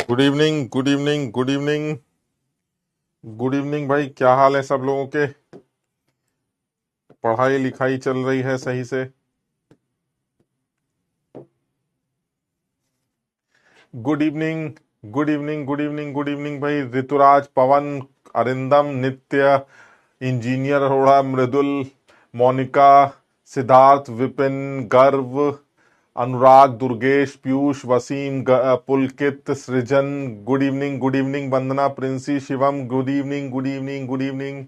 Good evening, good evening, good evening, good evening भाई। क्या हाल है सब लोगों के? पढ़ाई लिखाई चल रही है सही से? Good evening, good evening, good evening, good evening भाई। Rituraj, Pawan, Arindam, Nitya, engineer Arora, Mridul, Monika, Siddharth, Vipin, Garv, Anurag, Durgesh, Piyush, Wasim, Pulkit, Srijan. Good evening, good evening, Vandana, Princy, Shivam. Good evening, good evening, good evening.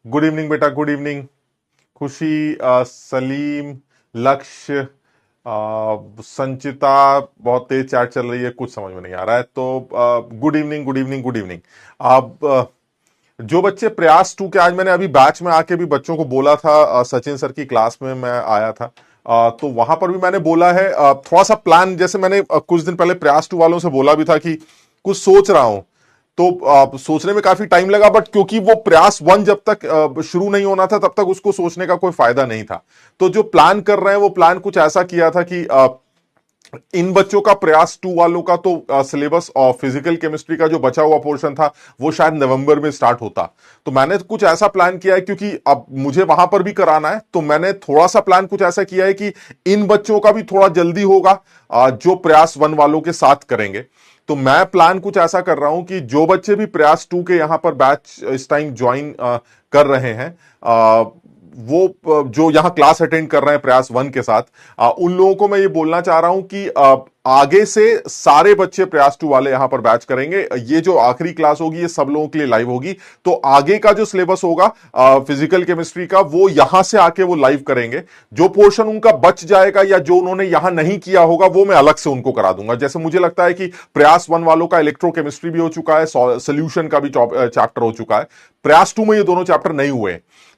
Good evening बेटा, गुड इवनिंग। खुशी, सलीम, लक्ष्य, संचिता। बहुत तेज चैट चल रही है, कुछ समझ में नहीं आ रहा है, तो good evening, good evening, good evening. अब जो बच्चे प्रयास टू के, आज मैंने अभी बैच में आके भी बच्चों को बोला था, सचिन सर की क्लास में मैं आया था, तो वहां पर भी मैंने बोला है, थोड़ा सा प्लान, जैसे मैंने कुछ दिन पहले प्रयास टू वालों से बोला भी था कि कुछ सोच रहा हूं। तो सोचने में काफी टाइम लगा, बट क्योंकि वो प्रयास वन जब तक शुरू नहीं होना था तब तक उसको सोचने का कोई फायदा नहीं था। तो जो प्लान कर रहे हैं वो प्लान कुछ ऐसा किया था कि इन बच्चों का, प्रयास टू वालों का तो सिलेबस और फिजिकल केमिस्ट्री का जो बचा हुआ पोर्शन था वो शायद नवंबर में स्टार्ट होता। तो मैंने कुछ ऐसा प्लान किया है, क्योंकि अब मुझे वहां पर भी कराना है, तो मैंने थोड़ा सा प्लान कुछ ऐसा किया है कि इन बच्चों का भी थोड़ा जल्दी होगा, जो प्रयास वन वालों के साथ करेंगे। तो मैं प्लान कुछ ऐसा कर रहा हूं कि जो बच्चे भी प्रयास टू के यहां पर बैच इस टाइम ज्वाइन कर रहे हैं, वो जो यहां क्लास अटेंड कर रहे हैं प्रयास वन के साथ, उन लोगों को मैं ये बोलना चाह रहा हूं कि आगे से सारे बच्चे प्रयास टू वाले यहां पर बैच करेंगे। ये जो आखिरी क्लास होगी ये सब लोगों के लिए लाइव होगी। तो आगे का जो सिलेबस होगा फिजिकल केमिस्ट्री का, वो यहां से आके वो लाइव करेंगे। जो पोर्शन उनका बच जाएगा या जो उन्होंने यहां नहीं किया होगा वो मैं अलग से उनको करा दूंगा। जैसे मुझे लगता है कि प्रयास वन वालों का इलेक्ट्रोकेमिस्ट्री भी हो चुका है, सोल्यूशन का भी चैप्टर हो चुका है। प्रयास टू में ये दोनों चैप्टर नहीं हुए,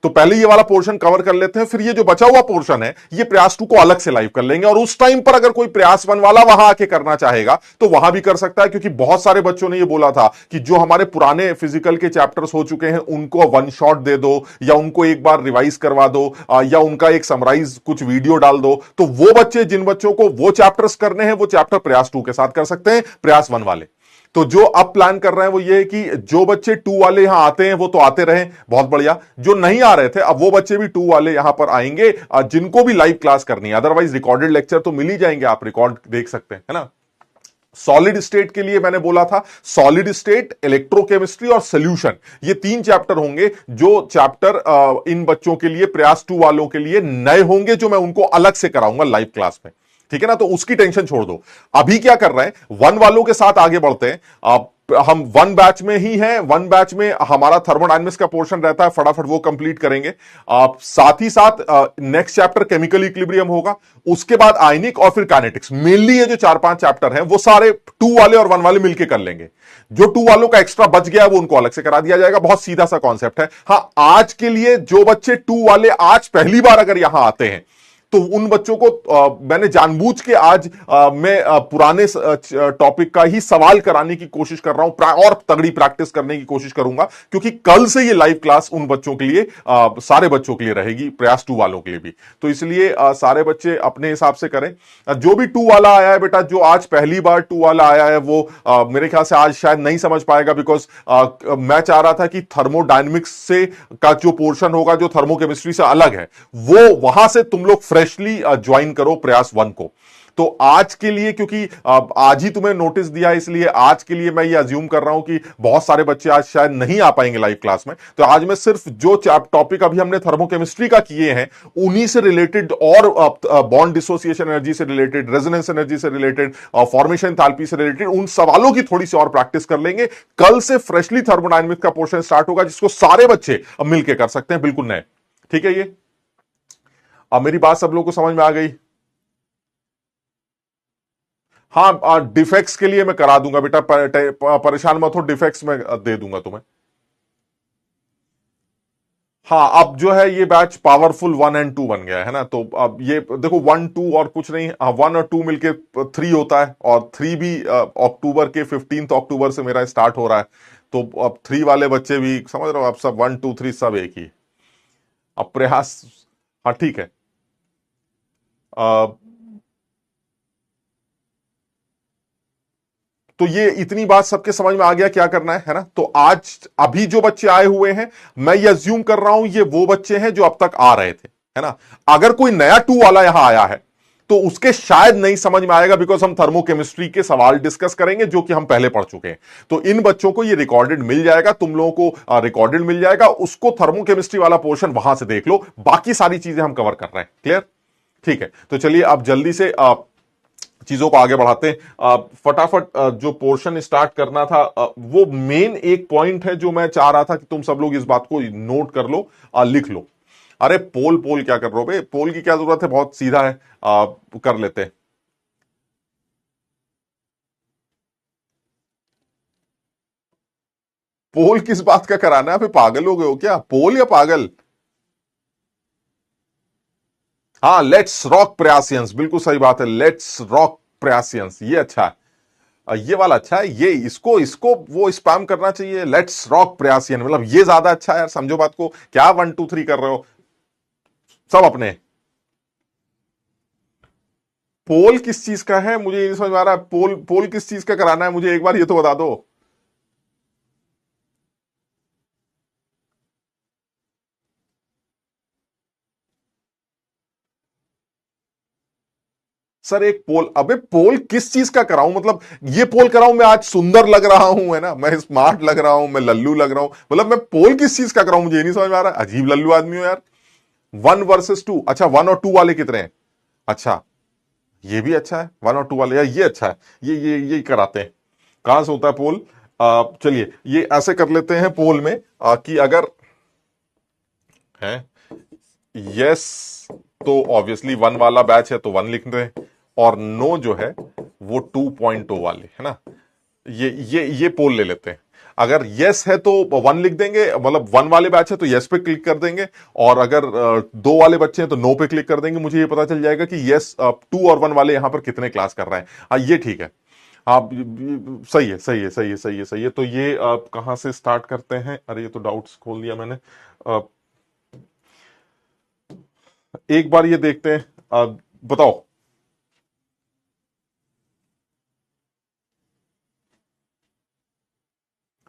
तो पहले ये वाला पोर्शन कवर कर लेते हैं, फिर ये जो बचा हुआ पोर्शन है ये प्रयास टू को अलग से लाइव कर लेंगे। और उस टाइम पर अगर कोई प्रयास वन वाला वहां आके करना चाहेगा तो वहां भी कर सकता है, क्योंकि बहुत सारे बच्चों ने ये बोला था कि जो हमारे पुराने फिजिकल के चैप्टर्स हो चुके हैं उनको वन शॉट दे दो, या उनको एक बार रिवाइज करवा दो, या उनका एक समराइज कुछ वीडियो डाल दो। तो वो बच्चे, जिन बच्चों को वो चैप्टर्स करने हैं, वो चैप्टर प्रयास टू के साथ कर सकते हैं, प्रयास वन वाले। तो जो अब प्लान कर रहे हैं वो ये है कि जो बच्चे टू वाले यहां आते हैं वो तो आते रहे, बहुत बढ़िया। जो नहीं आ रहे थे अब वो बच्चे भी टू वाले यहां पर आएंगे, जिनको भी लाइव क्लास करनी है। अदरवाइज रिकॉर्डेड लेक्चर तो मिल ही जाएंगे, आप रिकॉर्ड देख सकते हैं, है ना। सॉलिड स्टेट के लिए मैंने बोला था, सॉलिड स्टेट, इलेक्ट्रोकेमिस्ट्री और सोल्यूशन, ये तीन चैप्टर होंगे। जो चैप्टर इन बच्चों के लिए, प्रयास टू वालों के लिए नए होंगे, जो मैं उनको अलग से कराऊंगा लाइव क्लास में। ठीक है ना, तो उसकी टेंशन छोड़ दो। अभी क्या कर रहे हैं, वन वालों के साथ आगे बढ़ते हैं। हम वन बैच में ही हैं, वन बैच में हमारा थर्मोडायनेमिक्स का पोर्शन रहता है, फटाफट वो कंप्लीट करेंगे। साथ ही साथ नेक्स्ट चैप्टर केमिकल इक्विलिब्रियम होगा, उसके बाद आयनिक, और फिर काइनेटिक्स। मेनली ये जो चार पांच चैप्टर हैं वो सारे टू वाले और वन वाले मिलकर कर लेंगे। जो टू वालों का एक्स्ट्रा बच गया है वो उनको अलग से करा दिया जाएगा। बहुत सीधा सा कॉन्सेप्ट है। हाँ, आज के लिए जो बच्चे टू वाले आज पहली बार अगर यहां आते हैं, तो उन बच्चों को मैंने जानबूझ के आज मैं पुराने टॉपिक का ही सवाल कराने की कोशिश कर रहा हूं, और तगड़ी प्रैक्टिस करने की कोशिश करूंगा, क्योंकि कल से ये लाइव क्लास उन बच्चों के लिए, सारे बच्चों के लिए रहेगी, प्रयास टू वालों के लिए भी। तो इसलिए सारे बच्चे अपने हिसाब से करें। जो भी टू वाला आया है बेटा, जो आज पहली बार टू वाला आया है, वो मेरे ख्याल से आज शायद नहीं समझ पाएगा, बिकॉज मैं चाह रहा था कि थर्मोडायनेमिक्स से का जो पोर्शन होगा, जो थर्मोकेमिस्ट्री से अलग है, वो वहां से तुम लोग फ्रेशली ज्वाइन करो प्रयास वन को। तो आज के लिए, क्योंकि आज ही तुम्हें नोटिस दिया, इसलिए आज के लिए मैं ये अज्यूम कर रहा हूं कि बहुत सारे बच्चे आज शायद नहीं आ पाएंगे लाइव क्लास में। तो आज मैं सिर्फ जो टॉपिक अभी हमने थर्मोकेमिस्ट्री का किए हैं उन्हीं से रिलेटेड, और बॉन्ड डिसोसिएशन एनर्जी से रिलेटेड, रेजोनेंस एनर्जी से रिलेटेड, फॉर्मेशन एंथैल्पी से रिलेटेड, उन सवालों की थोड़ी सी और प्रैक्टिस कर लेंगे। कल से फ्रेशली थर्मोडायनेमिक्स का पोर्शन स्टार्ट होगा, जिसको सारे बच्चे अब मिलकर कर सकते हैं, बिल्कुल नए। ठीक है, ये अब मेरी बात सब लोगों को समझ में आ गई? हाँ, डिफेक्ट्स के लिए मैं करा दूंगा बेटा, परेशान मत हो, डिफेक्ट्स में दे दूंगा तुम्हें। हाँ, अब जो है ये batch powerful one and two बन गया है ना। तो अब ये देखो, वन टू और कुछ नहीं, वन और टू मिलके थ्री होता है, और थ्री भी अक्टूबर के 15 अक्टूबर से मेरा स्टार्ट हो रहा है। तो अब थ्री वाले बच्चे भी समझ रहे हो, अब सब वन टू थ्री सब एक ही। अब प्रयास, हाँ ठीक है। तो ये इतनी बात सबके समझ में आ गया क्या करना है ना। तो आज अभी जो बच्चे आए हुए हैं, मैं ये अज्यूम कर रहा हूं ये वो बच्चे हैं जो अब तक आ रहे थे, है ना। अगर कोई नया 2 वाला यहां आया है तो उसके शायद नहीं समझ में आएगा, बिकॉज हम थर्मोकेमिस्ट्री के सवाल डिस्कस करेंगे जो कि हम पहले पढ़ चुके हैं। तो इन बच्चों को ये रिकॉर्डेड मिल जाएगा, तुम लोगों को रिकॉर्डेड मिल जाएगा, उसको थर्मोकेमिस्ट्री वाला पोर्शन वहां से देख लो, बाकी सारी चीजें हम कवर कर रहे हैं। क्लियर? ठीक है, तो चलिए अब जल्दी से चीजों को आगे बढ़ाते हैं। फटाफट जो पोर्शन स्टार्ट करना था, वो मेन एक पॉइंट है जो मैं चाह रहा था कि तुम सब लोग इस बात को नोट कर लो, लिख लो। अरे पोल पोल क्या कर रहे हो बे, पोल की क्या जरूरत है, बहुत सीधा है, कर लेते हैं। पोल किस बात का कराना है, फिर पागल हो गए हो क्या, पोल या पागल? हाँ, लेट्स रॉक प्रयासियंस, बिल्कुल सही बात है, लेट्स रॉक प्रयासियंस, ये अच्छा है। ये वाला अच्छा है, ये इसको इसको वो स्पैम करना चाहिए, लेट्स रॉक प्रयासियन, मतलब ये ज्यादा अच्छा है यार। समझो बात को, क्या 1 2 3 कर रहे हो सब अपने। पोल किस चीज का है मुझे ये नहीं समझ में आ रहा है, पोल पोल किस चीज का कराना है मुझे एक बार ये तो बता दो। सर एक पोल, अबे पोल किस चीज का कराऊं, मतलब ये पोल कराऊं मैं आज सुंदर लग रहा हूं, है ना, मैं स्मार्ट लग रहा हूं, मैं लल्लू लग रहा हूं, मतलब मैं पोल किस चीज का कराऊं मुझे ये नहीं समझ में आ रहा, अजीब लल्लू आदमी हो यार। 1 वर्सेस 2, अच्छा 1 और 2 वाले कितने हैं? अच्छा, ये भी अच्छा है, 1 और 2 वाले, यार ये अच्छा है, ये कराते हैं। कहां से होता है पोल? चलिए ये ऐसे कर लेते हैं पोल में, कि अगर है यस तो ऑब्वियसली 1 वाला बैच है तो 1 लिख दें, और नो जो है वो 2.0 वाले, है ना। ये पोल ले लेते हैं। अगर यस है तो 1 लिख देंगे, मतलब 1 वाले बैच है तो यस पे क्लिक कर देंगे, और अगर 2 वाले बच्चे हैं तो नो पे क्लिक कर देंगे। मुझे ये पता चल जाएगा कि यस 2 और 1 वाले यहां पर कितने क्लास कर रहे हैं। हाँ ये ठीक है, आप सही है, सही है, सही है, सही है, सही है। तो ये आप कहां से स्टार्ट करते हैं? अरे ये तो डाउट्स खोल दिया मैंने। एक बार ये देखते हैं, बताओ।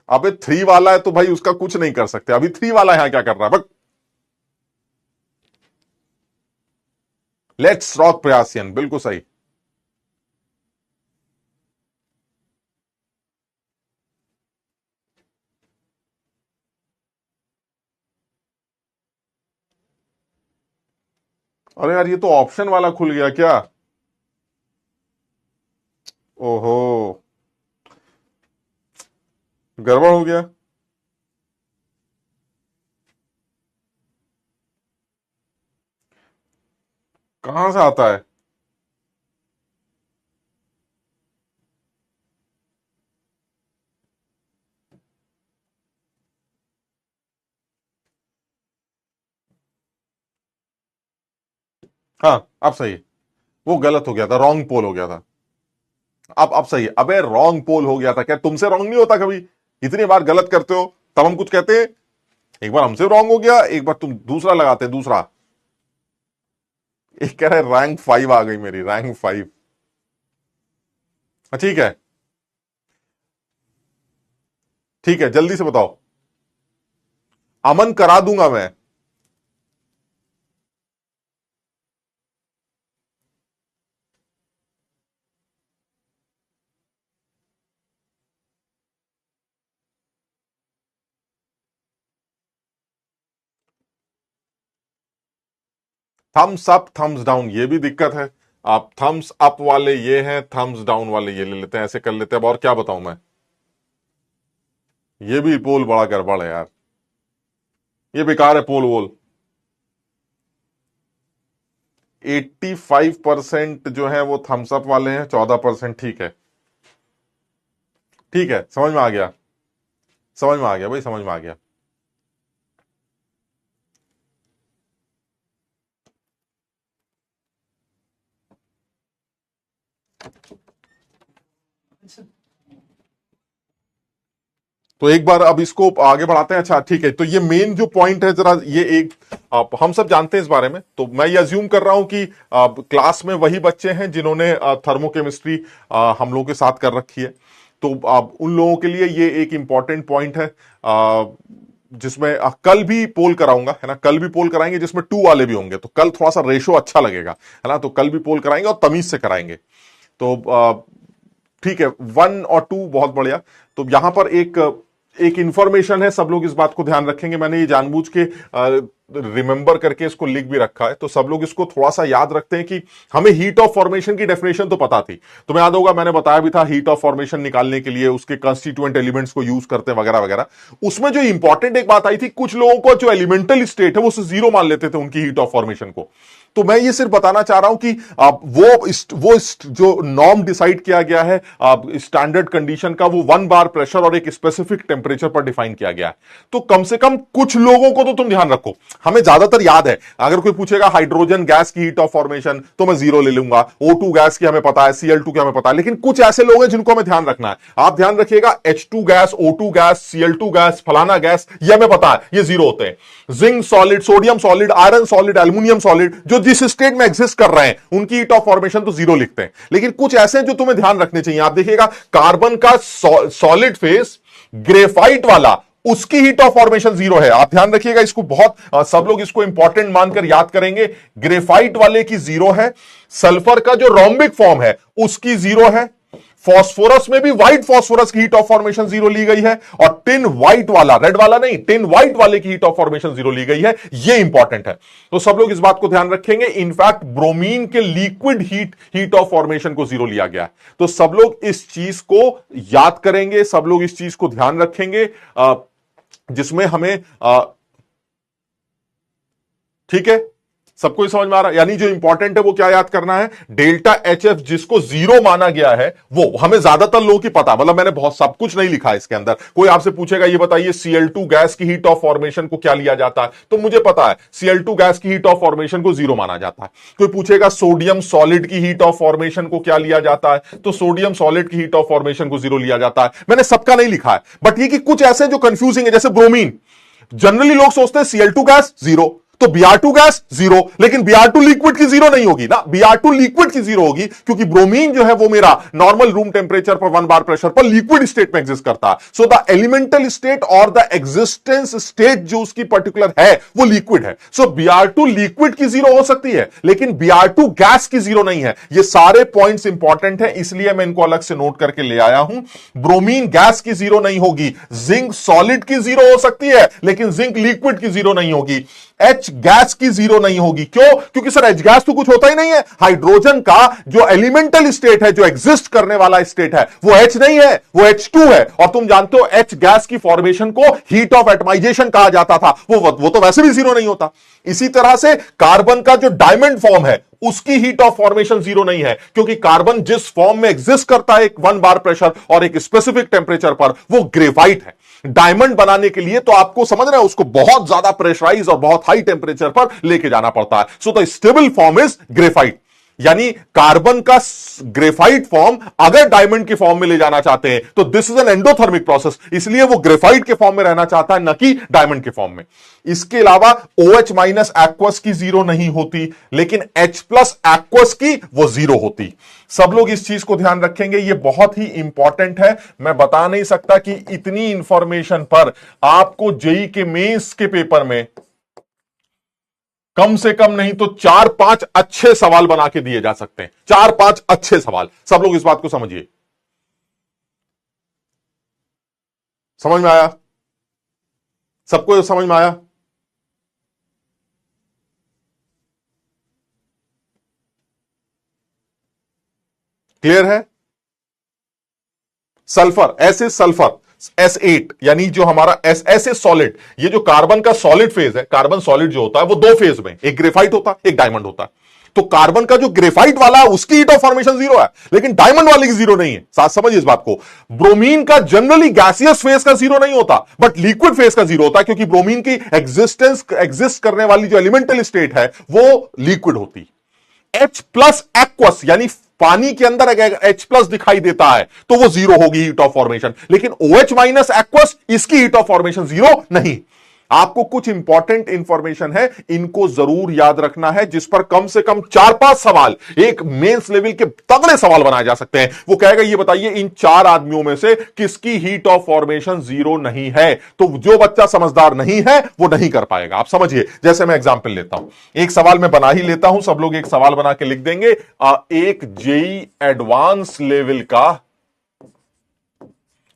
अबे 3 वाला है तो भाई उसका कुछ नहीं कर सकते, अभी 3 वाला यहां क्या कर रहा है, बस लेट्स रॉक प्रयासियन, बिल्कुल सही। अरे यार ये तो ऑप्शन वाला खुल गया क्या? ओहो, गड़बड़ हो गया। कहां से आता है? हाँ अब सही है, वो गलत हो गया था, रॉन्ग पोल हो गया था। अब सही है। अबे रॉन्ग पोल हो गया था, क्या तुमसे रॉन्ग नहीं होता कभी? इतनी बार गलत करते हो तब हम कुछ कहते हैं। एक बार हमसे रॉन्ग हो गया, एक बार तुम दूसरा लगाते हैं, दूसरा। एक कह रहे रैंक 5 आ गई मेरी, रैंक 5। ठीक है, ठीक है, जल्दी से बताओ। अमन करा दूंगा मैं। थम्स अप थम्स डाउन ये भी दिक्कत है। आप थम्स अप वाले ये हैं, थम्स डाउन वाले ये ले लेते हैं, ऐसे कर लेते हैं। अब और क्या बताऊं मैं, ये भी पोल बड़ा गड़बड़ है यार, ये बेकार है पोल वोल। 85% जो है वो थम्स अप वाले हैं, 14%। ठीक है, ठीक है, समझ में आ गया, समझ में आ गया भाई, समझ में आ गया। तो एक बार अब इसको आगे बढ़ाते हैं। अच्छा ठीक है, तो ये मेन जो पॉइंट है जरा ये एक, हम सब जानते हैं इस बारे में, तो मैं ये अज्यूम कर रहा हूं कि क्लास में वही बच्चे हैं जिन्होंने थर्मोकेमिस्ट्री हम लोगों के साथ कर रखी है। तो उन लोगों के लिए ये एक इंपॉर्टेंट पॉइंट है, जिसमें कल भी पोल कराऊंगा, है ना, कल भी पोल कराएंगे जिसमें 2 वाले भी होंगे, तो कल थोड़ा सा रेशो अच्छा लगेगा, है ना, तो कल भी पोल कराएंगे और तमीज से कराएंगे। तो ठीक है, 1 और 2 बहुत बढ़िया। तो यहां पर एक इंफॉर्मेशन है, सब लोग इस बात को ध्यान रखेंगे, मैंने ये जानबूझ के रिमेंबर करके इसको लिख भी रखा है, तो सब लोग इसको थोड़ा सा याद रखते हैं कि हमें हीट ऑफ फॉर्मेशन की डेफिनेशन तो पता थी, तुम्हें याद होगा मैंने बताया भी था, हीट ऑफ फॉर्मेशन निकालने के लिए उसके कंस्टिट्यूएंट एलिमेंट्स को यूज करते हैं वगैरह वगैरह। उसमें जो इंपॉर्टेंट एक बात आई थी, कुछ लोगों को जो एलिमेंटल स्टेट है वो जीरो मान लेते थे उनकी हीट ऑफ फॉर्मेशन को। तो मैं ये सिर्फ बताना चाह रहा हूं कि वो जो नॉर्म डिसाइड किया गया है स्टैंडर्ड कंडीशन का, वो 1 बार प्रेशर और एक स्पेसिफिक टेंपरेचर पर डिफाइन किया गया है। तो कम से कम कुछ लोगों को तो तुम ध्यान रखो, हमें ज्यादातर याद है, अगर कोई पूछेगा हाइड्रोजन गैस की हीट ऑफ फॉर्मेशन तो मैं 0 ले लूंगा, O2 गैस की हमें पता है, Cl2 की हमें पता है, लेकिन कुछ ऐसे लोग हैं जिनको हमें ध्यान रखना है। आप ध्यान रखिएगा, H2 gas, O2 gas, Cl2 gas, फलाना गैस, ये हमें पता है, ये 0 होते हैं। Zinc solid, sodium solid, iron solid, aluminium solid, जो जिस स्टेट में एग्जिस्ट कर रहे हैं उनकी हीट ऑफ फॉर्मेशन तो 0 लिखते हैं। लेकिन कुछ ऐसे हैं जो तुम्हें ध्यान रखने चाहिए। आप देखिएगा, कार्बन का सॉलिड फेस ग्रेफाइट वाला, उसकी हीट ऑफ फॉर्मेशन 0 है। आप ध्यान रखिएगा, इसको बहुत सब लोग इसको इंपॉर्टेंट मानकर याद करेंगे। ग्रेफाइट वाले की 0 है। सल्फर का जो रोम्बिक फॉर्म है उसकी 0 है। फास्फोरस में भी व्हाइट फास्फोरस की हीट ऑफ फॉर्मेशन 0 ली गई है, और टिन व्हाइट वाला, रेड वाला नहीं, टिन व्हाइट वाले की हीट ऑफ फॉर्मेशन 0 ली गई है। यह इंपॉर्टेंट है, तो सब लोग इस बात को ध्यान रखेंगे। इनफैक्ट ब्रोमीन के लिक्विड हीट ऑफ फॉर्मेशन को 0 लिया गया है। तो सब लोग इस चीज को याद करेंगे, सब लोग इस चीज को ध्यान रखेंगे, जिसमें हमें ठीक है, सबको समझ में आ रहा है। यानी जो इंपॉर्टेंट है वो क्या याद करना है, डेल्टा HF जिसको 0 माना गया है, वो हमें ज्यादातर लोगों की पता, मतलब मैंने बहुत सब कुछ नहीं लिखा है इसके अंदर। कोई आपसे पूछेगा ये बताइए Cl2 गैस की हीट ऑफ फॉर्मेशन को क्या लिया जाता है, तो मुझे पता है Cl2 गैस की हीट ऑफ फॉर्मेशन को 0 माना जाता है। कोई पूछेगा सोडियम सॉलिड की हीट ऑफ फॉर्मेशन को क्या लिया जाता है, तो सोडियम सॉलिड की हीट ऑफ फॉर्मेशन को 0 लिया जाता है। मैंने सबका नहीं लिखा है, बट ये कि कुछ ऐसे जो कंफ्यूजिंग है, जैसे ब्रोमीन, जनरली लोग सोचते हैं Cl2 गैस 0, तो Br2 गैस 0, लेकिन Br2 लिक्विड की 0 नहीं होगी ना, Br2 लिक्विड की 0 होगी, क्योंकि ब्रोमीन जो है वो मेरा नॉर्मल रूम टेंपरेचर पर 1 बार प्रेशर पर लिक्विड स्टेट में एग्जिस्ट करता है। सो द एलिमेंटल स्टेट और द एग्जिस्टेंस स्टेट जो उसकी पर्टिकुलर है वो लिक्विड है। सो Br2 लिक्विड की 0 हो सकती है, लेकिन Br2 गैस की 0 नहीं है। ये सारे पॉइंट्स इंपॉर्टेंट है, इसलिए मैं इनको अलग से नोट करके ले आया हूं। ब्रोमीन गैस की 0 नहीं होगी, जिंक सॉलिड की 0 हो सकती है, लेकिन जिंक लिक्विड की 0 नहीं होगी। H गैस की 0 नहीं होगी, क्यों? क्योंकि सर H गैस तो कुछ होता ही नहीं है। हाइड्रोजन का जो एलिमेंटल स्टेट है, जो एग्जिस्ट करने वाला स्टेट है, वो H नहीं है, वो H2 है। और तुम जानते हो H गैस की फॉर्मेशन को हीट ऑफ एटमाइजेशन कहा जाता था, वो तो वैसे भी 0 नहीं होता। इसी तरह से कार्बन का जो डायमंड फॉर्म है उसकी हीट ऑफ फॉर्मेशन 0 नहीं है, क्योंकि कार्बन जिस फॉर्म में एग्जिस्ट करता है, एक 1 बार प्रेशर और एक स्पेसिफिक टेंपरेचर पर, वो ग्रेफाइट है। डायमंड बनाने के लिए तो आपको समझ रहे हैं, उसको बहुत ज्यादा प्रेशराइज और बहुत हाई टेंपरेचर पर लेके जाना पड़ता है। So the stable form is graphite. यानी कार्बन का ग्रेफाइट फॉर्म अगर डायमंड के फॉर्म में ले जाना चाहते हैं तो this is an endothermic process, इसलिए वो ग्रेफाइट के फॉर्म में रहना चाहता है, न कि डायमंड के फॉर्म में। इसके अलावा OH माइनस एक्वस की 0 नहीं होती, लेकिन H प्लस एक्वस की वो 0 होती। सब लोग इस चीज को ध्यान रखेंगे, ये बहुत ही इंपॉर्टेंट है। मैं बता नहीं सकता कि इतनी इंफॉर्मेशन पर आपको जेई के मेंस के पेपर में कम से कम नहीं तो 4-5 अच्छे सवाल बना के दिए जा सकते हैं। 4-5 अच्छे सवाल, सब लोग इस बात को समझिए। समझ में आया? सबको समझ में आया? क्लियर है? सल्फर, ऐसे सल्फर S8 यानी जो हमारा ऐसे सॉलिड, ये जो कार्बन का सॉलिड फेज है, कार्बन सॉलिड जो होता है वो 2 फेज में, एक ग्रेफाइट होता है, एक डायमंड होता है। तो कार्बन का जो ग्रेफाइट वाला है उसकी हीट ऑफ फॉर्मेशन 0 है, लेकिन डायमंड वाले की 0 नहीं है। साथ समझिए इस बात को। ब्रोमीन का जनरली गैसियस फेज का 0 नहीं होता, बट लिक्विड फेज का 0 होता है, क्योंकि ब्रोमीन की एग्जिस्ट करने वाली जो एलिमेंटल स्टेट है वो लिक्विड होती। H प्लस एक्वस यानी पानी के अंदर अगर H प्लस दिखाई देता है तो वो 0 होगी हीट ऑफ फॉर्मेशन, लेकिन OH माइनस एक्वस इसकी हीट ऑफ फॉर्मेशन 0 नहीं। आपको कुछ इंपॉर्टेंट इंफॉर्मेशन है, इनको जरूर याद रखना है, जिस पर कम से कम 4-5 सवाल, एक मेंस लेवल के तगड़े सवाल बनाए जा सकते हैं। वो कहेगा ये बताइए इन 4 आदमियों में से किसकी हीट ऑफ फॉर्मेशन 0 नहीं है। तो जो बच्चा समझदार नहीं है वो नहीं कर पाएगा। आप समझिए, जैसे मैं एग्जांपल लेता हूं, एक सवाल मैं बना ही लेता हूं, सब लोग एक सवाल बना के लिख देंगे। एक जेई एडवांस लेवल का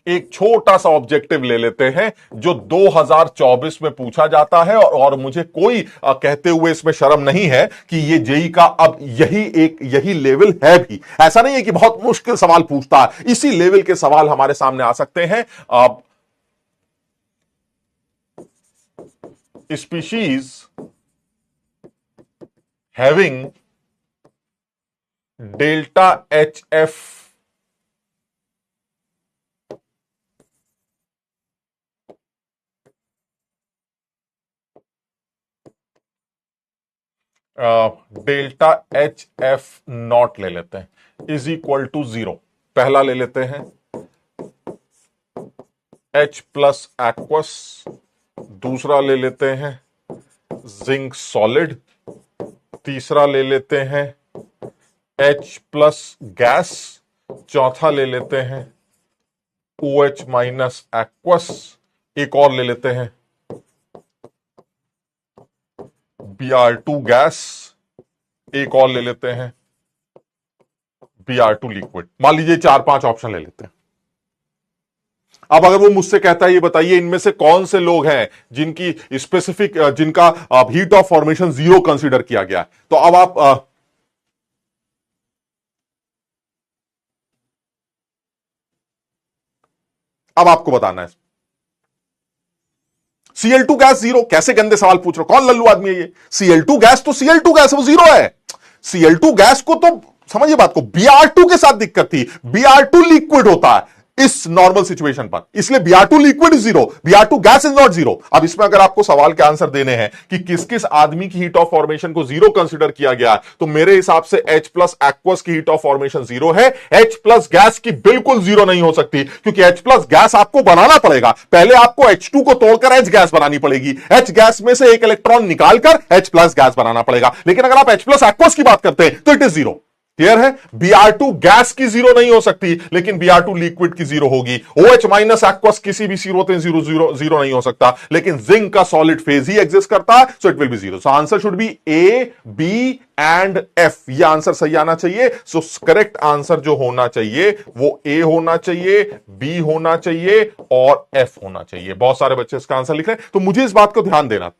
एक छोटा सा ऑब्जेक्टिव ले लेते हैं जो 2024 में पूछा जाता है, और मुझे कोई कहते हुए इसमें शर्म नहीं है कि ये जेई का अब यही लेवल है भी। ऐसा नहीं है कि बहुत मुश्किल सवाल पूछता है, इसी लेवल के सवाल हमारे सामने आ सकते हैं। Species having delta H F delta H F not ले लेते हैं इज इक्वल टू 0। पहला ले लेते हैं H प्लस एक्वस, दूसरा ले लेते हैं जिंक सॉलिड, तीसरा ले लेते हैं H प्लस गैस, चौथा ले लेते हैं OH माइनस एक्वस, एक और ले लेते हैं Br2 गैस, एक और ले लेते हैं Br2 लिक्विड। मान लीजिए 4-5 ऑप्शन ले लेते हैं। अब अगर वो मुझसे कहता है ये बताइए इनमें से कौन से लोग हैं जिनकी स्पेसिफिक जिनका हीट ऑफ फॉर्मेशन 0 कंसीडर किया गया है, तो अब आपको बताना है। Cl2 गैस 0, कैसे गंदे सवाल पूछ रहे हो, कौन लल्लू आदमी है ये। Cl2 गैस तो Cl2 गैस वो 0 है। Cl2 गैस को तो समझिए बात को, Br2 के साथ दिक्कत थी, Br2 लिक्विड होता है इस नॉर्मल सिचुएशन पर, इसलिए Br2 liquid is 0, Br2 gas is not 0। अब इसमें अगर आपको सवाल के आंसर देने हैं कि किस किस आदमी की हीट ऑफ फॉर्मेशन को 0 कंसीडर किया गया, तो मेरे हिसाब से H प्लस एक्वस की हीट ऑफ फॉर्मेशन 0 है। H प्लस गैस की बिल्कुल 0 नहीं हो सकती, क्योंकि H प्लस गैस आपको बनाना पड़ेगा, पहले आपको H2 को तोड़कर H गैस बनानी पड़ेगी, H गैस में से एक इलेक्ट्रॉन निकालकर H प्लस गैस बनाना पड़ेगा। लेकिन अगर आप H प्लस एक्वस की बात करते हैं तो इट इज 0। क्लियर है, Br2 गैस की 0 नहीं हो सकती, लेकिन Br2 लिक्विड की 0 होगी। OH माइनस एक्वस किसी भी सीरोते 0 नहीं हो सकता, लेकिन जिंक का सॉलिड फेज ही एग्जिस्ट करता है, so it will be 0। So answer should be A, B and F. ये आंसर सही आना चाहिए। सो करेक्ट आंसर जो होना चाहिए वो ए होना चाहिए, बी होना चाहिए और एफ होना चाहिए। बहुत सारे बच्चे इसका आंसर लिख रहे हैं, तो मुझे इस बात को ध्यान देना,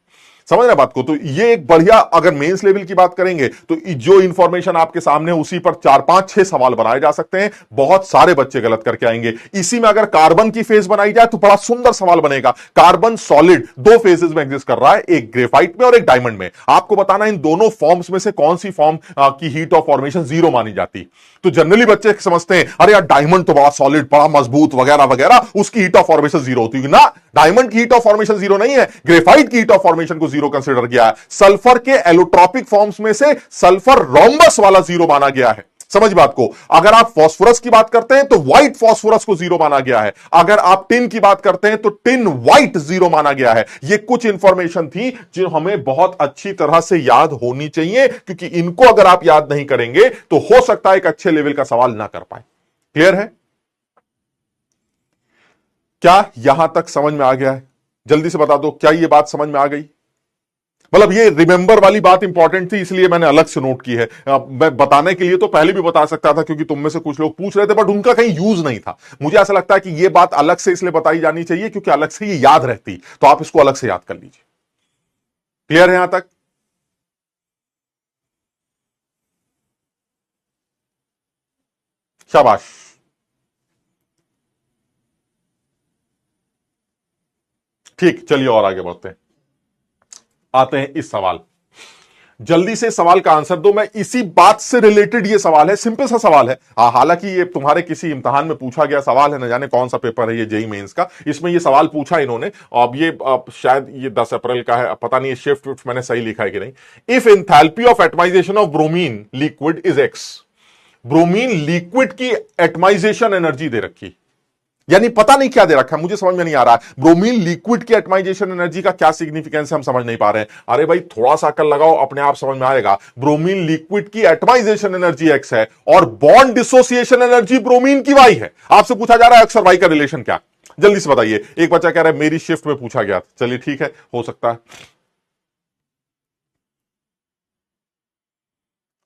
समझ रहे बात को। तो ये एक बढ़िया, अगर मेंस लेवल की बात करेंगे तो जो इंफॉर्मेशन आपके सामने उसी पर 4-5-6 सवाल बनाए जा सकते हैं। बहुत सारे बच्चे गलत करके आएंगे। इसी में अगर कार्बन की फेज बनाई जाए तो बड़ा सुंदर सवाल बनेगा। कार्बन सॉलिड 2 फेजेस में एग्जिस्ट कर रहा है, एक ग्रेफाइट में और एक डायमंड में। आपको बताना इन दोनों फॉर्म्स में से कौन सी फॉर्म की हीट ऑफ फॉर्मेशन 0 मानी जाती। तो जनरली बच्चे समझते हैं अरे यार डायमंड तो बड़ा सॉलिड, बड़ा मजबूत वगैरह वगैरह, उसकी हीट ऑफ फॉर्मेशन 0 होती है ना। डायमंड की हीट ऑफ फॉर्मेशन 0 नहीं है, ग्रेफाइट की हीट ऑफ फॉर्मेशन को 0 कंसीडर किया है। सल्फर के एलोट्रॉपिक फॉर्म्स में से सल्फर रोम्बस वाला 0 माना गया है। समझ बात को। अगर आप फास्फोरस की बात करते हैं तो व्हाइट फास्फोरस को 0 माना गया है। अगर आप टिन की बात करते हैं तो टिन व्हाइट 0 माना गया है। ये कुछ इंफॉर्मेशन थी जो हमें बहुत अच्छी तरह से याद होनी चाहिए, क्योंकि इनको अगर आप याद नहीं करेंगे तो हो सकता है एक अच्छे लेवल का सवाल ना कर पाए। क्लियर है? क्या यहां तक समझ में आ गया है? जल्दी से बता दो, क्या ये बात समझ में आ गई? मतलब ये रिमेंबर वाली बात इंपॉर्टेंट थी, इसलिए मैंने अलग से नोट की है। मैं बताने के लिए तो पहले भी बता सकता था, क्योंकि तुम में से कुछ लोग पूछ रहे थे, बट उनका कहीं यूज नहीं था। मुझे ऐसा लगता है कि ये बात अलग से इसलिए बताई जानी चाहिए क्योंकि अलग से ये याद रहती, तो आप इसको अलग से याद कर लीजिए। क्लियर है यहां तक? शाबाश। ठीक, चलिए और आगे बढ़ते हैं। आते हैं इस सवाल, जल्दी से सवाल का आंसर दो। मैं इसी बात से रिलेटेड ये सवाल है, सिंपल सा सवाल है। हालांकि ये तुम्हारे किसी इम्तिहान में पूछा गया सवाल है, न जाने कौन सा पेपर है ये, जेई मेंस का। इसमें ये सवाल पूछा इन्होंने, अब ये शायद ये 10 अप्रैल का है, पता नहीं शिफ्ट मैंने सही लिखा है कि नहीं। If enthalpy of atomization of bromine liquid is X. Bromine liquid की एटमाइजेशन एनर्जी दे रखी, यानी पता नहीं क्या दे रखा है, मुझे समझ में नहीं आ रहा है। ब्रोमीन लिक्विड की एटमाइजेशन एनर्जी का क्या सिग्निफिकेंस है हम समझ नहीं पा रहे हैं। अरे भाई थोड़ा सा अकल लगाओ, अपने आप समझ में आएगा। ब्रोमीन लिक्विड की एटमाइजेशन एनर्जी एक्स है और बॉन्ड डिसोसिएशन एनर्जी ब्रोमीन की वाई है। आपसे पूछा जा रहा है एक्स और वाई का रिलेशन क्या, जल्दी से बताइए। एक बच्चा कह रहा है मेरी शिफ्ट में पूछा गया, चलिए ठीक है, हो सकता है।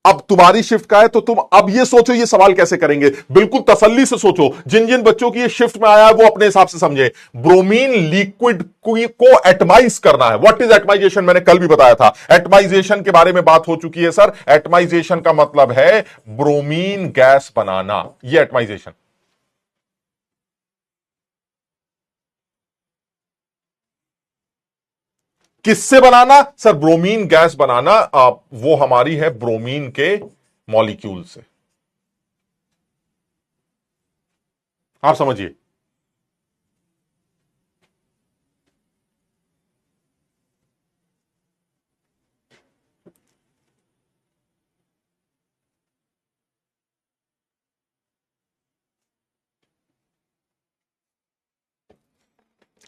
अब तुम्हारी शिफ्ट का है तो तुम अब ये सोचो ये सवाल कैसे करेंगे, बिल्कुल तसल्ली से सोचो। जिन जिन बच्चों की ये शिफ्ट में आया है वो अपने हिसाब से समझे। ब्रोमीन लिक्विड को एटमाइज करना है। व्हाट इज एटमाइजेशन, मैंने कल भी बताया था। एटमाइजेशन के बारे में बात हो चुकी है सर। एटमाइजेशन का मतलब है ब्रोमीन गैस बनाना, ये एटमाइजेशन। किससे बनाना सर, ब्रोमीन गैस बनाना। वो हमारी है ब्रोमीन के मॉलिक्यूल से। आप समझिए।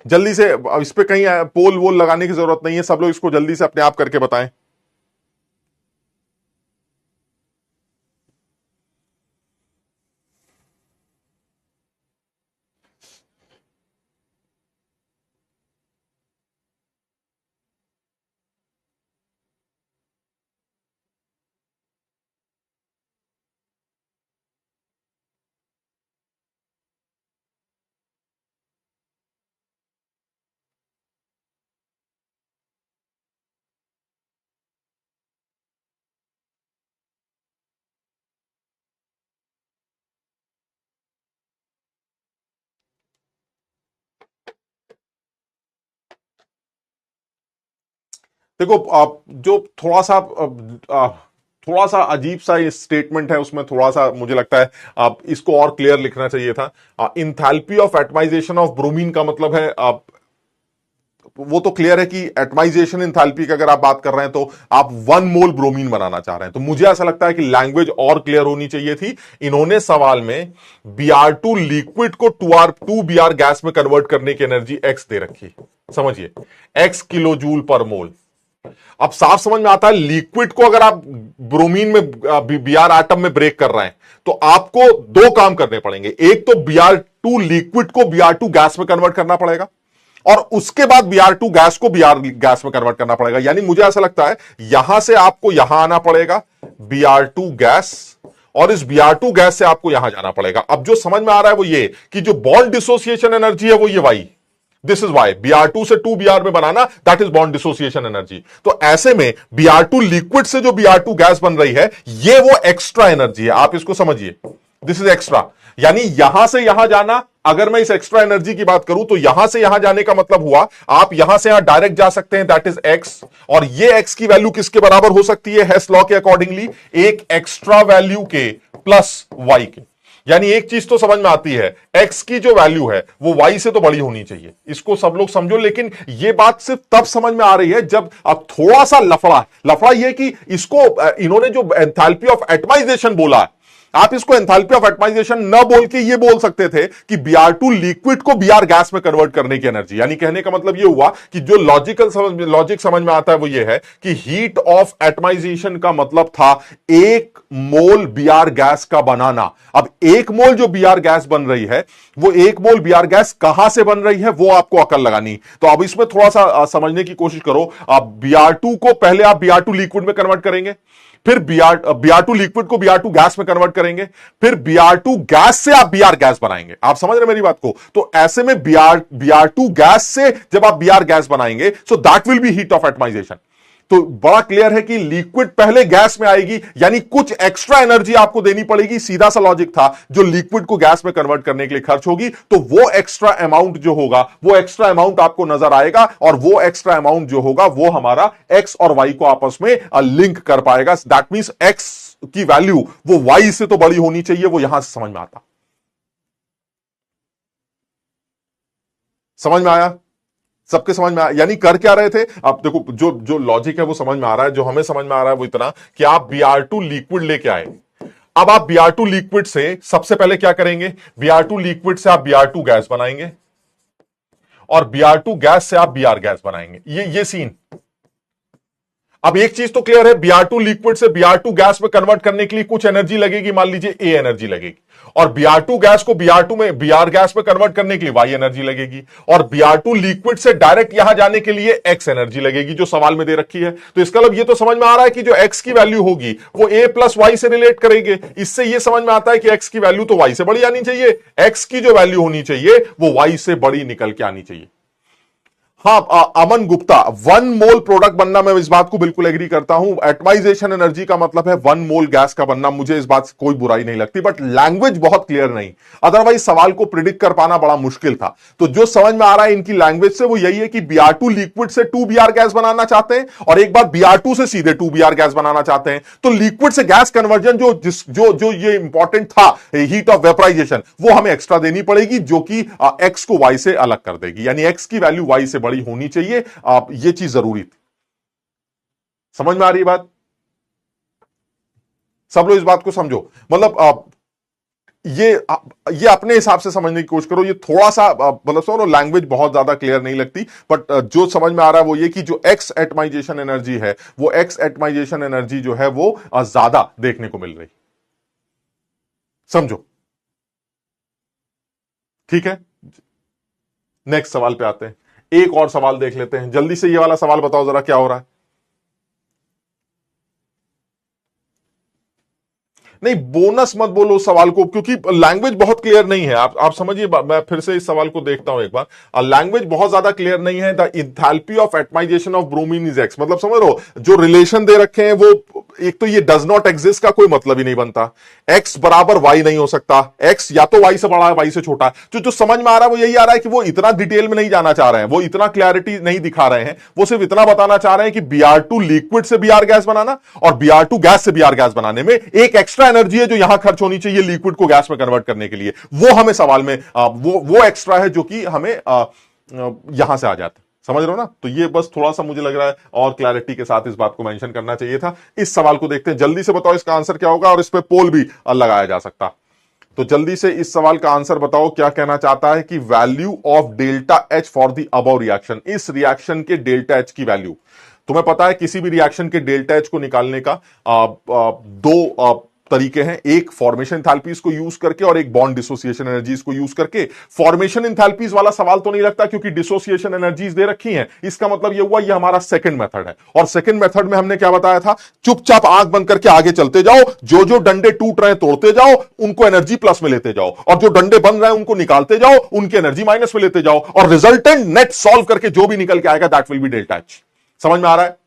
जल्दी से, इस पे कहीं पोल वोल लगाने की जरूरत नहीं है, सब लोग इसको जल्दी से अपने आप करके बताएं। देखो, आप जो थोड़ा सा अजीब सा ये स्टेटमेंट है, उसमें थोड़ा सा मुझे लगता है आप इसको और क्लियर लिखना चाहिए था। Enthalpy of atomization of bromine का मतलब है, आप वो तो क्लियर है कि एटमाइजेशन इंथैल्पी की अगर आप बात कर रहे हैं तो आप 1 मोल ब्रोमीन बनाना चाह रहे हैं। तो मुझे ऐसा लगता है कि लैंग्वेज और क्लियर होनी चाहिए थी। इन्होंने सवाल में Br2 लिक्विड को 2Br गैस में कन्वर्ट करने की एनर्जी एक्स दे रखी, समझिए, एक्स किलो जूल पर मोल। अब साफ समझ में आता है, लिक्विड को अगर आप ब्रोमीन में Br एटम में ब्रेक कर रहे हैं तो आपको दो काम करने पड़ेंगे। एक तो Br2 लिक्विड को Br2 गैस में कन्वर्ट करना पड़ेगा और उसके बाद Br2 गैस को Br गैस में कन्वर्ट करना पड़ेगा। यानी मुझे ऐसा लगता है यहां से आपको यहां आना पड़ेगा Br2 गैस, और इस Br2 गैस से आपको यहां जाना पड़ेगा। अब जो समझ में आ रहा है वो ये कि जो बॉन्ड डिसोसिएशन एनर्जी है वो ये Y, this is why. Br2 से 2Br में बनाना, that is bond dissociation energy. तो ऐसे में Br2 लिक्विड से जो Br2 गैस बन रही है ये वो एक्स्ट्रा एनर्जी है, आप इसको समझिए, दिस इज एक्स्ट्रा। यानी यहां से यहां जाना, अगर मैं इस एक्स्ट्रा एनर्जी की बात करूं तो यहां से यहां जाने का मतलब हुआ आप यहां से यहां डायरेक्ट जा सकते हैं, दैट इज एक्स। और ये एक्स की वैल्यू किसके बराबर हो सकती है हेस लॉ के अकॉर्डिंगली, एक एक्स्ट्रा वैल्यू के प्लस वाई के। यानी एक चीज तो समझ में आती है, एक्स की जो वैल्यू है वो वाई से तो बड़ी होनी चाहिए, इसको सब लोग समझो। लेकिन ये बात सिर्फ तब समझ में आ रही है जब अब थोड़ा सा लफड़ा ये कि इसको इन्होंने जो एंथैल्पी ऑफ एटमाइजेशन बोला है, आप इसको एंथैल्पी ऑफ एटमाइजेशन न बोल के ये बोल सकते थे कि Br2 लिक्विड को Br गैस में कन्वर्ट करने की एनर्जी। यानी कहने का मतलब ये हुआ कि जो लॉजिक समझ में आता है वो ये है कि हीट ऑफ एटमाइजेशन का मतलब था 1 मोल Br गैस का बनाना। अब 1 मोल जो Br गैस बन रही है वो 1 मोल Br गैस कहां से बन रही है वो आपको अकल लगानी। तो अब इसमें थोड़ा सा समझने की कोशिश करो। आप Br2 को पहले आप Br2 लिक्विड में कन्वर्ट करेंगे, फिर Br2 लिक्विड को Br2 गैस में कन्वर्ट करेंगे, फिर Br2 गैस से आप Br गैस बनाएंगे। आप समझ रहे मेरी बात को? तो ऐसे में Br2 गैस से जब आप Br गैस बनाएंगे so that will be heat of atomization. तो बड़ा क्लियर है कि लिक्विड पहले गैस में आएगी, यानी कुछ एक्स्ट्रा एनर्जी आपको देनी पड़ेगी। सीधा सा लॉजिक था, जो लिक्विड को गैस में कन्वर्ट करने के लिए खर्च होगी तो वो एक्स्ट्रा अमाउंट जो होगा वो एक्स्ट्रा अमाउंट आपको नजर आएगा, और वो एक्स्ट्रा अमाउंट जो होगा वो हमारा एक्स और वाई को आपस में लिंक कर पाएगा। दैट मींस एक्स की वैल्यू वो वाई से तो बड़ी होनी चाहिए, वो यहां से समझ में आता। समझ में आया? सबके समझ में आया? यानी कर क्या रहे थे आप देखो, जो जो लॉजिक है वो समझ में आ रहा है। जो हमें समझ में आ रहा है वो इतना कि आप Br2 लिक्विड लेके आए, अब आप Br2 लिक्विड से सबसे पहले क्या करेंगे, Br2 लिक्विड से आप Br2 गैस बनाएंगे और Br2 गैस से आप Br गैस बनाएंगे। ये सीन। अब एक चीज तो क्लियर है, Br2 लिक्विड से Br2 गैस में कन्वर्ट करने के लिए कुछ एनर्जी लगेगी, मान लीजिए A एनर्जी लगेगी, और Br2 गैस को Br2 में Br गैस में कन्वर्ट करने के लिए Y एनर्जी लगेगी, और Br2 लिक्विड से डायरेक्ट यहां जाने के लिए X एनर्जी लगेगी जो सवाल में दे रखी है। तो इसका मतलब ये तो समझ में आ रहा है कि जो X की वैल्यू होगी वो A प्लस Y से रिलेट करेंगे। इससे ये समझ में आता है कि X की वैल्यू तो Y से बड़ी आनी चाहिए, X की जो वैल्यू होनी चाहिए वो Y से बड़ी निकल के आनी चाहिए। हाँ, अमन गुप्ता, 1 मोल प्रोडक्ट बनना, मैं इस बात को बिल्कुल एग्री करता हूं। एटमाइजेशन एनर्जी का मतलब है 1 मोल गैस का बनना, मुझे इस बात से कोई बुराई नहीं लगती, बट लैंग्वेज बहुत क्लियर नहीं, अदरवाइज सवाल को प्रिडिक्ट कर पाना बड़ा मुश्किल था। तो जो समझ में आ रहा है इनकी लैंग्वेज से वो यही है कि Br2 लिक्विड से 2Br गैस बनाना चाहते हैं और एक बार Br2 से सीधे 2Br गैस बनाना चाहते हैं। तो लिक्विड से गैस कन्वर्जन जो ये इंपॉर्टेंट था, हीट ऑफ वेपराइजेशन, वो हमें एक्स्ट्रा देनी पड़ेगी, जो कि एक्स को वाई से अलग कर देगी, यानी एक्स की वैल्यू वाई से बड़ी होनी चाहिए। ये चीज जरूरी थी। समझ में आ रही है बात? सब लोग इस बात को समझो, मतलब ये अपने हिसाब से समझने की कोशिश करो। ये थोड़ा सा मतलब सुनो, लैंग्वेज बहुत ज्यादा क्लियर नहीं लगती, बट जो समझ में आ रहा है वो ये कि जो एक्स एटमाइजेशन एनर्जी है, वो एक्स एटमाइजेशन एनर्जी जो है वो ज्यादा देखने को मिल रही। समझो, ठीक है? नेक्स्ट सवाल पे आते हैं। एक और सवाल देख लेते हैं जल्दी से। ये वाला सवाल बताओ जरा क्या हो रहा है। नहीं, बोनस मत बोलो सवाल को, क्योंकि लैंग्वेज बहुत क्लियर नहीं है। आप समझिए, मैं फिर से इस सवाल को देखता हूं एक बार। लैंग्वेज बहुत ज्यादा क्लियर नहीं है। The enthalpy of atomization of bromine is X, मतलब समझ लो जो रिलेशन दे रखे हैं वो, एक तो ये डज नॉट एग्जिस्ट का कोई मतलब ही नहीं बनता। एक्स बराबर वाई नहीं हो सकता, एक्स या तो वाई से बड़ा है वाई से छोटा है। जो समझ में आ रहा है वो यही आ रहा है कि वो इतना डिटेल में नहीं जाना चाह रहे हैं, वो इतना क्लैरिटी नहीं दिखा रहे हैं, वो सिर्फ इतना बताना चाह रहे हैं कि Br2 लिक्विड से Br गैस बनाना और Br2 गैस से Br गैस बनाने में एक एक्स्ट्रा एनर्जी है जो यहां खर्च होनी चाहिए लिक्विड को गैस में कन्वर्ट करने के लिए, वो हमें सवाल में वो एक्स्ट्रा है जो कि हमें यहां से आ जाता है। समझ रहे हो ना? तो ये बस थोड़ा सा मुझे लग रहा है और क्लैरिटी के साथ इस बात को मेंशन करना चाहिए था। इस सवाल को देखते हैं, जल्दी से बताओ इसका आंसर क्या होगा, और इस पे पोल भी लगाया जा सकता। तो जल्दी से इस सवाल का आंसर बताओ, क्या कहना चाहता है कि value of delta H for the above reaction, इस रिएक्शन के डेल्टा एच की वैल्यू। तुम्हें पता है किसी भी रिएक्शन के डेल्टा एच को निकालने का दो तरीके हैं, एक फॉर्मेशन एंथैल्पीज को यूज करके और एक बॉन्ड डिसोसिएशन एनर्जीज को यूज करके। फॉर्मेशन एंथैल्पीज वाला सवाल तो नहीं लगता क्योंकि डिसोसिएशन एनर्जीज दे रखी हैं। इसका मतलब ये हुआ ये हमारा सेकंड मेथड है, और सेकंड मेथड में हमने क्या बताया था, चुपचाप आंख बंद करके आगे चलते जाओ, जो जो डंडे टूट रहे हैं तोड़ते जाओ, उनको एनर्जी प्लस में लेते जाओ, और जो डंडे बन रहे हैं उनको निकालते जाओ, उनकी एनर्जी माइनस में लेते जाओ, और रिजल्टेंट नेट सॉल्व करके जो भी निकल के आएगा that will be delta H. समझ में आ रहा है?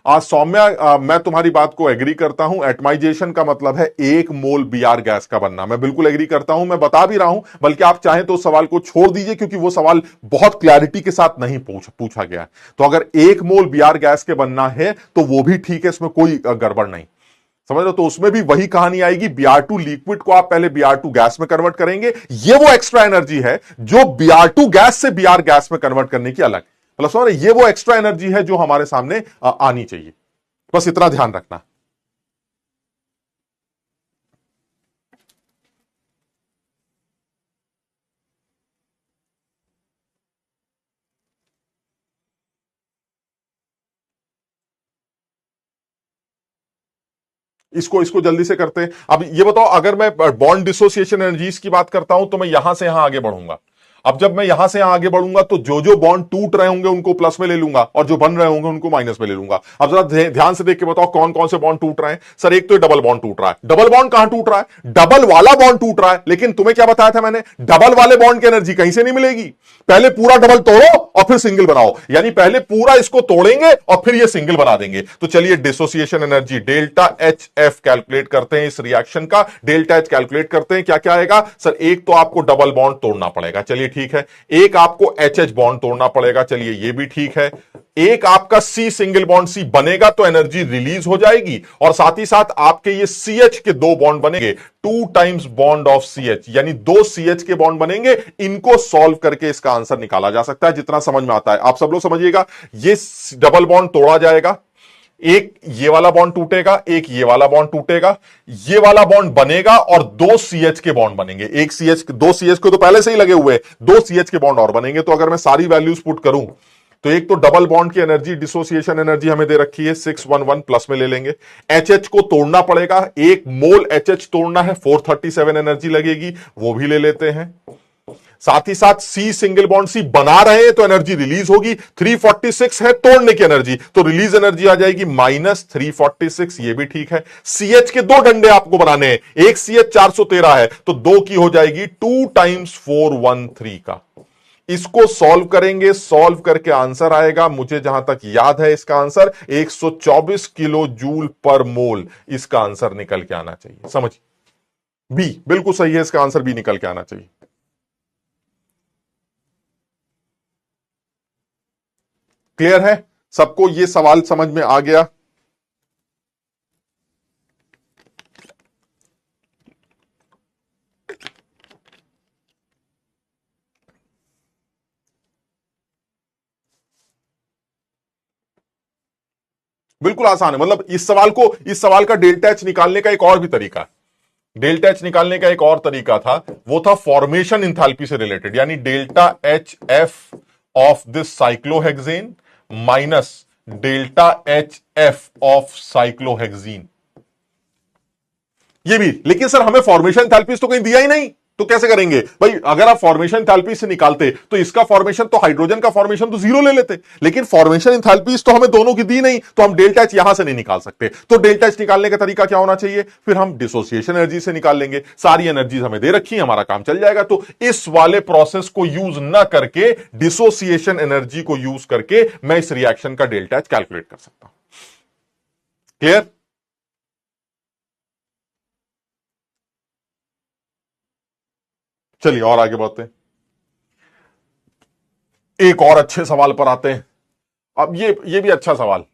सौम्या, मैं तुम्हारी बात को एग्री करता हूं। एटमाइजेशन का मतलब है 1 मोल Br गैस का बनना, मैं बिल्कुल एग्री करता हूं, मैं बता भी रहा हूं। बल्कि आप चाहें तो उस सवाल को छोड़ दीजिए क्योंकि वो सवाल बहुत क्लैरिटी के साथ नहीं पूछा गया। तो अगर 1 मोल Br गैस के बनना है तो वो भी ठीक है, इसमें कोई गड़बड़ नहीं। समझ लो? तो उसमें भी वही कहानी आएगी, Br2 लिक्विड को आप पहले Br2 गैस में कन्वर्ट करेंगे, ये वो एक्स्ट्रा एनर्जी है जो Br2 गैस से Br गैस में कन्वर्ट करने की अलग, मतलब समझ रहे, ये वो एक्स्ट्रा एनर्जी है जो हमारे सामने आनी चाहिए। बस इतना ध्यान रखना। इसको जल्दी से करते हैं। अब ये बताओ, अगर मैं बॉन्ड डिसोसिएशन एनर्जीज की बात करता हूं तो मैं यहां से यहां आगे बढ़ूंगा। अब जब मैं यहां से आगे बढ़ूंगा तो जो जो बॉन्ड टूट रहे होंगे उनको प्लस में ले लूंगा और जो बन रहे होंगे उनको माइनस में ले लूंगा। अब जरा ध्यान से देख के बताओ कौन कौन से बॉन्ड टूट रहे हैं। सर एक तो डबल बॉन्ड टूट रहा है। डबल बॉन्ड कहां टूट रहा है? डबल वाला बॉन्ड टूट रहा है। लेकिन तुम्हें क्या बताया था मैंने, डबल वाले बॉन्ड की एनर्जी कहीं से नहीं मिलेगी। पहले पूरा डबल तोड़ो और फिर सिंगल बनाओ, यानी पहले पूरा इसको तोड़ेंगे और फिर ये सिंगल बना देंगे। तो चलिए dissociation energy delta H F calculate करते हैं, इस रिएक्शन का डेल्टा एच कैलकुलेट करते हैं। क्या क्या आएगा? सर एक तो आपको डबल बॉन्ड तोड़ना पड़ेगा, चलिए ठीक है। एक आपको एच एच बॉन्ड तोड़ना पड़ेगा, चलिए ये भी ठीक है। एक आपका सी सिंगल बॉन्ड सी बनेगा तो एनर्जी रिलीज हो जाएगी, और साथ ही साथ आपके ये सी एच के दो बॉन्ड बनेंगे, 2 times bond of C H, यानी 2 सी एच के बॉन्ड बनेंगे। इनको सॉल्व करके इसका आंसर निकाला जा सकता है, जितना समझ में आता है। आप सब लोग समझिएगा, ये डबल बॉन्ड तोड़ा जाएगा, एक ये वाला बॉन्ड टूटेगा, एक ये वाला बॉन्ड टूटेगा, ये वाला बॉन्ड बनेगा और दो CH के बॉन्ड बनेंगे। एक CH, दो CH को तो पहले से ही लगे हुए, दो CH के बॉन्ड और बनेंगे। तो अगर मैं सारी वैल्यूज पुट करूं तो एक तो डबल बॉन्ड की एनर्जी, डिसोसिएशन एनर्जी हमें दे रखी है 611 प्लस में ले लेंगे। HH को तोड़ना पड़ेगा, एक मोल HH तोड़ना है, 437 एनर्जी लगेगी, वो भी ले लेते हैं। साथ ही साथ C सिंगल बॉन्ड C बना रहे हैं तो एनर्जी रिलीज होगी, 346 है तोड़ने की एनर्जी, तो रिलीज एनर्जी आ जाएगी -346, ये भी ठीक है। CH के दो डंडे आपको बनाने हैं, एक CH 413 है तो दो की हो जाएगी 2 × 413 का। इसको सॉल्व करेंगे, सॉल्व करके आंसर आएगा, मुझे जहां तक याद है इसका आंसर 124 किलो जूल पर मोल इसका आंसर निकल के आना चाहिए। समझ, बी बिल्कुल सही है, इसका आंसर बी निकल के आना चाहिए। क्लियर है सबको, ये सवाल समझ में आ गया? बिल्कुल आसान है, मतलब इस सवाल का डेल्टा एच निकालने का एक और भी तरीका है। डेल्टा एच निकालने का एक और तरीका था, वो था फॉर्मेशन इंथैल्पी से रिलेटेड, यानी delta H F of this cyclohexane minus delta H F of cyclohexene. ये भी, लेकिन सर हमें फॉर्मेशन एंथैल्पीज तो कहीं दिया ही नहीं, तो कैसे करेंगे भाई? अगर आप फॉर्मेशन एंथैल्पी से निकालते तो इसका फॉर्मेशन तो हाइड्रोजन का फॉर्मेशन तो 0 ले लेते, लेकिन फॉर्मेशन एंथैल्पीज तो हमें दोनों की दी नहीं, तो हम डेल्टा एच यहां से नहीं निकाल सकते। तो डेल्टा एच निकालने का तरीका क्या होना चाहिए? फिर हम डिसोसिएशन एनर्जी से निकाल लेंगे, सारी एनर्जीज हमें दे रखी है, हमारा काम चल जाएगा। तो इस वाले प्रोसेस को यूज ना करके, डिसोसिएशन एनर्जी को यूज करके मैं इस रिएक्शन का डेल्टा एच कैलकुलेट कर सकता हूं। क्लियर? चलिए और आगे बढ़ते हैं, एक और अच्छे सवाल पर आते हैं। अब ये भी अच्छा सवाल,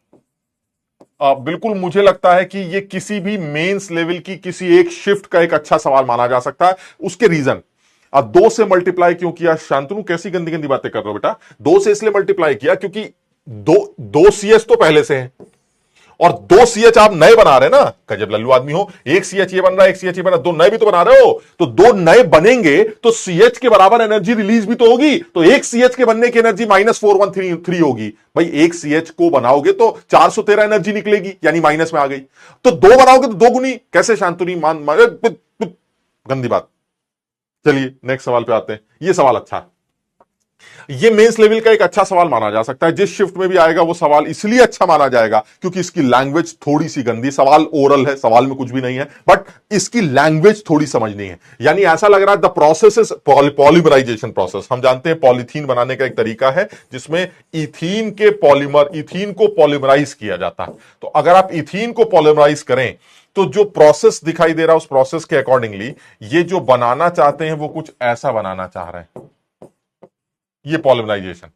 बिल्कुल मुझे लगता है कि ये किसी भी मेंस लेवल की किसी एक शिफ्ट का एक अच्छा सवाल माना जा सकता है। उसके रीजन, अब 2 से मल्टीप्लाई क्यों किया? शांतनु कैसी गंदी गंदी बातें कर रहे हो बेटा? 2 से इसलिए मल्टीप्लाई किया क्योंकि दो CS तो पहले से हैं और 2 CH आप नए बना रहे हैं ना, गजब लल्लू आदमी हो। एक CH ये बन रहा है, एक CH ये बन रहा है, 2 नए भी तो बना रहे हो, तो 2 नए बनेंगे तो CH के बराबर एनर्जी रिलीज भी तो होगी, तो एक CH के बनने की एनर्जी -4133 होगी। भाई एक CH को बनाओगे तो 413 एनर्जी निकलेगी, यानी माइनस में आ गई। तो 2 बनाओगे तो 2 गुनी, कैसे शांतनु? गंदी बात। चलिए नेक्स्ट सवाल पे आते हैं, ये सवाल अच्छा है, ये मेंस लेवल का एक अच्छा सवाल माना जा सकता है। जिस शिफ्ट में भी आएगा वो सवाल इसलिए अच्छा माना जाएगा क्योंकि इसकी लैंग्वेज थोड़ी सी गंदी, सवाल ओरल है, सवाल में कुछ भी नहीं है, बट इसकी लैंग्वेज थोड़ी समझनी है। यानी ऐसा लग रहा है the process is polymerization process. हम जानते हैं पॉलीथीन बनाने का एक तरीका है जिसमें इथीन के पॉलीमर, इथीन को पॉलीमराइज किया जाता है। तो अगर आप इथीन को पॉलीमराइज करें तो जो प्रोसेस दिखाई दे रहा है उस प्रोसेस के अकॉर्डिंगली ये जो बनाना चाहते हैं वो कुछ ऐसा बनाना चाह रहे हैं, ये पॉलिमराइजेशन।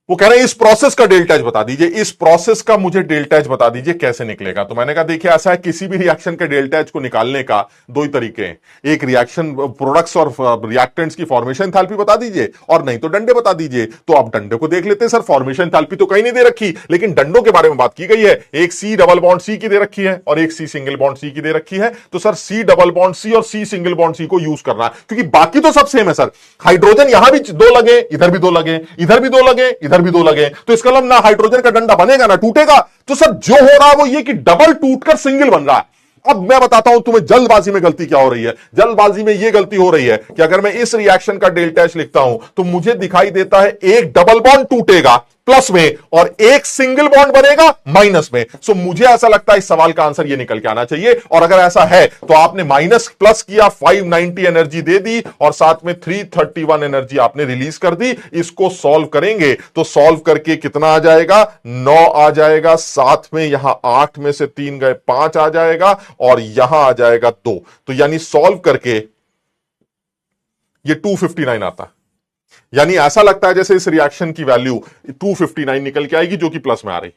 वो कह रहे हैं इस प्रोसेस का डेल्टा एच बता दीजिए, इस प्रोसेस का मुझे डेल्टा एच बता दीजिए कैसे निकलेगा। तो मैंने कहा देखिए ऐसा है, किसी भी रिएक्शन के डेल्टा एच को निकालने का 2 ही तरीके हैं, एक रिएक्शन प्रोडक्ट्स और रिएक्टेंट्स की फॉर्मेशन एंथैल्पी बता दीजिए और नहीं तो डंडे बता दीजिए। तो आप डंडे को देख लेते हैं, सर फॉर्मेशन एंथैल्पी तो कहीं नहीं दे रखी, लेकिन डंडों के बारे में बात की गई है। एक C डबल बॉन्ड C की दे रखी है और एक C सिंगल बॉन्ड C की दे रखी है। तो sir C double bond C और C सिंगल बॉन्ड C को यूज करना है, क्योंकि बाकी तो सब सेम है सर। हाइड्रोजन यहां भी 2 लगे, इधर भी 2 लगे, इधर भी 2 लगे, इधर भी 2 लगे, तो इसका मतलब ना हाइड्रोजन का डंडा बनेगा ना टूटेगा। तो सर जो हो रहा है वो ये कि डबल टूटकर सिंगल बन रहा है। अब मैं बताता हूं तुम्हें जल्दबाजी में गलती क्या हो रही है। जल्दबाजी में यह गलती हो रही है कि अगर मैं इस रिएक्शन का डेल्टा एच लिखता हूं तो मुझे दिखाई देता है एक डबल बॉन्ड टूटेगा प्लस में और एक सिंगल बॉन्ड बनेगा माइनस में। सो मुझे ऐसा लगता है इस सवाल का आंसर ये निकल के आना चाहिए। और अगर ऐसा है तो आपने माइनस प्लस किया, 590 एनर्जी दे दी और साथ में 331 एनर्जी आपने रिलीज कर दी। इसको सॉल्व करेंगे तो सॉल्व करके कितना आ जाएगा? 9 आ जाएगा, साथ में यहां 8 में से 3 गए 5 आ जाएगा और यहां आ जाएगा 2। तो यानी सॉल्व करके ये 259 आता है। यानी ऐसा लगता है जैसे इस रिएक्शन की वैल्यू 259 निकल के आएगी जो कि प्लस में आ रही,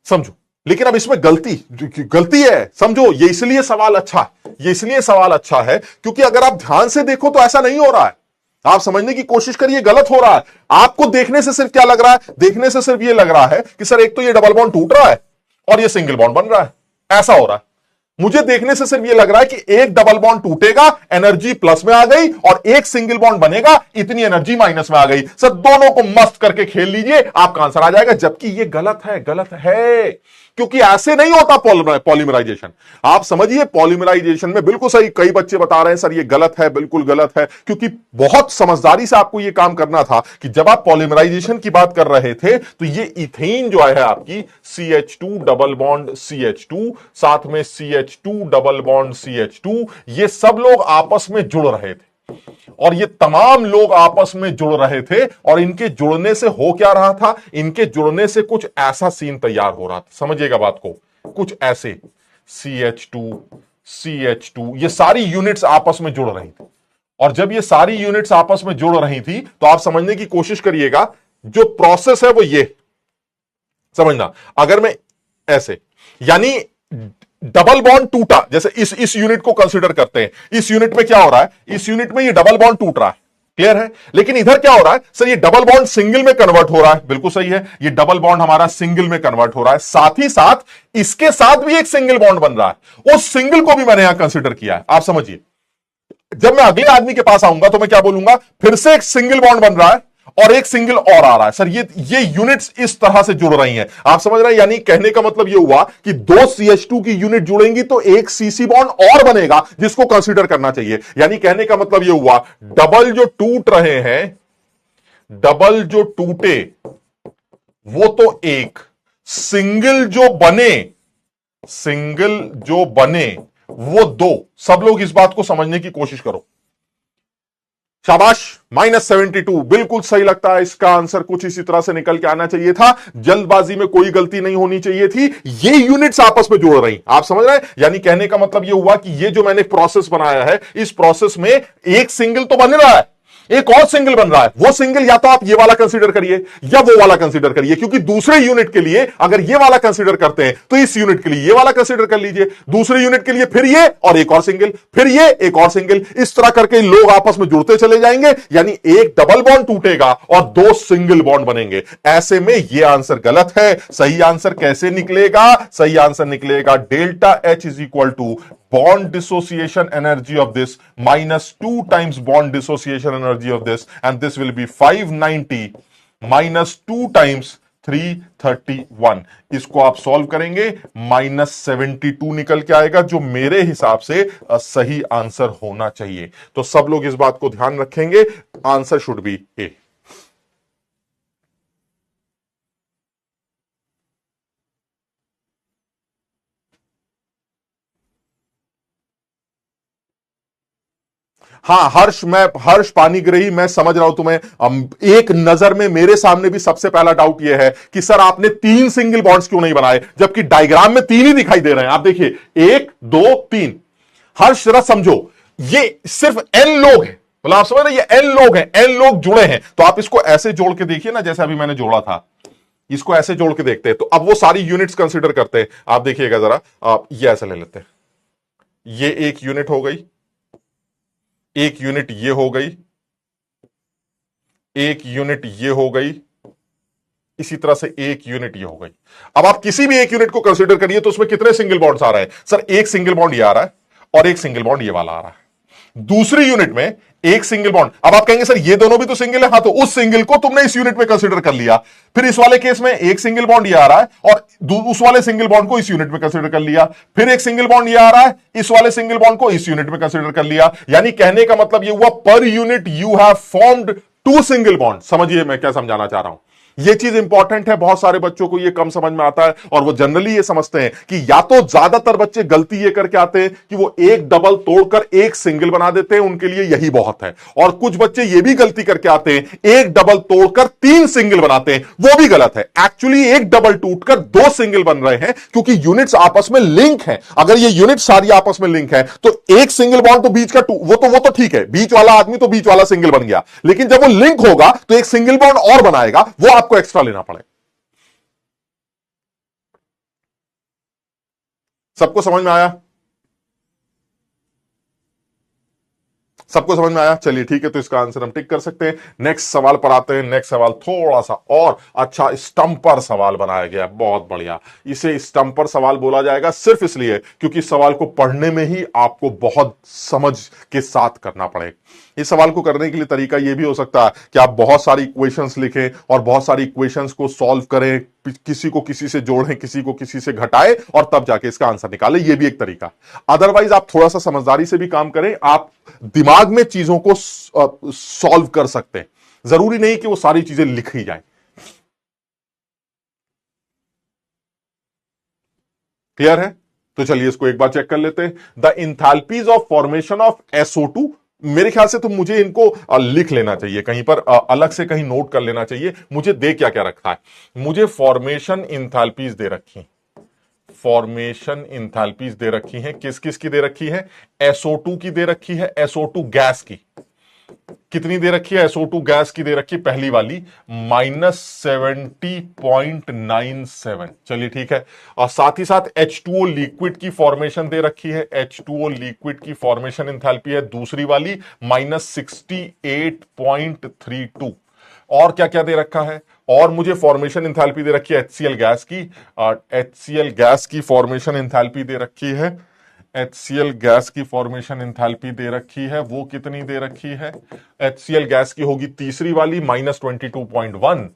समझो। लेकिन अब इसमें गलती है, समझो। ये इसलिए सवाल अच्छा है, ये इसलिए सवाल अच्छा है क्योंकि अगर आप ध्यान से देखो तो ऐसा नहीं हो रहा है। आप समझने की कोशिश करिए, गलत हो रहा है। आपको देखने से सिर्फ क्या लग रहा है, देखने से सिर्फ ये लग रहा है कि सर एक तो ये डबल बॉन्ड टूट रहा है और ये सिंगल बॉन्ड बन रहा है, ऐसा हो रहा है। मुझे देखने से सिर्फ ये लग रहा है कि एक डबल बॉन्ड टूटेगा, एनर्जी प्लस में आ गई, और एक सिंगल बॉन्ड बनेगा, इतनी एनर्जी माइनस में आ गई। सर दोनों को मस्त करके खेल लीजिए, आपका आंसर आ जाएगा। जबकि ये गलत है, गलत है, क्योंकि ऐसे नहीं होता पॉलीमराइजेशन। आप समझिए, पॉलीमराइजेशन में बिल्कुल सही, कई बच्चे बता रहे हैं सर ये गलत है, बिल्कुल गलत है, क्योंकि बहुत समझदारी से आपको ये काम करना था कि जब आप पॉलीमराइजेशन की बात कर रहे थे तो ये इथेन जो है आपकी CH2 डबल बॉन्ड CH2, साथ में CH2 डबल बॉन्ड CH2, ये सब लोग आपस में जुड़ रहे थे, और ये तमाम लोग आपस में जुड़ रहे थे, और इनके जुड़ने से हो क्या रहा था, इनके जुड़ने से कुछ ऐसा सीन तैयार हो रहा था, समझिएगा बात को, कुछ ऐसे CH2 ये सारी यूनिट्स आपस में जुड़ रही थी। और जब ये सारी यूनिट्स आपस में जुड़ रही थी तो आप समझने की कोशिश करिएगा, जो प्रोसेस है वो ये समझना, अगर मैं ऐसे, यानी डबल बॉन्ड टूटा, जैसे इस यूनिट को कंसीडर करते हैं, इस यूनिट में क्या हो रहा है, इस यूनिट में ये डबल बॉन्ड टूट रहा है, क्लियर है। लेकिन इधर क्या हो रहा है, सर ये डबल बॉन्ड सिंगल में कन्वर्ट हो रहा है, बिल्कुल सही है, ये डबल बॉन्ड हमारा सिंगल में कन्वर्ट हो रहा है, साथ ही साथ इसके साथ भी एक सिंगल बॉन्ड बन रहा है, उस सिंगल को भी मैंने यहां कंसीडर किया है। आप समझिए, जब मैं अगले आदमी के पास आऊंगा तो मैं क्या बोलूंगा, फिर से एक सिंगल बॉन्ड बन रहा है और एक सिंगल और आ रहा है। सर ये यूनिट्स इस तरह से जुड़ रही हैं, आप समझ रहे हैं। यानी कहने का मतलब ये हुआ कि दो CH2 की यूनिट जुड़ेंगी तो एक CC बॉन्ड और बनेगा, जिसको कंसीडर करना चाहिए। यानी कहने का मतलब ये हुआ, डबल जो टूट रहे हैं, डबल जो टूटे वो तो एक, सिंगल जो बने, सिंगल जो बने वो दो। सब लोग इस बात को समझने की कोशिश करो। शाबाश, -72 बिल्कुल सही लगता है। इसका आंसर कुछ इसी तरह से निकल के आना चाहिए था, जल्दबाजी में कोई गलती नहीं होनी चाहिए थी। ये यूनिट्स आपस में जुड़ रही, आप समझ रहे हैं। यानी कहने का मतलब ये हुआ कि ये जो मैंने प्रोसेस बनाया है, इस प्रोसेस में एक सिंगल तो बन रहा है, एक और सिंगल बन रहा है। वो सिंगल या तो आप ये वाला कंसीडर करिए या वो वाला कंसीडर करिए, क्योंकि दूसरे यूनिट के लिए अगर ये वाला कंसीडर करते हैं तो इस यूनिट के लिए ये वाला कंसीडर कर लीजिए, दूसरे यूनिट के लिए फिर ये और एक और सिंगल, फिर ये एक और सिंगल, इस तरह करके लोग आपस में जुड़ते चले जाएंगे। यानी एक डबल बॉन्ड टूटेगा और दो सिंगल बॉन्ड बनेंगे। ऐसे में ये आंसर गलत है। सही आंसर कैसे निकलेगा, सही आंसर निकलेगा delta H is equal to bond dissociation energy of this minus 2 times bond dissociation energy of this, and this will be 590 minus 2 times 331। इसको आप सॉल्व करेंगे, -72 निकल के आएगा, जो मेरे हिसाब से सही आंसर होना चाहिए। तो सब लोग इस बात को ध्यान रखेंगे, आंसर शुड बी ए। हाँ हर्ष पानीग्रही, मैं समझ रहा हूं तुम्हें। एक नजर में मेरे सामने भी सबसे पहला डाउट यह है कि सर आपने 3 सिंगल बॉन्ड्स क्यों नहीं बनाए, जबकि डायग्राम में 3 ही दिखाई दे रहे हैं। आप देखिए 1 2 3। हर्ष जरा समझो, ये सिर्फ n लोग हैं, मतलब आप समझ रहे, ये n लोग हैं, n लोग जुड़े हैं। तो आप इसको ऐसे जोड़ के देखिए ना, जैसे अभी मैंने जोड़ा था, इसको ऐसे जोड़ के देखते हैं। तो अब वो सारी यूनिट्स कंसिडर करते हैं। आप देखिएगा जरा, आप ये ऐसे ले लेते हैं, ये एक यूनिट हो गई, एक यूनिट ये हो गई, एक यूनिट ये हो गई, इसी तरह से एक यूनिट ये हो गई। अब आप किसी भी एक यूनिट को कंसीडर करिए तो उसमें कितने सिंगल बॉन्ड्स आ रहे हैं। सर एक सिंगल बॉन्ड ये आ रहा है और एक सिंगल बॉन्ड ये वाला आ रहा है। दूसरी यूनिट में एक सिंगल बॉन्ड। अब आप कहेंगे सर ये दोनों भी तो सिंगल है, हाँ, तो उस सिंगल को तुमने इस यूनिट में कंसीडर कर लिया। फिर इस वाले केस में एक सिंगल बॉन्ड ये आ रहा है और उस वाले सिंगल बॉन्ड को इस यूनिट में कंसीडर कर लिया। फिर एक सिंगल बॉन्ड ये आ रहा है, इस वाले सिंगल बॉन्ड को इस यूनिट में कंसीडर कर लिया। यानी कहने का मतलब ये हुआ, per unit you have formed 2 single bond. समझिए मैं क्या समझाना चाह रहा हूं। ये चीज इंपॉर्टेंट है, बहुत सारे बच्चों को ये कम समझ में आता है और वो जनरली ये समझते हैं कि या तो ज्यादातर बच्चे गलती ये करके आते हैं कि वो एक डबल तोड़कर एक सिंगल बना देते हैं, उनके लिए यही बहुत है। और कुछ बच्चे ये भी गलती करके आते हैं, एक डबल तोड़कर 3 सिंगल बनाते हैं, वो भी गलत है। एक्चुअली एक डबल टूटकर 2 सिंगल बन रहे हैं, क्योंकि यूनिट्स आपस में लिंक है। अगर ये यूनिट सारी आपस में लिंक है तो एक सिंगल बॉन्ड तो बीच का वो तो ठीक है, बीच वाला आदमी तो बीच वाला सिंगल बन गया, लेकिन जब वो लिंक होगा तो एक सिंगल बॉन्ड और बनाएगा, वो आपको एक्स्ट्रा लेना पड़ेगा। सबको समझ में आया? सबको समझ में आया? चलिए ठीक है, तो इसका आंसर हम टिक कर सकते हैं। नेक्स्ट सवाल पर आते हैं। नेक्स्ट सवाल थोड़ा सा और अच्छा स्टंपर सवाल बनाया गया, बहुत बढ़िया। इसे स्टंपर सवाल बोला जाएगा सिर्फ इसलिए क्योंकि सवाल को पढ़ने में ही आपको बहुत समझ के साथ करना पड़ेगा। इस सवाल को करने के लिए तरीका यह भी हो सकता है कि आप बहुत सारी इक्वेशंस लिखें और बहुत सारी इक्वेशंस को सॉल्व करें, किसी को किसी से जोड़ें, किसी को किसी से घटाएं और तब जाके इसका आंसर निकालें। यह भी एक तरीका। अदरवाइज आप थोड़ा सा समझदारी से भी काम करें, आप दिमाग में चीजों को सॉल्व कर सकते हैं। जरूरी नहीं कि वो सारी चीजें लिखी जाए। क्लियर है? तो चलिए इसको एक बार चेक कर लेते हैं। The enthalpies of formation of SO2, मेरे ख्याल से तो मुझे इनको लिख लेना चाहिए कहीं पर, अलग से कहीं नोट कर लेना चाहिए। मुझे दे क्या क्या रखा है, मुझे फॉर्मेशन इंथैल्पीज दे रखी, फॉर्मेशन इंथैल्पीज दे रखी हैं। किस किस की दे रखी है? SO2 की दे रखी है, SO2 गैस की। कितनी दे रखी है? SO2 गैस की दे रखी है पहली वाली -70.97। चलिए ठीक है। और साथ ही साथ H2O लिक्विड की फॉर्मेशन दे रखी है, H2O लिक्विड की फॉर्मेशन इंथैल्पी है दूसरी वाली -68.32। और क्या क्या दे रखा है? और मुझे फॉर्मेशन इंथैल्पी दे रखी है HCl गैस की, HCl गैस की फॉर्मेशन इंथैल्पी दे रखी है, HCl गैस की फॉर्मेशन इंथैल्पी दे रखी है। वो कितनी दे रखी है? HCl गैस की होगी तीसरी वाली -22.1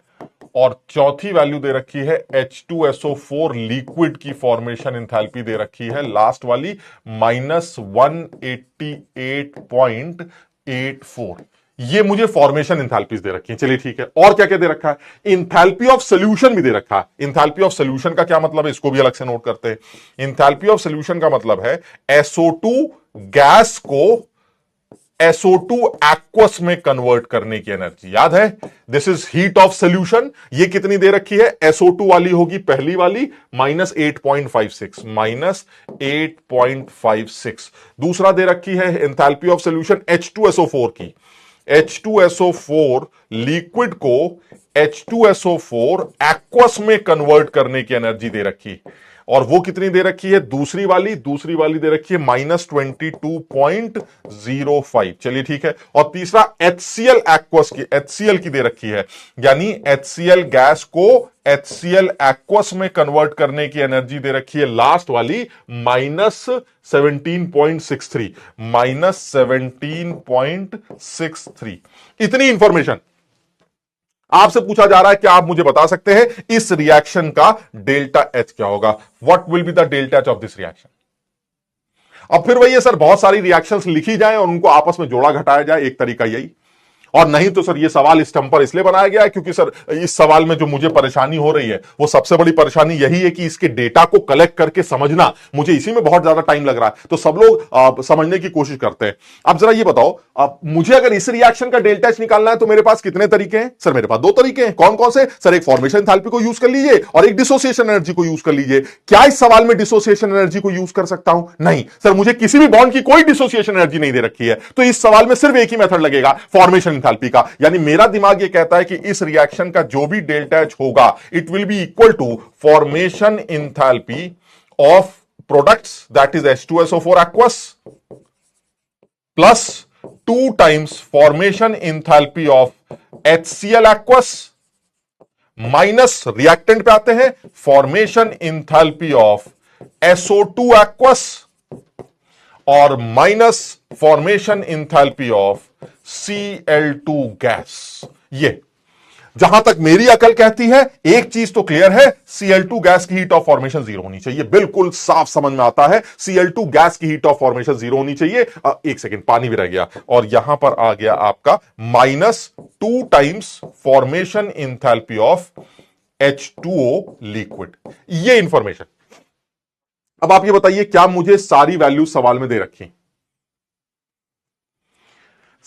और चौथी वैल्यू दे रखी है H2SO4 लिक्विड की फॉर्मेशन इंथैल्पी दे रखी है लास्ट वाली -188.84। ये मुझे फॉर्मेशन इंथैल्पीज दे रखी है। चलिए ठीक है। और क्या क्या दे रखा है? इंथैल्पी ऑफ सोल्यूशन भी दे रखा है। इंथैल्पी ऑफ सोल्यूशन का क्या मतलब है, इसको भी अलग से नोट करते हैं। इंथैल्पी ऑफ सोल्यूशन का मतलब है SO2 गैस को SO2 एक्वस में कन्वर्ट करने की एनर्जी। याद है, this is heat of solution. ये कितनी दे रखी है? SO2 वाली होगी पहली वाली -8.56, -8.56। दूसरा दे रखी है एंथैल्पी ऑफ सोल्यूशन H2SO4 की, H2SO4 लिक्विड को H2SO4 एक्वस में कन्वर्ट करने की एनर्जी दे रखी, और वो कितनी दे रखी है? दूसरी वाली दे रखी है -22.05। चलिए ठीक है। और तीसरा HCl एक्वस की, HCl की दे रखी है, यानी HCl गैस को HCl एक्वस में कन्वर्ट करने की एनर्जी दे रखी है लास्ट वाली -17.63, -17.63। इतनी इंफॉर्मेशन आपसे पूछा जा रहा है कि आप मुझे बता सकते हैं इस रिएक्शन का डेल्टा H क्या होगा? What will be the delta H of this reaction? अब फिर वही है सर, बहुत सारी रिएक्शंस लिखी जाए और उनको आपस में जोड़ा घटाया जाए, एक तरीका यही। और नहीं तो सर ये सवाल स्टंपर इसलिए बनाया गया है क्योंकि सर इस सवाल में जो मुझे परेशानी हो रही है वो सबसे बड़ी परेशानी यही है कि इसके डेटा को कलेक्ट करके समझना, मुझे इसी में बहुत ज्यादा टाइम लग रहा है। तो सब लोग समझने की कोशिश करते हैं। अब जरा ये बताओ, मुझे अगर इस रिएक्शन का डेल्टा एच निकालना है तो मेरे पास कितने तरीके हैं? सर मेरे पास दो तरीके हैं। कौन कौन से? सर एक फॉर्मेशन एंथैल्पी को यूज कर लीजिए और एक डिसोसिएशन एनर्जी को यूज कर लीजिए। क्या इस सवाल में डिसोसिएशन एनर्जी को यूज कर सकता हूं? नहीं सर, मुझे किसी भी बॉन्ड की कोई डिसोसिएशन एनर्जी नहीं दे रखी है, तो इस सवाल में सिर्फ एक ही मेथड लगेगा, फॉर्मेशन एंथैल्पी का। यानी मेरा दिमाग ये कहता है कि इस रिएक्शन का जो भी डेल्टा एच होगा it will be equal to formation enthalpy of products that is H2SO4 aqueous plus 2 times formation enthalpy of HCl aqueous minus reactant पे आते हैं formation enthalpy of SO2 aqueous और minus formation enthalpy of Cl2 gas. ये जहां तक मेरी अकल कहती है, एक चीज तो क्लियर है, Cl2 गैस की हीट ऑफ फॉर्मेशन 0 होनी चाहिए। बिल्कुल साफ समझ में आता है, Cl2 गैस की हीट ऑफ फॉर्मेशन 0 होनी चाहिए। एक सेकेंड, पानी भी रह गया और यहां पर आ गया आपका -2 times formation enthalpy of H2O liquid. ये इंफॉर्मेशन। अब आप ये बताइए, क्या मुझे सारी वैल्यू सवाल में दे रखी?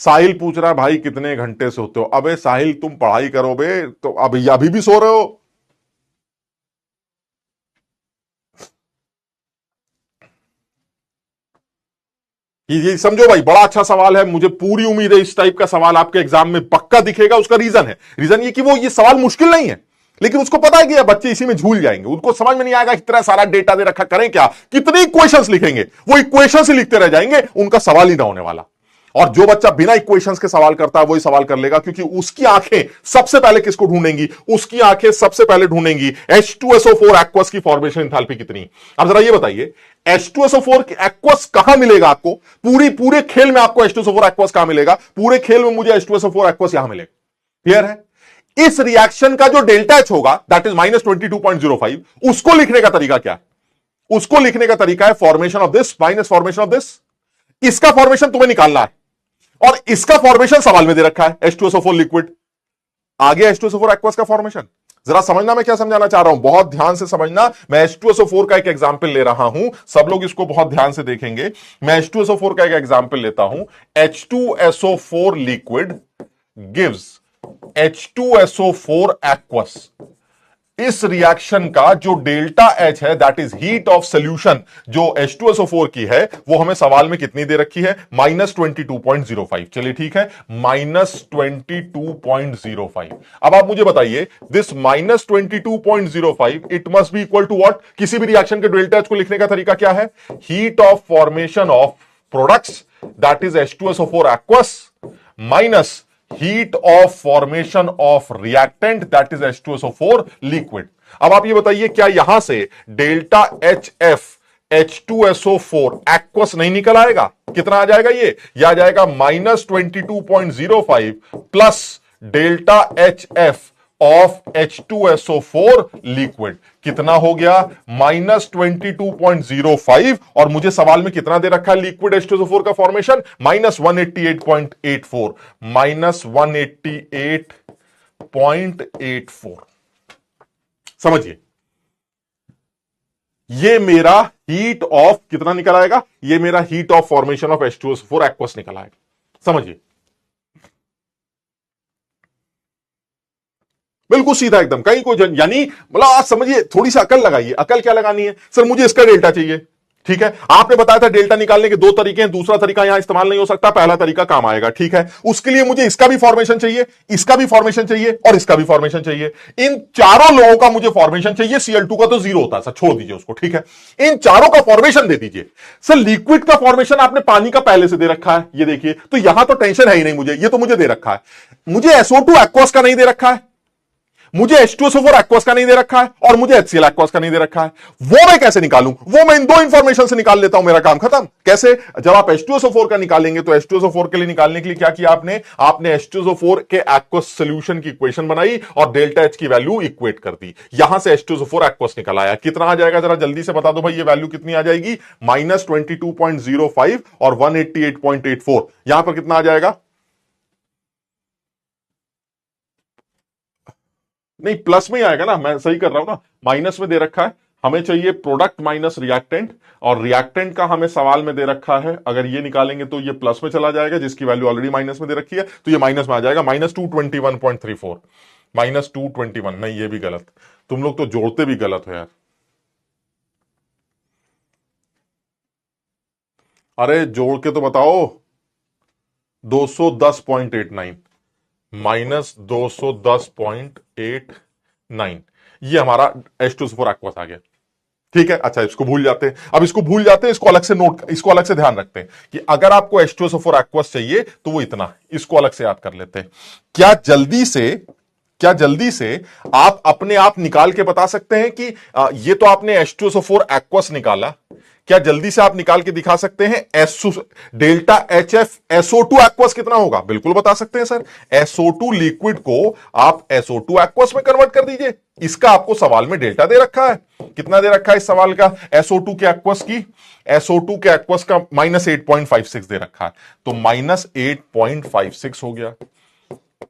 साहिल पूछ रहा है भाई कितने घंटे से होते हो? अबे साहिल तुम पढ़ाई करो बे, तो अभी भी सो रहे हो? ये समझो भाई, बड़ा अच्छा सवाल है। मुझे पूरी उम्मीद है इस टाइप का सवाल आपके एग्जाम में पक्का दिखेगा। उसका रीजन है, रीजन ये कि वो ये सवाल मुश्किल नहीं है, लेकिन उसको पता है कि बच्चे इसी में झूल जाएंगे। उनको समझ में नहीं आएगा इतना सारा डेटा दे रखा, करें क्या, कितनी इक्वेशंस लिखेंगे, वो इक्वेशंस ही लिखते रह जाएंगे, उनका सवाल ही ना होने वाला। और जो बच्चा बिना इक्वेशंस के सवाल करता है वही सवाल कर लेगा, क्योंकि उसकी आंखें सबसे पहले किसको ढूंढेंगी? उसकी आंखें सबसे पहले ढूंढेंगी H2SO4 एक्वस की फॉर्मेशन एंथैल्पी कितनी। अब जरा ये बताइए H2SO4 एक्वस कहां मिलेगा आपको? पूरे खेल में आपको H2SO4 एक्वस कहां मिलेगा? पूरे खेल में मुझे H2SO4 एक्वस यहां मिलेगा। क्लियर है? इस रिएक्शन का जो डेल्टा एच होगा दैट इज -22.05, उसको लिखने का तरीका क्या है? उसको लिखने का तरीका है formation of this minus formation of this. इसका फॉर्मेशन तुम्हें निकालना है और इसका फॉर्मेशन सवाल में दे रखा है H2SO4 लिक्विड, आगे H2SO4 एक्वस का फॉर्मेशन। जरा समझना मैं क्या समझाना चाह रहा हूं, बहुत ध्यान से समझना। मैं H2SO4 का एक एग्जांपल ले रहा हूं, सब लोग इसको बहुत ध्यान से देखेंगे। मैं H2SO4 का एक एग्जांपल लेता हूं। H2SO4 liquid gives H2SO4 aqueous. इस रिएक्शन का जो डेल्टा एच है that is heat of solution जो H2SO4 की है, वो हमें सवाल में कितनी दे रखी है? -22.05। चलिए ठीक है, -22.05। अब आप मुझे बताइए this -22.05 it must be equal to what? किसी भी रिएक्शन के डेल्टा एच को लिखने का तरीका क्या है? Heat of formation of products that is H2SO4 aqueous minus heat of formation of reactant that is H2SO4 liquid. अब आप ये बताइए क्या यहां से डेल्टा HF H2SO4 एक्वस नहीं निकल आएगा? कितना आ जाएगा ये? आ जाएगा -22.05 plus delta HF of H2SO4 liquid. कितना हो गया? -22.05, और मुझे सवाल में कितना दे रखा है लिक्विड H2SO4 का फॉर्मेशन? -188.84, -188.84। समझिए, ये मेरा हीट ऑफ कितना निकल आएगा? ये मेरा heat of formation of H2SO4 aqueous निकल आएगा। समझिए, बिल्कुल सीधा एकदम, कहीं कोई यानी मतलब आज समझिए, थोड़ी सी अकल लगाइए। अकल क्या लगानी है? सर मुझे इसका डेल्टा चाहिए, ठीक है। आपने बताया था डेल्टा निकालने के दो तरीके हैं, दूसरा तरीका यहां इस्तेमाल नहीं हो सकता, पहला तरीका काम आएगा, ठीक है। उसके लिए मुझे इसका भी फॉर्मेशन चाहिए, इसका भी फॉर्मेशन चाहिए और इसका भी फॉर्मेशन चाहिए। इन चारों लोगों का मुझे फॉर्मेशन चाहिए। Cl2 का तो जीरो होता है सर, छोड़ दीजिए उसको, ठीक है। इन चारों का फॉर्मेशन दे दीजिए। सर लिक्विड का फॉर्मेशन आपने पानी का पहले से दे रखा है, ये देखिए, तो यहां तो टेंशन है ही नहीं मुझे, ये तो मुझे दे रखा है। मुझे SO2 एक्वस का नहीं दे रखा है, मुझे H2SO4 एक्वस का नहीं दे रखा है और मुझे HCl एक्वस का नहीं दे रखा है। वो मैं कैसे निकालूं? वो मैं इन दो इंफॉर्मेशन से निकाल लेता हूं, मेरा काम खत्म। कैसे? जब आप H2SO4 का निकालेंगे तो H2SO4 के लिए निकालने के लिए क्या किया आपने H2SO4 के एक्वस सोल्यूशन की इक्वेशन बनाई और डेल्टा H की वैल्यू इक्वेट कर दी। यहां से H2SO4 एक्वस निकल आया। कितना आ जाएगा जरा जल्दी से बता दो भाई, ये वैल्यू कितनी आ जाएगी? -22.05 और 188.84। यहां पर कितना आ जाएगा? नहीं, प्लस में ही आएगा ना, मैं सही कर रहा हूं ना। माइनस में दे रखा है, हमें चाहिए प्रोडक्ट माइनस रिएक्टेंट, और रिएक्टेंट का हमें सवाल में दे रखा है। अगर ये निकालेंगे तो ये प्लस में चला जाएगा, जिसकी वैल्यू ऑलरेडी माइनस में दे रखी है, तो ये माइनस में आ जाएगा। -221.34, -221। नहीं, ये भी गलत, तुम लोग तो जोड़ते भी गलत हो यार। अरे जोड़ के तो बताओ। 210.89 -210.89, ये हमारा H2SO4 एक्वस आ गया, ठीक है। अच्छा, इसको भूल जाते हैं, अब इसको भूल जाते हैं, इसको अलग से नोट, इसको अलग से ध्यान रखते हैं कि अगर आपको H2SO4 एक्वस चाहिए तो वो इतना, इसको अलग से याद कर लेते हैं। क्या जल्दी से आप अपने आप निकाल के बता सकते हैं कि ये तो आपने H2SO4 एक्वस निकाला, क्या जल्दी से आप निकाल के दिखा सकते हैं डेल्टा HF SO2 एक्वस कितना होगा? बिल्कुल बता सकते हैं सर। SO2 लिक्विड को आप SO2 एक्वस में कन्वर्ट कर दीजिए। इसका आपको सवाल में डेल्टा दे रखा है, कितना दे रखा है इस सवाल का? SO2 के एक्वस का -8.56 दे रखा है, तो -8.56 हो गया।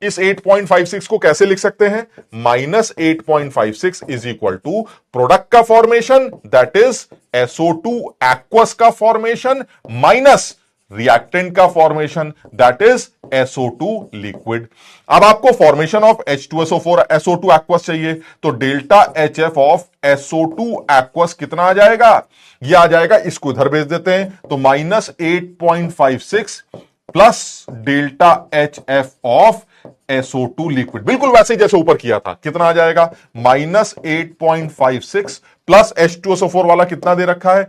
इस 8.56 को कैसे लिख सकते हैं? -8.56 इज इक्वल टू प्रोडक्ट का formation that is SO2 aqueous का फॉर्मेशन माइनस रिएक्टेंट का formation that is SO2 liquid. अब आपको formation of H2SO4 SO2 aqueous चाहिए, तो delta HF of SO2 aqueous कितना आ जाएगा? यह आ जाएगा, इसको इधर भेज देते हैं, तो -8.56 plus delta HF of SO2 liquid, बिल्कुल वैसे ही जैसे ऊपर किया था। कितना आ जाएगा? -8.56 प्लस H2SO4 वाला कितना दे रखा है,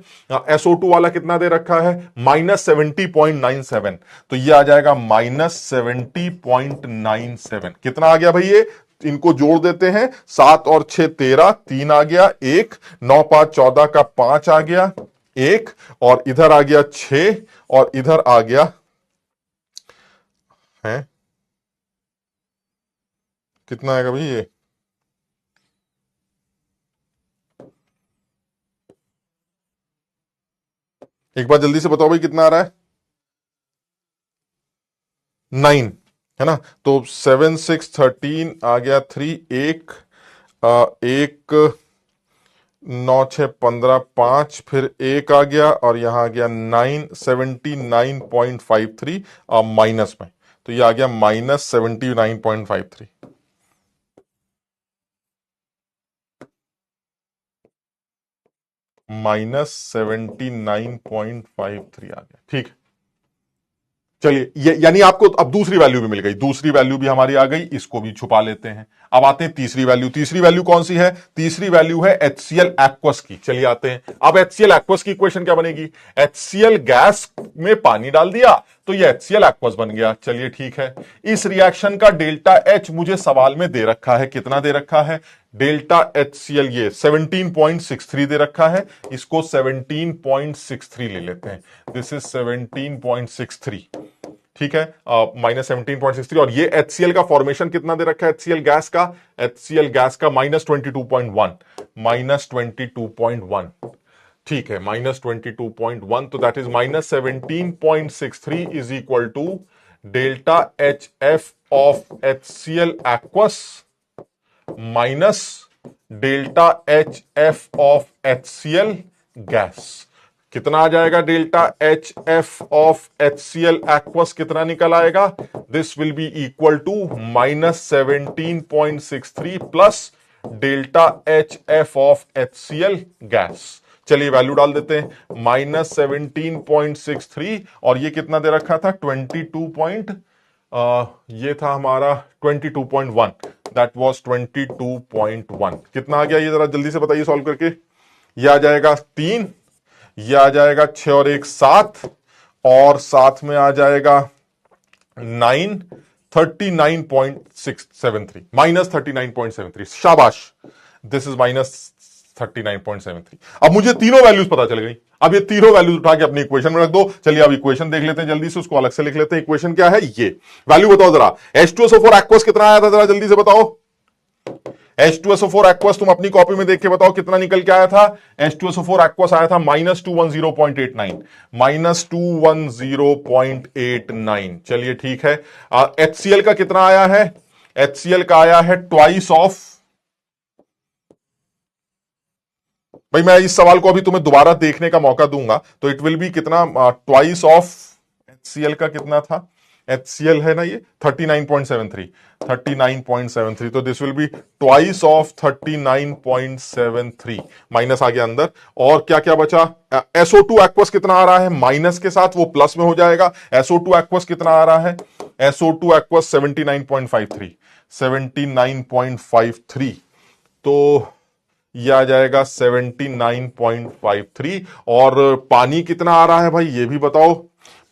SO2 वाला कितना दे रखा है, -70.97। तो ये आ जाएगा -70.97। कितना आ गया भाई ये? इनको जोड़ देते हैं, 7 और 6 13, 3 आ गया, 1, 9 5 14 का 5 आ गया, 1, और इधर आ गया 6, और इधर आ गया है, कितना आएगा भाई ये? एक बार जल्दी से बताओ भाई कितना आ रहा है? 9 है ना? तो 7 6 13 आ गया, 3 1, 1 9 6 15 5, फिर 1 आ गया, और यहां आ गया 9, 79.53 माइनस में, तो ये आ गया -79.53। -79.53 आ गया, ठीक है। चलिए, ये यानी आपको अब दूसरी वैल्यू भी मिल गई, दूसरी वैल्यू भी हमारी आ गई, इसको भी छुपा लेते हैं। अब आते हैं तीसरी वैल्यू। तीसरी वैल्यू कौन सी है? तीसरी वैल्यू है HCl एक्वस की। चलिए आते हैं। अब HCl एक्वस की इक्वेशन क्या बनेगी? HCl गैस में पानी डाल दिया तो ये HCl एक्वस बन गया। चलिए ठीक है। इस रिएक्शन का डेल्टा H मुझे सवाल में दे रखा है। कितना दे रखा है? डेल्टा HCl ये 17.63 दे रखा है। इसको 17.63 ले लेते हैं। दिस इज 17.63, ठीक है, -17.63। और ये HCl का फॉर्मेशन कितना दे रखा है? HCl गैस का, HCl गैस का -22.1, -22.1, ठीक है, -22.1। तो that is -17.63 is equal to delta HF of HCl aqueous minus delta HF of HCl gas. कितना आ जाएगा? Delta HF of HCl aqueous कितना निकल आएगा? This will be equal to -17.63 plus delta HF of HCl gas. चलिए value डाल देते हैं, -17.63, और ये कितना दे रखा था? 22 ये था हमारा 22.1, दैट वाज 22.1। कितना आ गया ये जरा जल्दी से बताइए सॉल्व करके। ये आ जाएगा 3, ये आ जाएगा 6 और 1 7, और साथ में आ जाएगा 9, 39.673, -39.73। शाबाश, दिस इज -39.73। अब मुझे तीनों वैल्यूज पता चल गई। अब ये तीनों वैल्यूज उठा के अपनी इक्वेशन में रख दो। चलिए अब इक्वेशन देख लेते हैं जल्दी से, उसको अलग से लिख लेते हैं। इक्वेशन क्या है? ये वैल्यू बताओ जरा। H2SO4 एक्वस कितना आया था, जरा जल्दी से बताओ। H2SO4 एक्वस तुम अपनी कॉपी में देख के बताओ कितना निकल के आया था। H2SO4 एक्वस आया था -210.89, -210.89। चलिए ठीक है। HCl का कितना आया है? HCl का आया है ट्वाइस ऑफ, भाई मैं इस सवाल को अभी तुम्हें दोबारा देखने का मौका दूंगा, तो इट विल बी कितना? ट्वाइस ऑफ HCl का कितना था? HCl है ना ये 39.73, 39.73, तो this will be twice of 39.73, minus आ गया अंदर। और क्या क्या बचा? SO2 एक्वस कितना आ रहा है? माइनस के साथ वो प्लस में हो जाएगा। SO2 एक्वस कितना आ रहा है? SO2 एक्वस 79.53, 79.53, तो यह आ जाएगा 79.53। और पानी कितना आ रहा है भाई ये भी बताओ।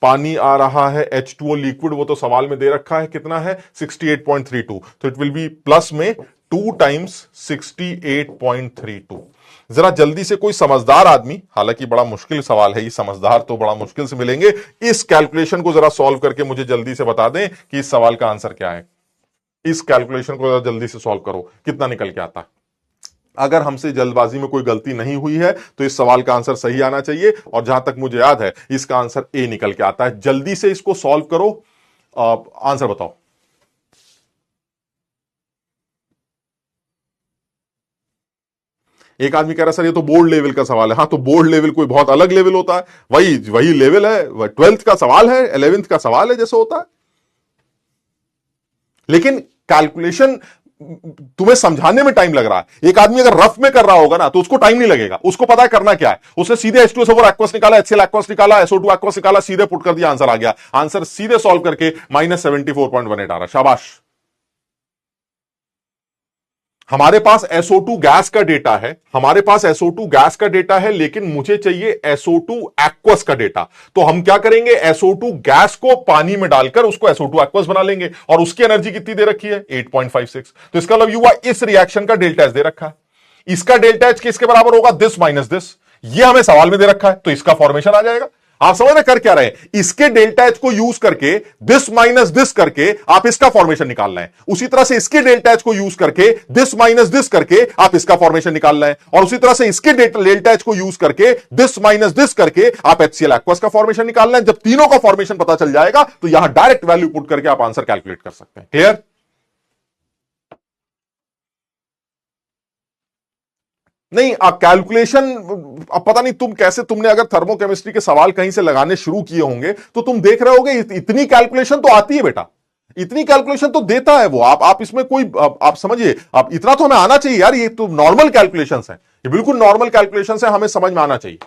पानी आ रहा है H2O लिक्विड, वो तो सवाल में दे रखा है, कितना है? 68.32, तो इट विल बी प्लस में 2 टाइम्स 68.32। जरा जल्दी से कोई समझदार आदमी, हालांकि बड़ा मुश्किल सवाल है ये, समझदार तो बड़ा मुश्किल से मिलेंगे, इस कैलकुलेशन को जरा सॉल्व करके मुझे जल्दी से बता दें कि इस सवाल का आंसर क्या है। इस कैलकुलेशन को जरा जल्दी से सॉल्व करो, कितना निकल के आता है। अगर हमसे जल्दबाजी में कोई गलती नहीं हुई है तो इस सवाल का आंसर सही आना चाहिए, और जहां तक मुझे याद है इसका आंसर ए निकल के आता है। जल्दी से इसको सॉल्व करो, आंसर बताओ। एक आदमी कह रहा है सर ये तो बोर्ड लेवल का सवाल है। हाँ, तो बोर्ड लेवल कोई बहुत अलग लेवल होता है, वही वही लेवल है, 12th का सवाल है, 11th का सवाल है जैसे होता है। लेकिन कैलकुलेशन तुम्हें समझाने में टाइम लग रहा है। एक आदमी अगर रफ में कर रहा होगा ना तो उसको टाइम नहीं लगेगा, उसको पता है करना क्या है। उसने सीधे H2SO4 एक्वस निकाला, HCl एक्वस निकाला, SO2 एक्वस निकाला, सीधे पुट कर दिया, आंसर आ गया। आंसर सीधे सॉल्व करके -74.18 आ रहा। शाबाश, हमारे पास SO2 गैस का डेटा है, हमारे पास SO2 गैस का डेटा है, लेकिन मुझे चाहिए SO2 एक्वस का डेटा। तो हम क्या करेंगे, SO2 गैस को पानी में डालकर उसको SO2 एक्वस बना लेंगे, और उसकी एनर्जी कितनी दे रखी है, 8.56। तो इसका मतलब युवा इस रिएक्शन का डेल्टा एच दे रखा है। इसका डेल्टा एच किसके बराबर होगा, दिस माइनस दिस। ये हमें सवाल में दे रखा है, तो इसका फॉर्मेशन आ जाएगा। आप समझ रहे कर क्या रहे हैं, इसके डेल्टा एच को यूज करके दिस माइनस दिस करके आप इसका फॉर्मेशन निकाल रहे हैं। उसी तरह से इसके डेल्टा एच को यूज करके दिस माइनस दिस करके आप इसका फॉर्मेशन निकाल रहे हैं, और उसी तरह से इसके डेल्टा एच को यूज करके दिस माइनस दिस करके आप HCl एक्वस का फॉर्मेशन निकाल रहे हैं। जब तीनों का फॉर्मेशन पता चल जाएगा तो यहां डायरेक्ट वैल्यू पुट करके आप आंसर कैलकुलेट कर सकते हैं। क्लियर? नहीं, कैलकुलेशन अब पता नहीं तुम कैसे, तुमने अगर थर्मोकेमिस्ट्री के सवाल कहीं से लगाने शुरू किए होंगे तो तुम देख रहे होगे इतनी कैलकुलेशन तो आती है बेटा, इतनी कैलकुलेशन तो देता है वो। आप इसमें कोई आप समझिए, आप इतना तो हमें आना चाहिए यार, ये तो नॉर्मल कैलकुलेशंस है, ये बिल्कुल नॉर्मल कैलकुलेशंस है, हमें समझ में आना चाहिए।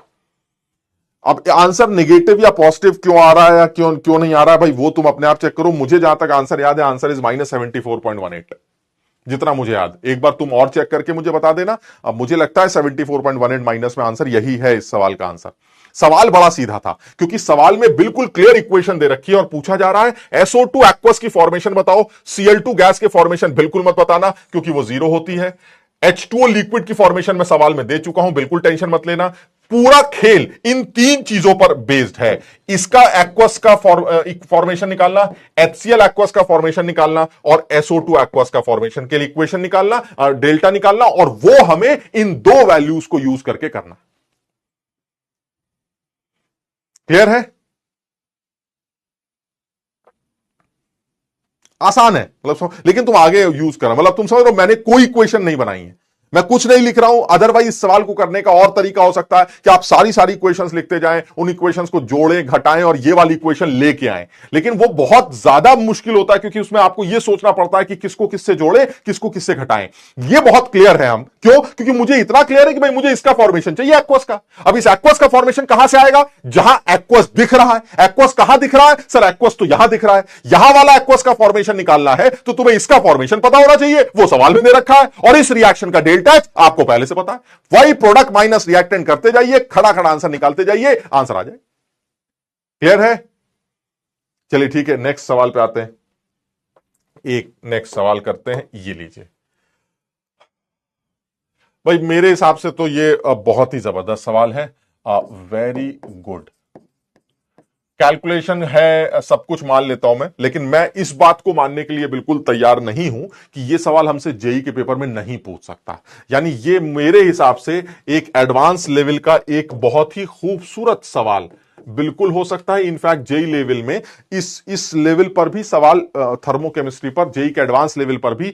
अब आंसर नेगेटिव या पॉजिटिव क्यों आ रहा है या क्यों क्यों नहीं आ रहा है भाई, वो तुम अपने आप चेक करो। मुझे जहां तक आंसर याद है, आंसर इज -74.18, जितना मुझे याद। एक बार तुम और चेक करके मुझे बता देना। अब मुझे लगता है 74.18 माइनस में आंसर यही है इस सवाल का आंसर। सवाल बड़ा सीधा था, क्योंकि सवाल में बिल्कुल क्लियर इक्वेशन दे रखी है और पूछा जा रहा है SO2 एक्वस की फॉर्मेशन बताओ, Cl2 गैस के फॉर्मेशन बिल्कुल मत बताना क्योंकि वो जीरो होती है। H2O लिक्विड की फॉर्मेशन में सवाल में दे चुका हूं, बिल्कुल टेंशन मत लेना। पूरा खेल इन तीन चीजों पर बेस्ड है। इसका एक्वस का फॉर्मेशन निकालना, HCl एक्वस का फॉर्मेशन निकालना, और SO2 एक्वस का फॉर्मेशन के लिए इक्वेशन निकालना, डेल्टा निकालना, और वो हमें इन दो वैल्यूज को यूज करके करना। क्लियर है? आसान है मतलब, लेकिन तुम आगे यूज करो, मतलब तुम समझ रहे हो मैंने कोई इक्वेशन नहीं बनाई है, मैं कुछ नहीं लिख रहा हूं। अदरवाइज इस सवाल को करने का और तरीका हो सकता है कि आप सारी इक्वेशंस लिखते जाएं, उन इक्वेशंस को जोड़ें घटाएं और ये वाली इक्वेशन लेके आए, लेकिन वो बहुत ज्यादा मुश्किल होता है क्योंकि उसमें आपको ये सोचना पड़ता है कि किसको किससे जोड़े, किसको किससे घटाएं। ये बहुत क्लियर है हम क्यों, क्योंकि मुझे इतना क्लियर है कि भाई मुझे इसका फॉर्मेशन चाहिए एक्वस का। अब इस एक्वस का फॉर्मेशन कहां से आएगा, जहां एक्वस दिख रहा है। एक्वस कहां दिख रहा है सर, एक्वस तो यहां दिख रहा है, यहां वाला एक्वस का फॉर्मेशन निकालना है तो तुम्हें इसका फॉर्मेशन पता होना चाहिए, वो सवाल में दे रखा है, और इस रिएक्शन का डेल्टा एच आपको पहले से पता है। वही प्रोडक्ट माइनस रिएक्टेंट करते जाइए, खड़ा खड़ा आंसर निकालते जाइए, आंसर आ जाए। क्लियर है? चलिए ठीक है, नेक्स्ट सवाल पे आते हैं। एक नेक्स्ट सवाल करते हैं, ये लीजिए भाई, मेरे हिसाब से तो ये बहुत ही जबरदस्त सवाल है, वेरी गुड कैलकुलेशन है, सब कुछ मान लेता हूं मैं, लेकिन मैं इस बात को मानने के लिए बिल्कुल तैयार नहीं हूं कि यह सवाल हमसे जेई के पेपर में नहीं पूछ सकता। यानी ये मेरे हिसाब से एक एडवांस लेवल का एक बहुत ही खूबसूरत सवाल बिल्कुल हो सकता है। इनफैक्ट जेई लेवल में इस लेवल पर भी सवाल, थर्मोकेमिस्ट्री पर जेई के एडवांस लेवल पर भी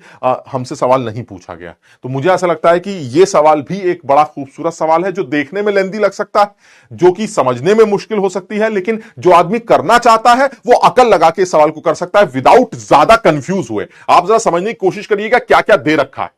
हमसे सवाल नहीं पूछा गया। तो मुझे ऐसा लगता है कि यह सवाल भी एक बड़ा खूबसूरत सवाल है, जो देखने में लेंदी लग सकता है, जो कि समझने में मुश्किल हो सकती है, लेकिन जो आदमी करना चाहता है वो अकल लगा के इस सवाल को कर सकता है विदाउट ज्यादा कंफ्यूज हुए। आप जरा समझने की कोशिश करिएगा क्या क्या दे रखा है।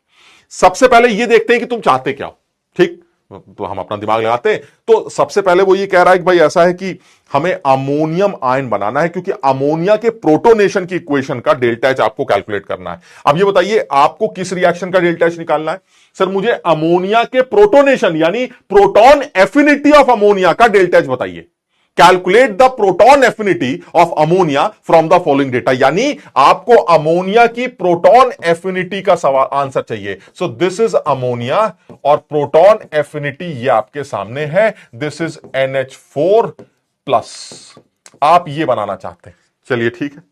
सबसे पहले यह देखते हैं कि तुम चाहते क्या हो, ठीक, तो हम अपना दिमाग लगाते हैं। तो सबसे पहले वो ये कह रहा है कि भाई ऐसा है कि हमें अमोनियम आयन बनाना है, क्योंकि अमोनिया के प्रोटोनेशन की इक्वेशन का डेल्टा एच आपको कैलकुलेट करना है। अब ये बताइए आपको किस रिएक्शन का डेल्टा एच निकालना है? सर मुझे अमोनिया के प्रोटोनेशन यानी प्रोटॉन एफिनिटी ऑफ अमोनिया का डेल्टा एच बताइए। Calculate the proton affinity of ammonia from the following data, यानी आपको अमोनिया की प्रोटॉन एफिनिटी का सवाल आंसर चाहिए। सो दिस इज अमोनिया और प्रोटॉन एफिनिटी ये आपके सामने है, दिस इज NH4+। आप ये बनाना चाहते हैं, चलिए ठीक है।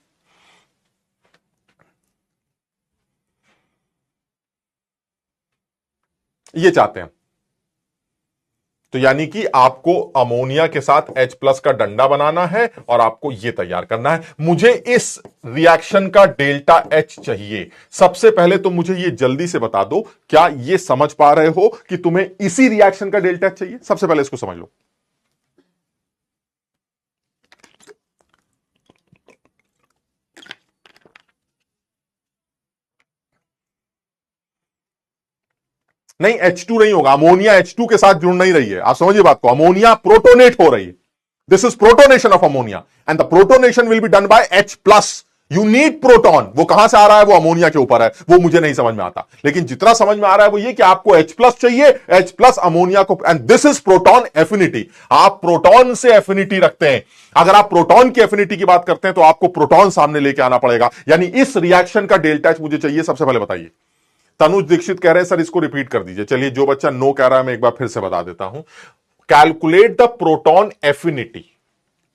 ये चाहते हैं, तो यानी कि आपको अमोनिया के साथ H+ का डंडा बनाना है और आपको यह तैयार करना है। मुझे इस रिएक्शन का डेल्टा H चाहिए। सबसे पहले तो मुझे यह जल्दी से बता दो, क्या यह समझ पा रहे हो कि तुम्हें इसी रिएक्शन का डेल्टा H चाहिए? सबसे पहले इसको समझ लो। नहीं, H2 नहीं होगा, अमोनिया H2 के साथ जुड़ नहीं रही है, आप समझिए बात को। अमोनिया प्रोटोनेट हो रही है, this is protonation of ammonia and the protonation will be done by H+। You need proton. वो कहां से आ रहा है? वो अमोनिया के ऊपर है, वो मुझे नहीं समझ में आता। लेकिन जितना समझ में आ रहा है वो ये कि आपको H प्लस चाहिए, H प्लस अमोनिया को, and this is proton affinity. आप प्रोटॉन से एफिनिटी रखते हैं। अगर आप प्रोटॉन की एफिनिटी की बात करते हैं तो आपको प्रोटॉन सामने लेके आना पड़ेगा। यानी इस रिएक्शन का डेल्टा H मुझे चाहिए। सबसे पहले बताइए। तनुज दीक्षित कह रहे हैं सर इसको रिपीट कर दीजिए। चलिए, जो बच्चा नो कह रहा है मैं एक बार फिर से बता देता हूं। Calculate the proton affinity.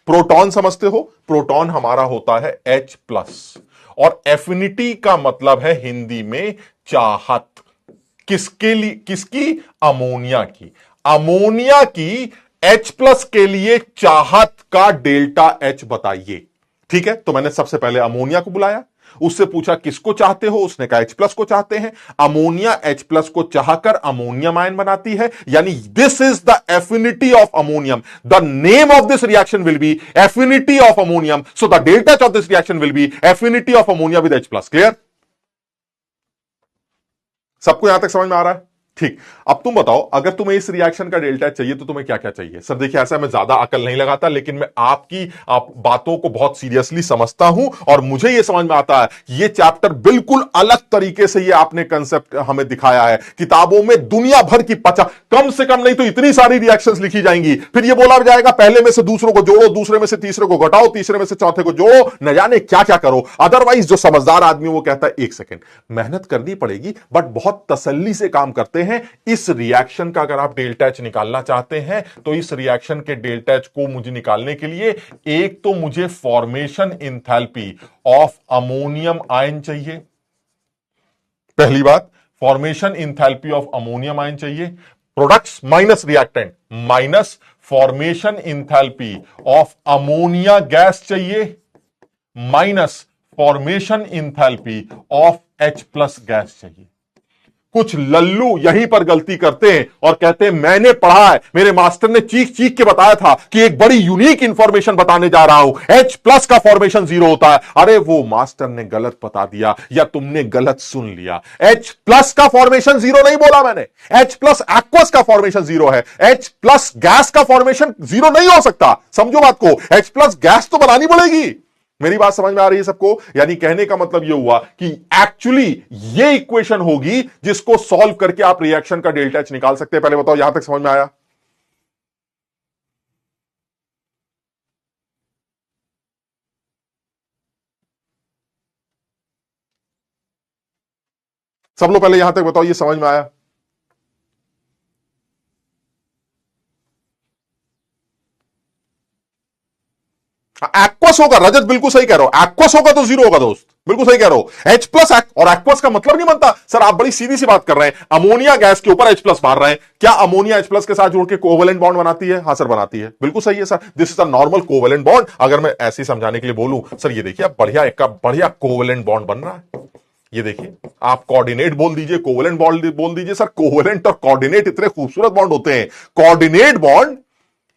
Proton समझते हो? प्रोटॉन हमारा होता है H प्लस, और एफिनिटी का मतलब है हिंदी में चाहत। किसके लिए? किसकी? अमोनिया की। अमोनिया की H प्लस के लिए चाहत का डेल्टा H बताइए। ठीक है, तो मैंने सबसे पहले अमोनिया को बुलाया, उससे पूछा किसको चाहते हो, उसने कहा H प्लस को चाहते हैं। अमोनिया H प्लस को चाहकर अमोनियम आयन बनाती है, यानी this is the affinity of ammonium. The name of this reaction will be affinity of ammonium, so the delta of this reaction will be affinity of ammonia with H plus. Clear? सबको यहां तक समझ में आ रहा है? ठीक। अब तुम बताओ, अगर तुम्हें इस रिएक्शन का डेल्टा चाहिए तो तुम्हें क्या क्या चाहिए? सर देखिए, ऐसा मैं ज्यादा अकल नहीं लगाता, लेकिन मैं आपकी बातों को बहुत सीरियसली समझता हूं, और मुझे यह समझ में आता है ये चैप्टर बिल्कुल अलग तरीके से ये आपने कंसेप्ट हमें दिखाया है। किताबों में दुनिया भर की कम से कम नहीं तो इतनी सारी रिएक्शंस लिखी जाएंगी, फिर ये बोला जाएगा पहले में से दूसरों को जोड़ो, दूसरे में से तीसरे को घटाओ, तीसरे में से चौथे को जोड़ो, न जाने क्या क्या करो। अदरवाइज जो समझदार आदमी वो कहता है एक सेकेंड, मेहनत करनी पड़ेगी, बट बहुत तसल्ली से काम करते हैं। इस रिएक्शन का अगर आप डेल्टा H निकालना चाहते हैं तो इस रिएक्शन के डेल्टा H को मुझे निकालने के लिए एक तो मुझे formation enthalpy of ammonium ion चाहिए। पहली बात, formation enthalpy of ammonium ion चाहिए। Products minus reactant minus formation enthalpy of ammonia gas चाहिए, minus formation enthalpy of H plus gas चाहिए। कुछ लल्लू यहीं पर गलती करते हैं और कहते हैं मैंने पढ़ा है, मेरे मास्टर ने चीख चीख के बताया था कि एक बड़ी यूनिक इंफॉर्मेशन बताने जा रहा हूं, H प्लस का फॉर्मेशन 0 होता है। अरे वो मास्टर ने गलत बता दिया या तुमने गलत सुन लिया। H प्लस का फॉर्मेशन 0 नहीं बोला मैंने, H प्लस एक्वस का फॉर्मेशन 0 है। H प्लस गैस का फॉर्मेशन 0 नहीं हो सकता। समझो बात को, H प्लस गैस तो बनानी पड़ेगी। मेरी बात समझ में आ रही है सबको? यानी कहने का मतलब यह हुआ कि एक्चुअली ये इक्वेशन होगी जिसको सॉल्व करके आप रिएक्शन का डेल्टा H निकाल सकते हैं। पहले बताओ, यहां तक समझ में आया? सब लोग पहले यहां तक बताओ, ये समझ में आया? एक्वस होगा, रजत बिल्कुल सही कह रहे हो, एक्वस होगा तो 0 होगा दोस्त, बिल्कुल सही कह रहे हो। H प्लस और एक्वस का मतलब नहीं बनता। सर आप बड़ी सीधी सी बात कर रहे हैं, अमोनिया गैस के ऊपर H प्लस मार रहे हैं, क्या अमोनिया H प्लस के साथ जोड़ के कोवेलेंट बॉन्ड बनाती है? हाँ सर बनाती है, बिल्कुल सही है sir, this is a normal covalent bond. अगर मैं ऐसे समझाने के लिए बोलूं, सर ये देखिए बढ़िया एक बढ़िया कोवेलेंट बॉन्ड बन रहा है, ये देखिए। आप कोऑर्डिनेट बोल दीजिए, कोवेलेंट बॉन्ड बोल दीजिए, सर कोवेलेंट और कोऑर्डिनेट इतने खूबसूरत बॉन्ड होते हैं। कोऑर्डिनेट बॉन्ड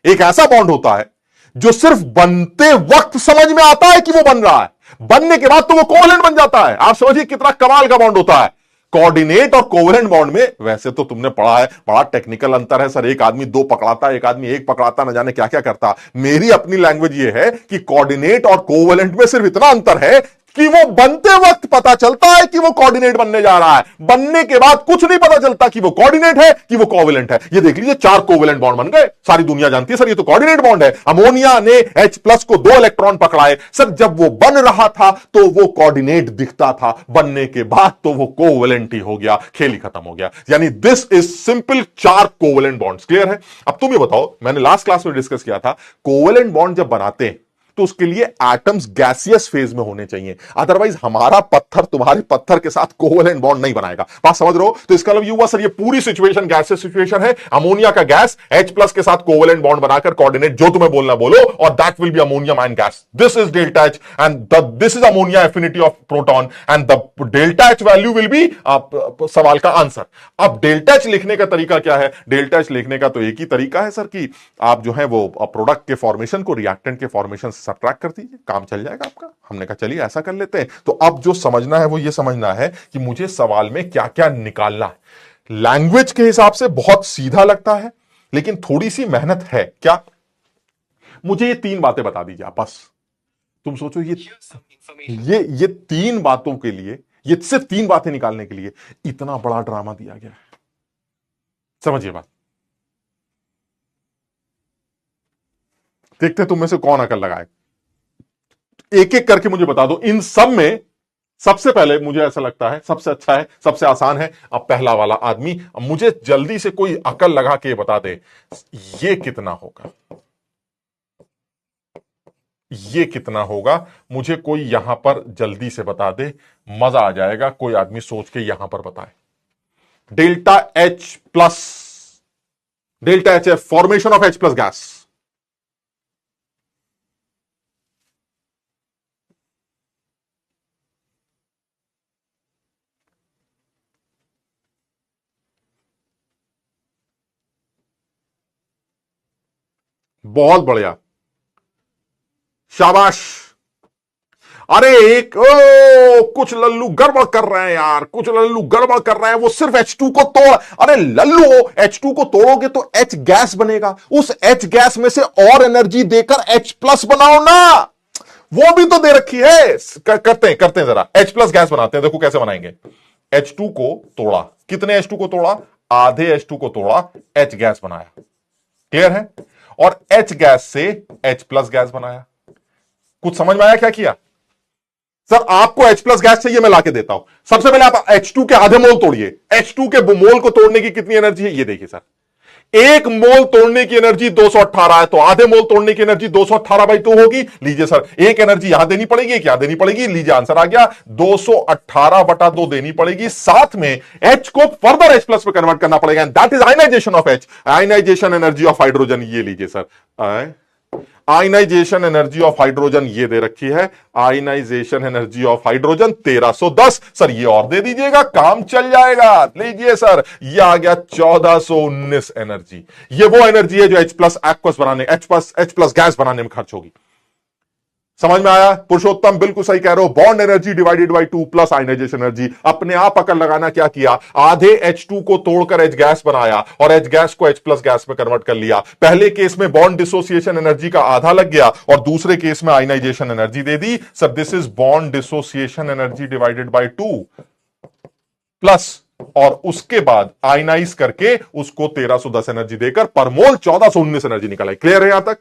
एक ऐसा बॉन्ड होता है जो सिर्फ बनते वक्त समझ में आता है कि वो बन रहा है, बनने के बाद तो वो कोवेलेंट बन जाता है। आप समझिए कितना कमाल का बॉन्ड होता है कोऑर्डिनेट और कोवेलेंट बॉन्ड में। वैसे तो तुमने पढ़ा है, बड़ा टेक्निकल अंतर है सर, एक आदमी 2 पकड़ाता, एक आदमी 1 पकड़ाता, न जाने क्या क्या करता। मेरी अपनी लैंग्वेज ये है कि कोऑर्डिनेट और कोवेलेंट में सिर्फ इतना अंतर है कि वो बनते वक्त पता चलता है कि वो कोऑर्डिनेट बनने जा रहा है, बनने के बाद कुछ नहीं पता चलता कि वो कोऑर्डिनेट है कि वो कोवेलेंट है। ये देख लीजिए 4 कोवेलेंट बॉन्ड बन गए, सारी दुनिया जानती है सर ये तो कोऑर्डिनेट बॉन्ड है। अमोनिया ने H प्लस को 2 इलेक्ट्रॉन पकड़ाए, सर जब वो बन रहा था तो वो कोऑर्डिनेट दिखता था, बनने के बाद तो वो कोवेलेंट ही हो गया, खेल ही खत्म हो गया। यानी this is simple 4 covalent bonds. Clear है? अब तुम ये बताओ, मैंने लास्ट क्लास में डिस्कस किया था, कोवेलेंट बॉन्ड जब बनाते हैं तो उसके लिए एटम्स गैसियस फेज में होने चाहिए, अदरवाइज हमारा पत्थर तुम्हारे पत्थर के साथ कोवेलेंट बॉन्ड नहीं बनाएगा। बात समझ रहे हो? तो इसका मतलब ये हुआ सर ये पूरी सिचुएशन गैसियस सिचुएशन है, अमोनिया का गैस H प्लस के साथ कोवेलेंट बॉन्ड बनाकर कोऑर्डिनेट जो तुम्हें बोलना बोलो, और that will B ammonium ion gas. This is delta H and this is ammonia affinity of proton and the delta H value will be सवाल का आंसर। अब डेल्टा H लिखने का तरीका क्या है? डेल्टा H लिखने का तो एक ही तरीका है सर कि आप जो है वो प्रोडक्ट के फॉर्मेशन को रिएक्टेंट के फॉर्मेशन सब्ट्रैक्ट कर दीजिए, काम चल जाएगा आपका। हमने कहा चलिए ऐसा कर लेते हैं। तो अब जो समझना है वो ये समझना है कि मुझे सवाल में क्या क्या निकालना है। लैंग्वेज के हिसाब से बहुत सीधा लगता है, लेकिन थोड़ी सी मेहनत है। क्या? मुझे ये 3 बातें बता दीजिए आप बस। तुम सोचो ये ये तीन बातों के लिए, ये सिर्फ तीन बातें निकालने के लिए इतना बड़ा ड्रामा दिया गया है। समझिए बात। देखते तुम में से कौन अकल लगाए, एक एक करके मुझे बता दो। इन सब में सबसे पहले मुझे ऐसा लगता है सबसे अच्छा है, सबसे आसान है, अब पहला वाला आदमी। अब मुझे जल्दी से कोई अकल लगा के बता दे ये कितना होगा, ये कितना होगा। मुझे कोई यहां पर जल्दी से बता दे, मजा आ जाएगा। कोई आदमी सोच के यहां पर बताए। Delta H plus, delta H है formation of H plus gas. बहुत बढ़िया, शाबाश। अरे एक कुछ लल्लू गड़बड़ कर रहे हैं यार, कुछ लल्लू गड़बड़ कर रहे हैं। वो सिर्फ H2 को तोड़, अरे लल्लू H2 को तोड़ोगे तो H गैस बनेगा, उस H गैस में से और एनर्जी देकर H प्लस बनाओ ना। वो भी तो दे रखी है। करते हैं जरा, H प्लस गैस बनाते हैं। देखो कैसे बनाएंगे। H2 को तोड़ा, कितने H2 को तोड़ा, आधे H2 को तोड़ा, H गैस बनाया। क्लियर है। और H गैस से H प्लस गैस बनाया। कुछ समझ में आया क्या किया? सर आपको H प्लस गैस चाहिए, मैं लाके देता हूं। सबसे पहले आप H2 के आधे मोल तोड़िए। H2 के मोल को तोड़ने की कितनी एनर्जी है ये देखिए सर। एक मोल तोड़ने की एनर्जी 218 है, तो आधे मोल तोड़ने की एनर्जी 218/2 होगी। लीजिए सर, एक एनर्जी यहां देनी पड़ेगी, एक यहां देनी पड़ेगी। लीजिए आंसर आ गया, 218/2 देनी पड़ेगी। साथ में H को फर्दर H प्लस में कन्वर्ट करना पड़ेगा, that is ionization of H, ionization energy of hydrogen. ये लीजिए sir, ionization energy of hydrogen ये दे रखी है, ionization energy of hydrogen 1310। Sir ये और दे दीजिएगा, काम चल जाएगा। लीजिए सर, ये आ गया 1419 एनर्जी। ये वो एनर्जी है जो H प्लस एक्वस बनाने, H प्लस गैस बनाने में खर्च होगी। समझ में आया? पुरुषोत्तम बिल्कुल सही कह रहे हो। Bond energy divided by 2 plus ionization energy. अपने आप अकल लगाना, क्या किया, आधे H2 को तोड़कर H गैस बनाया और H गैस को H प्लस गैस में कन्वर्ट कर लिया। पहले केस में बॉन्ड डिसोसिएशन एनर्जी का आधा लग गया और दूसरे केस में आयनाइजेशन एनर्जी दे दी। Sir this is bond dissociation energy divided by 2 plus, और उसके बाद आयनाइज करके उसको 1310 एनर्जी देकर पर मोल 1419 एनर्जी निकला। क्लियर है यहां तक?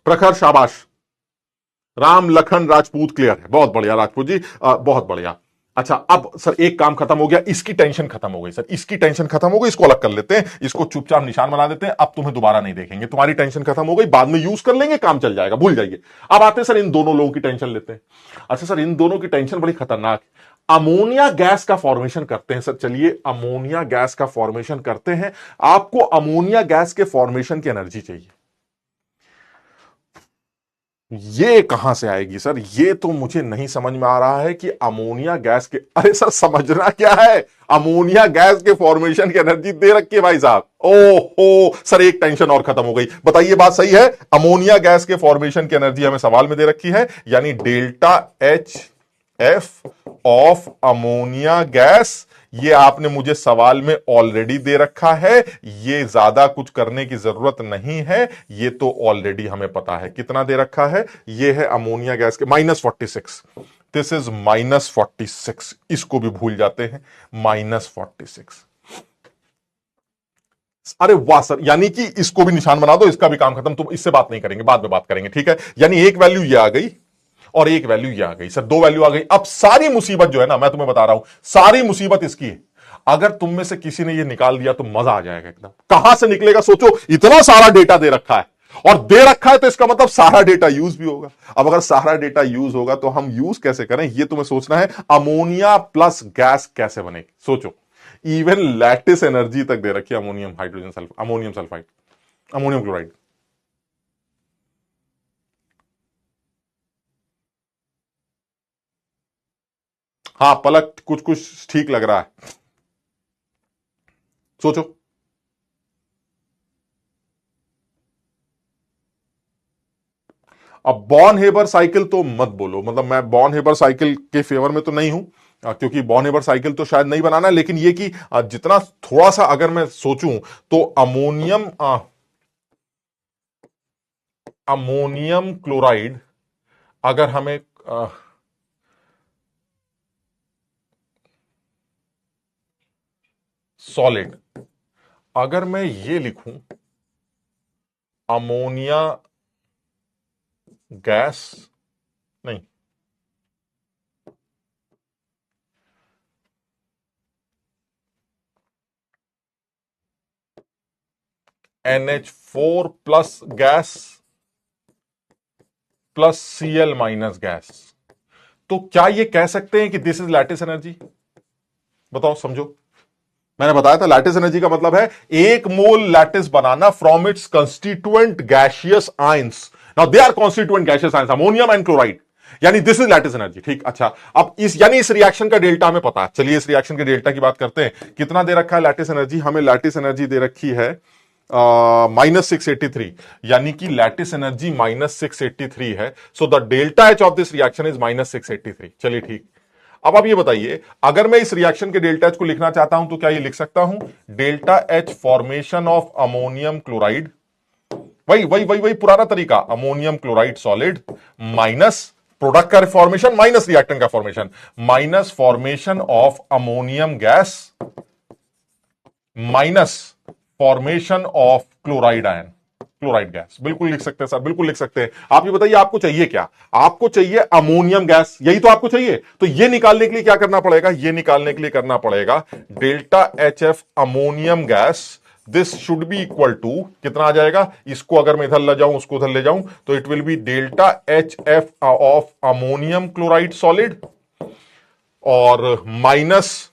प्रखर, शाबाश। राम लखन राजपूत, क्लियर है, बहुत बढ़िया राजपूत जी, बहुत बढ़िया। अच्छा अब सर एक काम खत्म हो गया, इसकी टेंशन खत्म हो गई। सर इसकी टेंशन खत्म हो गई, इसको अलग कर लेते हैं, इसको चुपचाप निशान बना देते हैं। अब तुम्हें दोबारा नहीं देखेंगे, तुम्हारी टेंशन खत्म हो गई, बाद में यूज कर लेंगे, काम चल जाएगा, भूल जाइए। अब आते हैं सर इन दोनों लोगों की टेंशन लेते हैं। अच्छा सर इन दोनों की टेंशन बड़ी खतरनाक। अमोनिया गैस का फॉर्मेशन करते हैं। सर चलिए अमोनिया गैस का फॉर्मेशन करते हैं। आपको अमोनिया गैस के फॉर्मेशन की एनर्जी चाहिए, ये कहां से आएगी सर? ये तो मुझे नहीं समझ में आ रहा है कि अमोनिया गैस के, अरे सर समझना क्या है, अमोनिया गैस के फॉर्मेशन की एनर्जी दे रखी है भाई साहब। ओहो सर एक टेंशन और खत्म हो गई। बताइए बात सही है, अमोनिया गैस के फॉर्मेशन की एनर्जी हमें सवाल में दे रखी है, यानी delta H F of ammonia gas. ये आपने मुझे सवाल में ऑलरेडी दे रखा है, ये ज्यादा कुछ करने की जरूरत नहीं है, ये तो ऑलरेडी हमें पता है। कितना दे रखा है? ये है अमोनिया गैस के -46। दिस इज -46, इसको भी भूल जाते हैं, -46। अरे वाह सर, यानी कि इसको भी निशान बना दो, इसका भी काम खत्म। तुम इससे बात नहीं करेंगे, बाद में बात करेंगे, ठीक है। यानी एक वैल्यू ये आ गई और एक वैल्यू ये आ गई। सर दो वैल्यू आ गई। अब सारी मुसीबत जो है ना, मैं तुम्हें बता रहा हूं, सारी मुसीबत इसकी है, अगर तुम में से किसी ने ये निकाल दिया तो मजा आ जाएगा एकदम। कहां से निकलेगा सोचो, इतना सारा डेटा दे रखा है और दे रखा है तो इसका मतलब सारा डेटा यूज भी होगा। अब अगर सारा डेटा यूज होगा तो हम यूज कैसे करें, ये तुम्हें सोचना है। अमोनिया प्लस गैस कैसे बनेगी सोचो। इवन लैटिस एनर्जी तक दे रखी है, ammonium hydrogen sulphide, ammonium sulphide, ammonium chloride. हाँ पलक कुछ कुछ ठीक लग रहा है, सोचो। अब बॉर्न हेबर साइकिल तो मत बोलो, मतलब मैं बॉर्न हेबर साइकिल के फेवर में तो नहीं हूं, क्योंकि बॉर्न हेबर साइकिल तो शायद नहीं बनाना। लेकिन ये कि जितना थोड़ा सा अगर मैं सोचूं तो अमोनियम अमोनियम क्लोराइड अगर हमें सॉलिड, अगर मैं ये लिखूं अमोनिया गैस, नहीं, NH4 plus gas plus Cl minus gas, तो क्या ये कह सकते हैं कि दिस इज लैटिस एनर्जी? बताओ, समझो। मैंने बताया था लैटिस एनर्जी का मतलब है एक मोल लैटिस बनाना from its constituent gaseous ions. Now they are constituent gaseous ions, ammonium and chloride, यानी दिस इज लैटिस एनर्जी। ठीक, अच्छा, अब इस रिएक्शन का डेल्टा हमें पता है। चलिए इस रिएक्शन के डेल्टा की बात करते हैं। कितना दे रखा है लैटिस एनर्जी? हमें लैटिस एनर्जी दे रखी है -683, यानी कि लैटिस एनर्जी -683 है। So the delta H of this reaction is -683। चलिए ठीक, अब आप ये बताइए, अगर मैं इस रिएक्शन के डेल्टा एच को लिखना चाहता हूं तो क्या ये लिख सकता हूं? Delta H formation of ammonium chloride, वही पुराना तरीका, ammonium chloride solid minus product का फॉर्मेशन माइनस रिएक्टेंट का formation, minus formation of ammonium gas minus formation of chloride ion, chloride gas. बिल्कुल लिख सकते हैं सर, बिल्कुल लिख सकते हैं। आप ये बताइए आपको चाहिए क्या? आपको चाहिए अमोनियम गैस, यही तो आपको चाहिए। तो ये निकालने के लिए क्या करना पड़ेगा? ये निकालने के लिए करना पड़ेगा delta H F ammonium gas, this should be equal to, कितना आ जाएगा? इसको अगर मैं इधर ले जाऊं, उसको उधर ले जाऊं, तो it will be delta H F of ammonium chloride solid और minus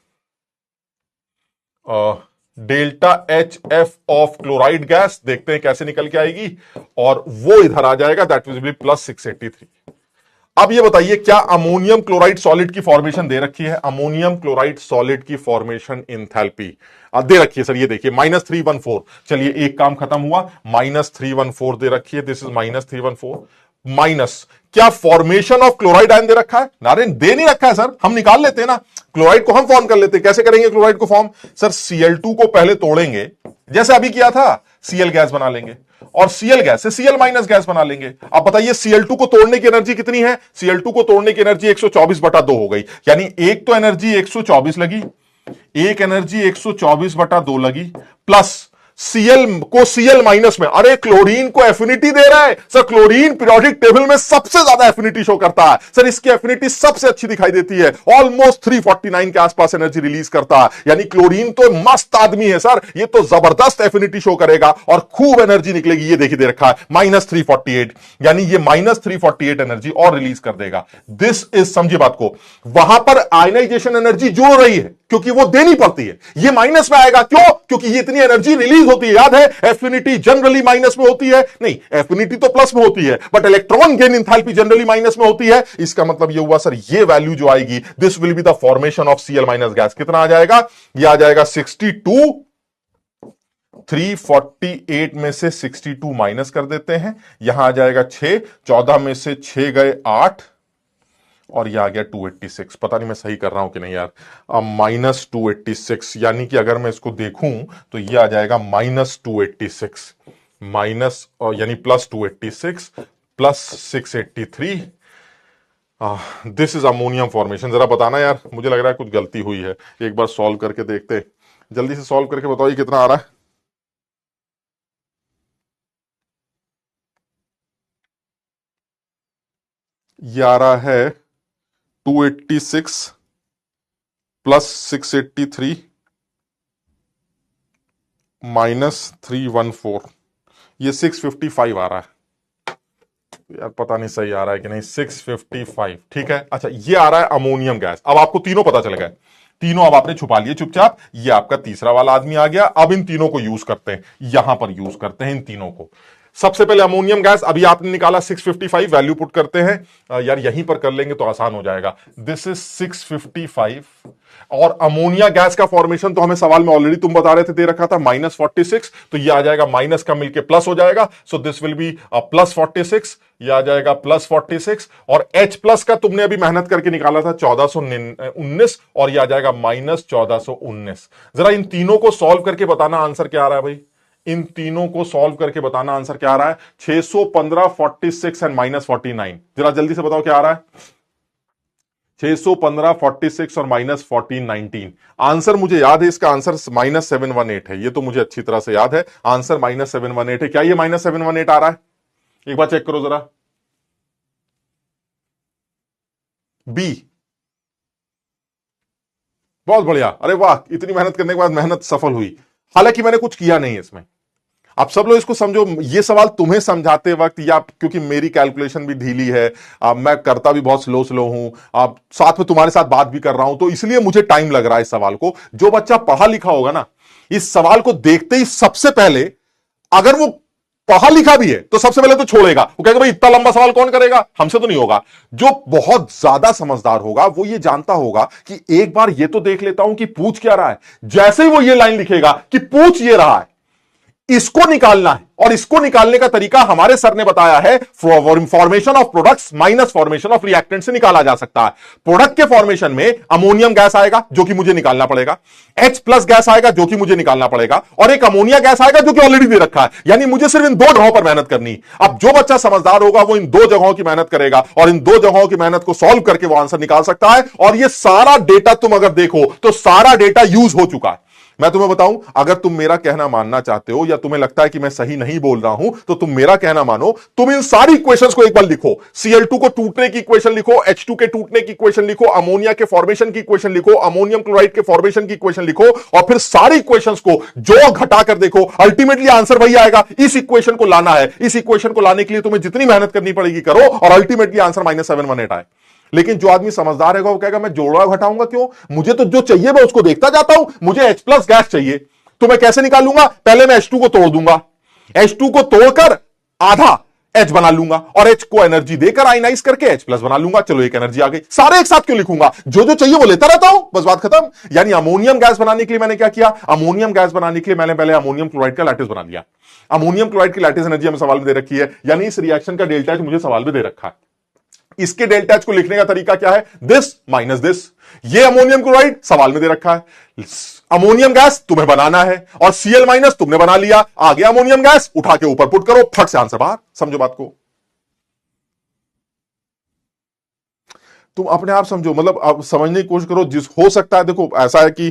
delta H F of chloride gas. देखते हैं कैसे निकल के आएगी, और वो इधर आ जाएगा, दैट विल बी +683। अब ये बताइए, क्या अमोनियम क्लोराइड सॉलिड की फॉर्मेशन दे रखी है? अमोनियम क्लोराइड सॉलिड की फॉर्मेशन इंथैल्पी दे रखी है सर, ये देखिए -314। चलिए एक काम खत्म हुआ, -314 दे रखी है, दिस इज -314 माइनस, क्या फॉर्मेशन ऑफ क्लोराइड आयन दे रखा है? नारायण दे नहीं रखा है सर, हम निकाल लेते हैं ना, क्लोराइड को हम फॉर्म कर लेते हैं। कैसे करेंगे क्लोराइड को फॉर्म? सर Cl2 को पहले तोड़ेंगे, जैसे अभी किया था, Cl गैस बना लेंगे, और Cl गैस से Cl माइनस गैस बना लेंगे। अब बताइए Cl2 को तोड़ने की एनर्जी कितनी है? Cl2 को तोड़ने की एनर्जी 124/2 हो गई, यानी एक तो एनर्जी 124 लगी, एक एनर्जी 124/2 लगी, प्लस Cl को Cl माइनस में, अरे क्लोरीन को एफिनिटी दे रहा है सर, क्लोरीन पीरियोडिक टेबल में सबसे ज्यादा एफिनिटी शो करता है सर, इसकी एफिनिटी सबसे अच्छी दिखाई देती है, ऑलमोस्ट 349 के आसपास एनर्जी रिलीज करता है, यानी क्लोरीन तो मस्त आदमी है सर, ये तो जबरदस्त एफिनिटी शो करेगा और खूब एनर्जी निकलेगी। ये देखिए दे रखा है -348, यानी ये -348 एनर्जी और रिलीज कर देगा। दिस इज, समझिए बात को, वहां पर आयनाइजेशन एनर्जी जुड़ रही है क्योंकि वो देनी पड़ती है, ये माइनस में आएगा, क्यों? क्योंकि ये इतनी एनर्जी रिलीज होती है। याद है एफिनिटी जनरली माइनस में होती है, नहीं एफिनिटी तो प्लस में होती है, but electron gain enthalpy generally minus में होती है। इसका मतलब ये हुआ सर, ये वैल्यू जो आएगी, this will be the formation of Cl minus gas. कितना आ जाएगा? ये आ जाएगा 62, 348 में से 62 माइनस कर देते हैं, यहां आ जाएगा 6, 14 में से 6 गए 8, और यह आ गया 286। पता नहीं मैं सही कर रहा हूं कि नहीं यार, -286, यानी कि अगर मैं इसको देखूं तो यह आ जाएगा -286 माइनस, यानी +286 +683। This is ammonium formation. जरा बताना यार, मुझे लग रहा है कुछ गलती हुई है, एक बार सॉल्व करके देखते। जल्दी से सॉल्व करके बताओ ये कितना आ रहा है। ये आ रहा है 286 +683 -314, ये 655 आ रहा है यार, पता नहीं सही आ रहा है कि नहीं, 655। ठीक है, अच्छा ये आ रहा है अमोनियम गैस। अब आपको तीनों पता चल गए, तीनों अब आपने छुपा लिए चुपचाप। ये आपका तीसरा वाला आदमी आ गया। अब इन तीनों को यूज करते हैं, यहां पर यूज करते हैं इन तीनों को। सबसे पहले अमोनियम गैस, अभी आपने निकाला 655, वैल्यू पुट करते हैं। यार यहीं पर कर लेंगे तो आसान हो जाएगा। दिस इज 655, और अमोनिया गैस का फॉर्मेशन तो हमें सवाल में ऑलरेडी तुम बता रहे थे, दे रखा था -46, तो ये आ जाएगा माइनस का मिलके प्लस हो जाएगा। सो दिस विल बी +46, ये आ जाएगा +46, और H प्लस का तुमने अभी मेहनत करके निकाला था 1419, और ये आ जाएगा -1419। जरा इन तीनों को सॉल्व करके बताना आंसर क्या आ रहा है भाई। इन तीनों को सॉल्व करके बताना आंसर क्या आ रहा है। 615, 46 एंड -49। जरा जल्दी से बताओ क्या आ रहा है। 615, 46 और -14, 19। आंसर मुझे याद है, इसका आंसर -718 है। ये तो मुझे अच्छी तरह से याद है, आंसर -718 है। क्या ये -718 आ रहा है? एक बार चेक करो जरा। बी। बहुत बढ़िया, अरे वाह, इतनी मेहनत करने के बाद मेहनत सफल हुई। हालांकि मैंने कुछ किया नहीं इसमें। अब सब लोग इसको समझो, ये सवाल तुम्हें समझाते वक्त या क्योंकि मेरी कैलकुलेशन भी ढीली है, मैं करता भी बहुत स्लो स्लो हूं, अब साथ में तुम्हारे साथ बात भी कर रहा हूं, तो इसलिए मुझे टाइम लग रहा है इस सवाल को। जो बच्चा पढ़ा लिखा होगा ना, इस सवाल को देखते ही सबसे पहले, अगर वो पढ़ा लिखा भी है तो सबसे पहले तो छोड़ेगा, वो कहेगा भाई इतना लंबा सवाल कौन करेगा, हमसे तो नहीं होगा। जो बहुत ज्यादा समझदार होगा वो ये जानता होगा कि एक बार ये तो देख लेता हूं कि पूछ क्या रहा है। जैसे ही वो ये लाइन लिखेगा कि पूछ ये रहा है, इसको निकालना है, और इसको निकालने का तरीका हमारे सर ने बताया है, formation of products minus formation of reactant से निकाला जा सकता है। प्रोडक्ट के फॉर्मेशन में अमोनियम गैस आएगा जो कि मुझे निकालना पड़ेगा, H+ गैस आएगा जो कि मुझे निकालना पड़ेगा, और एक अमोनिया गैस आएगा जो कि ऑलरेडी दे रखा है। यानी मुझे सिर्फ इन दो जगहों पर मेहनत करनी। अब जो बच्चा समझदार होगा वो इन दो जगहों की मेहनत करेगा, और इन दो जगहों की मेहनत को सॉल्व करके वो आंसर निकाल सकता है। और ये सारा डेटा तुम अगर देखो तो सारा डेटा यूज हो चुका है। मैं तुम्हें बताऊं, अगर तुम मेरा कहना मानना चाहते हो या तुम्हें लगता है कि मैं सही नहीं बोल रहा हूं, तो तुम मेरा कहना मानो, तुम इन सारी इक्वेशंस को एक बार लिखो। Cl2 को टूटने की इक्वेशन लिखो, H2 के टूटने की इक्वेशन लिखो, अमोनिया के फॉर्मेशन की इक्वेशन लिखो, अमोनियम क्लोराइड के फॉर्मेशन की इक्वेशन लिखो, और फिर सारी इक्वेशंस को जो घटा कर देखो, अल्टीमेटली आंसर वही आएगा। इस इक्वेशन को लाना है, इस इक्वेशन को लाने के लिए तुम्हें जितनी मेहनत करनी पड़ेगी करो, और अल्टीमेटली आंसर -718 आए। लेकिन जो आदमी समझदार है वो कहेगा मैं जोड़ा घटाऊंगा क्यों, मुझे तो जो चाहिए मैं उसको देखता जाता हूं, मुझे H+ गैस चाहिए, तो मैं कैसे निकालूंगा, पहले मैं H2 को तोड़ दूंगा, H2 को तोड़कर आधा H बना लूंगा, और H को एनर्जी देकर आयनाइज करके H+ बना लूंगा। चलो एक एनर्जी आ गई, सारे एक साथ क्यों लिखूंगा, जो जो चाहिए वो लेता रहता हूं, बस बात खत्म। यानी अमोनियम गैस बनाने के लिए मैंने क्या किया, अमोनियम गैस बनाने के लिए मैंने पहले अमोनियम क्लोराइड का लैटिस बना लिया। अमोनियम क्लोराइड की लैटिस एनर्जी हमें सवाल में दे रखी है, यानी इस रिएक्शन का डेल्टा H मुझे सवाल में दे रखा है। इसके डेल्टा H को लिखने का तरीका क्या है, दिस माइनस दिस। ये अमोनियम क्लोराइड सवाल में दे रखा है, अमोनियम गैस तुम्हें बनाना है, और Cl- तुमने बना लिया, आ गया अमोनियम गैस, उठा के ऊपर पुट करो, फट से आंसर बाहर। समझो बात को, तुम अपने आप समझो, मतलब आप समझने की कोशिश करो। जिस हो सकता है, देखो ऐसा है कि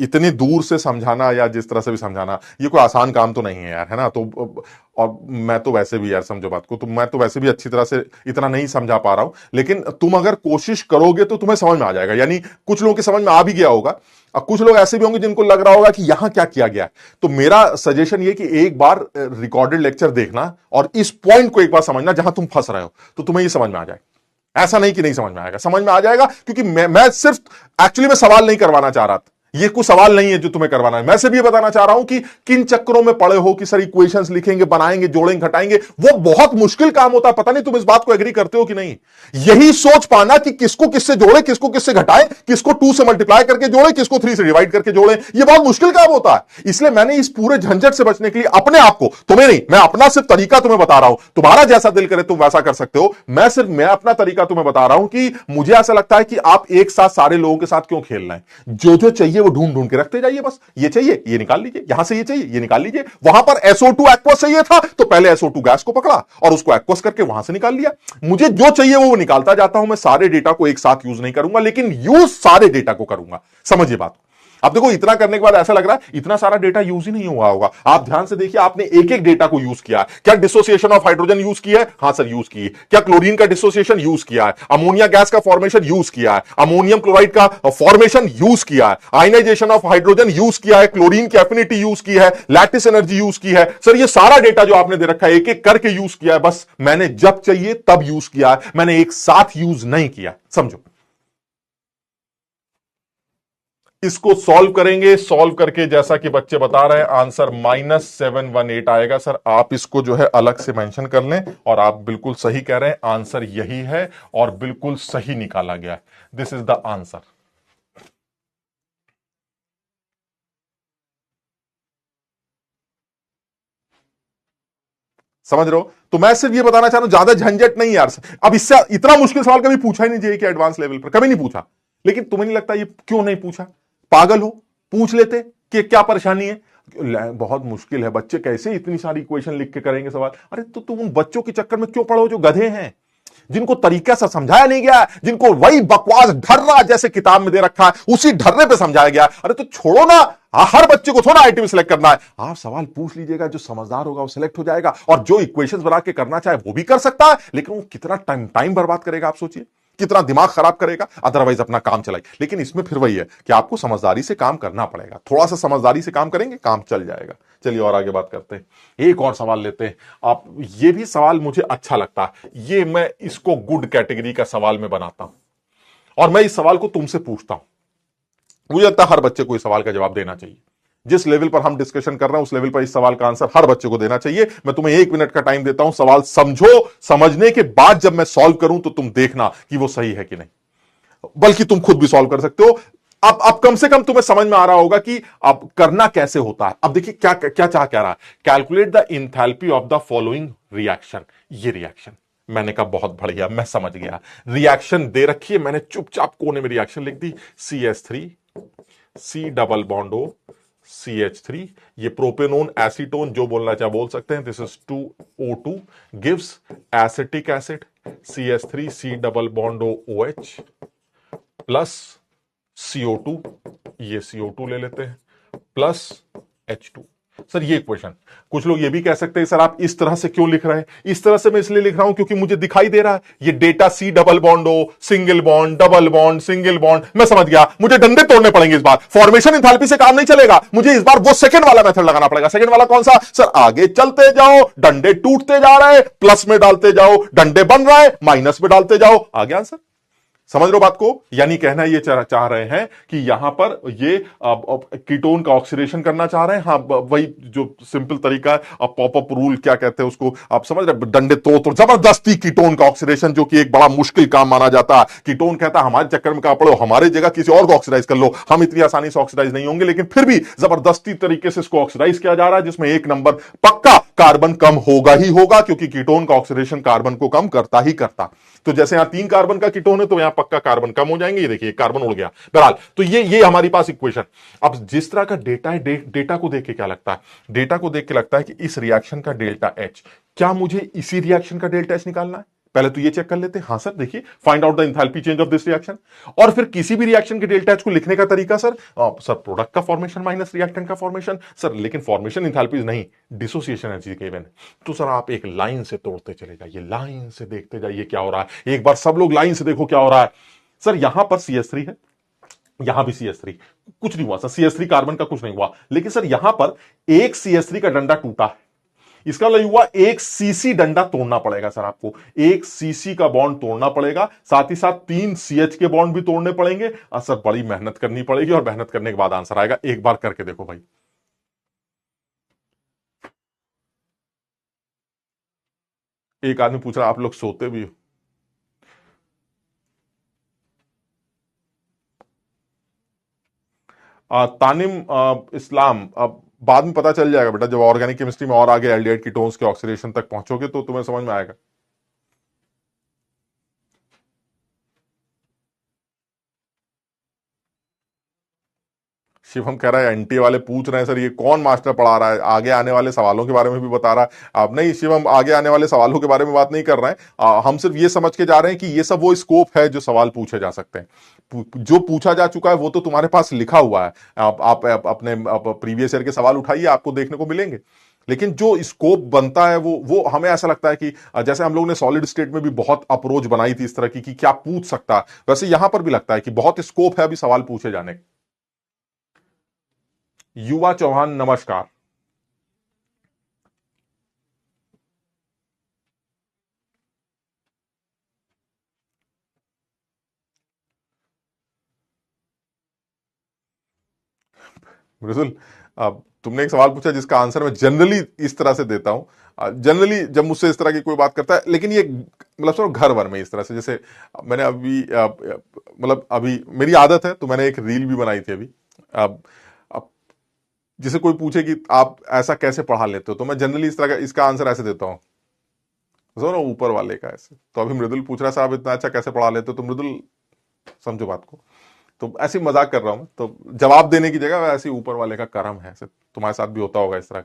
इतनी दूर से समझाना या जिस तरह से भी समझाना, ये कोई आसान काम तो नहीं है यार, है ना। तो और मैं तो वैसे भी यार, समझो बात को, तो मैं तो वैसे भी अच्छी तरह से इतना नहीं समझा पा रहा हूं, लेकिन तुम अगर कोशिश करोगे तो तुम्हें समझ में आ जाएगा। यानी कुछ लोगों की समझ में आ भी गया होगा, और कुछ लोग ऐसे भी होंगे जिनको लग रहा होगा कि यहां क्या किया गया। तो मेरा सजेशन ये कि एक बार रिकॉर्डेड लेक्चर देखना और इस पॉइंट को एक बार समझना जहां तुम फंस रहे हो, तो तुम्हें ये समझ में आ जाए। ऐसा नहीं कि नहीं समझ में आएगा, समझ में आ जाएगा, क्योंकि मैं सिर्फ एक्चुअली मैं सवाल नहीं करवाना चाह रहा था, ये कुछ सवाल नहीं है जो तुम्हें करवाना है। मैं सिर्फ ये बताना चाह रहा हूं कि किन चक्करों में पड़े हो कि सर इक्वेशंस लिखेंगे, बनाएंगे, जोड़ेंगे, घटाएंगे, वो बहुत मुश्किल काम होता है। पता नहीं तुम इस बात को एग्री करते हो कि नहीं। यही सोच पाना कि किसको किससे जोड़े, किसको किससे घटाए, किसको 2 से मल्टीप्लाई करके जोड़े, किसको 3 से डिवाइड करके जोड़े, ये बहुत मुश्किल काम होता है। इसलिए मैंने इस पूरे झंझट से बचने के लिए अपने आप को, तुम्हें नहीं, मैं अपना सिर्फ तरीका तुम्हें बता रहा हूं, तुम्हारा जैसा दिल करे तुम वैसा कर सकते हो। मैं अपना तरीका तुम्हें बता रहा हूं कि मुझे ऐसा लगता है कि आप एक साथ सारे लोगों के साथ क्यों खेल रहे हैं। जो जो चाहिए वो ढूंढ ढूंढ के रखते जाइए, बस ये चाहिए ये निकाल लीजिए, यहां से ये चाहिए ये निकाल लीजिए। वहां पर SO2 एक्वस चाहिए था तो पहले SO2 गैस को पकड़ा और उसको एक्वस करके वहां से निकाल लिया। मुझे जो चाहिए वो निकालता जाता हूं। मैं सारे डेटा को एक साथ यूज नहीं करूंगा, लेकिन यूज सारे डेटा को करूंगा। समझिए बात। अब देखो, इतना करने के बाद ऐसा लग रहा है इतना सारा डेटा यूज ही नहीं हुआ होगा। आप ध्यान से देखिए, आपने एक एक डेटा को यूज किया। क्या डिसोसिएशन ऑफ हाइड्रोजन यूज किया है? हाँ सर यूज की। क्या क्लोरीन का डिसोसिएशन यूज किया है? अमोनिया गैस का फॉर्मेशन यूज किया है। अमोनियम क्लोराइड का फॉर्मेशन यूज किया है। आयनाइजेशन ऑफ हाइड्रोजन यूज किया है। क्लोरीन की एफिनिटी यूज की है। लैटिस एनर्जी यूज की है। सर ये सारा डेटा जो आपने दे रखा है एक एक करके यूज किया है। बस मैंने जब चाहिए तब यूज किया है, मैंने एक साथ यूज नहीं किया। समझो, इसको सॉल्व करेंगे। सॉल्व करके जैसा कि बच्चे बता रहे हैं आंसर -718 आएगा। सर आप इसको जो है अलग से मेंशन कर लें, और आप बिल्कुल सही कह रहे हैं, आंसर यही है और बिल्कुल सही निकाला गया है। This is the answer. समझ रहे हो? तो मैं सिर्फ ये बताना चाह रहा हूं, ज्यादा झंझट नहीं यार। अब इससे इतना मुश्किल सवाल कभी पूछा ही नहीं चाहिए कि एडवांस लेवल पर कभी नहीं पूछा। लेकिन तुम्हें नहीं लगता ये क्यों नहीं पूछा? पागल हो? पूछ लेते कि क्या परेशानी है। बहुत मुश्किल है, बच्चे कैसे इतनी सारी इक्वेशन लिख के करेंगे सवाल। अरे तो तुम उन बच्चों के चक्कर में क्यों पड़ो जो गधे हैं, जिनको तरीके से समझाया नहीं गया, जिनको वही बकवास ढर्रा जैसे किताब में दे रखा है उसी ढर्रे पे समझाया गया। अरे तो छोड़ो ना, हर बच्चे को थोड़ा आईटी में सिलेक्ट करना है, आप सवाल पूछ लीजिएगा, जो समझदार होगा वो सिलेक्ट हो जाएगा, और जो इक्वेशंस बना के करना चाहे वो भी कर सकता है, लेकिन वो कितना टाइम बर्बाद करेगा, आप सोचिए कितना दिमाग खराब करेगा, अदरवाइज अपना काम चलाए। लेकिन इसमें फिर वही है कि आपको समझदारी से काम करना पड़ेगा, थोड़ा सा समझदारी से काम करेंगे काम चल जाएगा। चलिए और आगे बात करते हैं, एक और सवाल लेते हैं। आप, ये भी सवाल मुझे अच्छा लगता है, ये मैं इसको गुड कैटेगरी का सवाल में बनाता हूं, और मैं इस सवाल को तुमसे पूछता हूं। मुझे लगता है हर बच्चे को इस सवाल का जवाब देना चाहिए। जिस लेवल पर हम डिस्कशन कर रहे हैं उस लेवल पर इस सवाल का आंसर हर बच्चे को देना चाहिए। मैं तुम्हें 1 मिनट का टाइम देता हूं, सवाल समझो, समझने के बाद जब मैं सॉल्व करूं तो तुम देखना कि वो सही है कि नहीं, बल्कि तुम खुद भी सॉल्व कर सकते हो। अब कम से कम तुम्हें समझ में आ रहा होगा कि अब करना कैसे होता है। अब देखिए क्या क्या चाह क्या रहा है, calculate the enthalpy of the following reaction. ये रिएक्शन मैंने कहा बहुत बढ़िया, मैं समझ गया, रिएक्शन दे रखी है, मैंने चुपचाप कोने में रिएक्शन लिख दी, CH3 C double bond O CH3, ये प्रोपेनोन एसीटोन जो बोलना चाहे बोल सकते हैं, this is 2O2 gives acetic acid CH3 C double bond O OH plus CO2, ये CO2 ले लेते हैं, प्लस H2। सर ये इक्वेशन, कुछ लोग ये भी कह सकते हैं सर आप इस तरह से क्यों लिख रहे हैं, इस तरह से मैं इसलिए लिख रहा हूं क्योंकि मुझे दिखाई दे रहा है ये data C double bond O single bond double bond single bond, मैं समझ गया, मुझे डंडे तोड़ने पड़ेंगे इस बार, फॉर्मेशन इंथैल्पी से काम नहीं चलेगा, मुझे इस बार वो सेकंड वाला मेथड लगाना पड़ेगा। सेकंड वाला कौन सा सर, आगे चलते जाओ, डंडे टूटते जा रहे हैं, प्लस में डालते जाओ, डंडे बन रहे हैं, माइनस में डालते जाओ, आगे आंसर। समझ लो बात को, यानी कहना ये चाह रहे हैं कि यहां पर ये कीटोन का ऑक्सीडेशन करना चाह रहे हैं। हाँ, वही जो सिंपल तरीका है, पॉप अप रूल क्या कहते हैं उसको, आप समझ रहे, डंडे तोड़ जबरदस्ती कीटोन का ऑक्सीडेशन, जो कि एक बड़ा मुश्किल काम माना जाता है। कीटोन कहता है हमारे चक्कर में कहां पड़ो, हमारी जगह किसी और को ऑक्सीडाइज कर लो, हम इतनी आसानी से ऑक्सीडाइज नहीं होंगे, लेकिन फिर भी जबरदस्ती तरीके से इसको ऑक्सीडाइज किया जा रहा है, जिसमें 1 नंबर पक्का कार्बन कम होगा ही होगा, क्योंकि कीटोन का ऑक्सीडेशन कार्बन को कम करता ही करता। तो जैसे यहां 3 कार्बन का कीटोन है तो यहां पक्का कार्बन कम हो जाएंगे, ये देखिए कार्बन उड़ गया। बहरहाल तो ये हमारी पास इक्वेशन। अब जिस तरह का डेटा है, डेटा को देख के क्या लगता है, डेटा को देख के लगता है कि इस रिएक्शन का डेल्टा H, क्या मुझे इसी रिएक्शन का डेल्टा H निकालना है? पहले तो ये चेक कर लेते हैं। हाँ सर देखिए, find out the enthalpy change of this reaction. और फिर किसी भी रिएक्शन के डेल्टा H को लिखने का तरीका सर, सर प्रोडक्ट का फॉर्मेशन माइनस रिएक्टेंट का फॉर्मेशन सर, लेकिन फॉर्मेशन एंथैल्पीज नहीं, डिसोसिएशन एनर्जी गिवन। तो सर आप एक लाइन से तोड़ते चले जाइए, लाइन से देखते जाइए क्या हो रहा है, एक बार सब लोग लाइन से देखो क्या हो रहा है। सर यहां पर CH3 है, यहां भी CH3, कुछ नहीं हुआ सर, CH3 कार्बन का कुछ नहीं हुआ, लेकिन सर यहां पर एक CH3 का डंडा टूटा है, इसका मतलब हुआ एक CC डंडा तोड़ना पड़ेगा सर आपको, एक CC का बॉन्ड तोड़ना पड़ेगा, साथ ही साथ 3 CH के बॉन्ड भी तोड़ने पड़ेंगे। सर बड़ी मेहनत करनी पड़ेगी, और मेहनत करने के बाद आंसर आएगा। एक बार करके देखो भाई। एक आदमी पूछ रहा आप लोग सोते भी हो? तानिम इस्लाम, अब बाद में पता चल जाएगा बेटा, जब ऑर्गेनिक केमिस्ट्री में और आगे एल्डिहाइड कीटोन्स के ऑक्सीडेशन तक पहुंचोगे तो तुम्हें समझ में आएगा। शिवम कह रहा है एंटी वाले पूछ रहे हैं सर ये कौन मास्टर पढ़ा रहा है, आगे आने वाले सवालों के बारे में भी बता रहा है। अब नहीं शिवम, आगे आने वाले सवालों के बारे में बात नहीं कर रहे हैं, हम सिर्फ ये समझ के जा रहे हैं कि ये सब वो स्कोप है जो सवाल पूछे जा सकते हैं। जो पूछा जा चुका है वो तो तुम्हारे पास लिखा हुआ है, आप अपने प्रीवियस ईयर के सवाल उठाइए, आपको देखने को मिलेंगे। लेकिन जो स्कोप बनता है वो हमें ऐसा लगता है कि जैसे हम लोगों ने सॉलिड स्टेट में भी बहुत अप्रोच बनाई थी इस तरह की कि क्या पूछ सकता है, वैसे यहां पर भी लगता है कि बहुत स्कोप है अभी सवाल पूछे जाने का। युवा चौहान नमस्कार। मृदुल, अब तुमने एक सवाल पूछा जिसका आंसर मैं जनरली इस तरह से देता हूं, जनरली जब मुझसे इस तरह की कोई बात करता है, लेकिन ये मतलब सब घर भर में इस तरह से, जैसे मैंने अभी मतलब अभी मेरी आदत है तो मैंने एक रील भी बनाई थी अभी। अब जिसे कोई पूछे कि आप ऐसा कैसे पढ़ा लेते हो, तो मैं जनरली इस तरह का इसका आंसर ऐसे देता हूं, ना ऊपर वाले का ऐसे। तो अभी मृदुल पूछ रहा है साहब इतना अच्छा कैसे पढ़ा लेते हो, तो मृदुल समझो बात को, तो ऐसे मजाक कर रहा हूं, तो जवाब देने की जगह ऐसे ऊपर वाले का करम है, तुम्हारे साथ भी होता होगा इस तरह।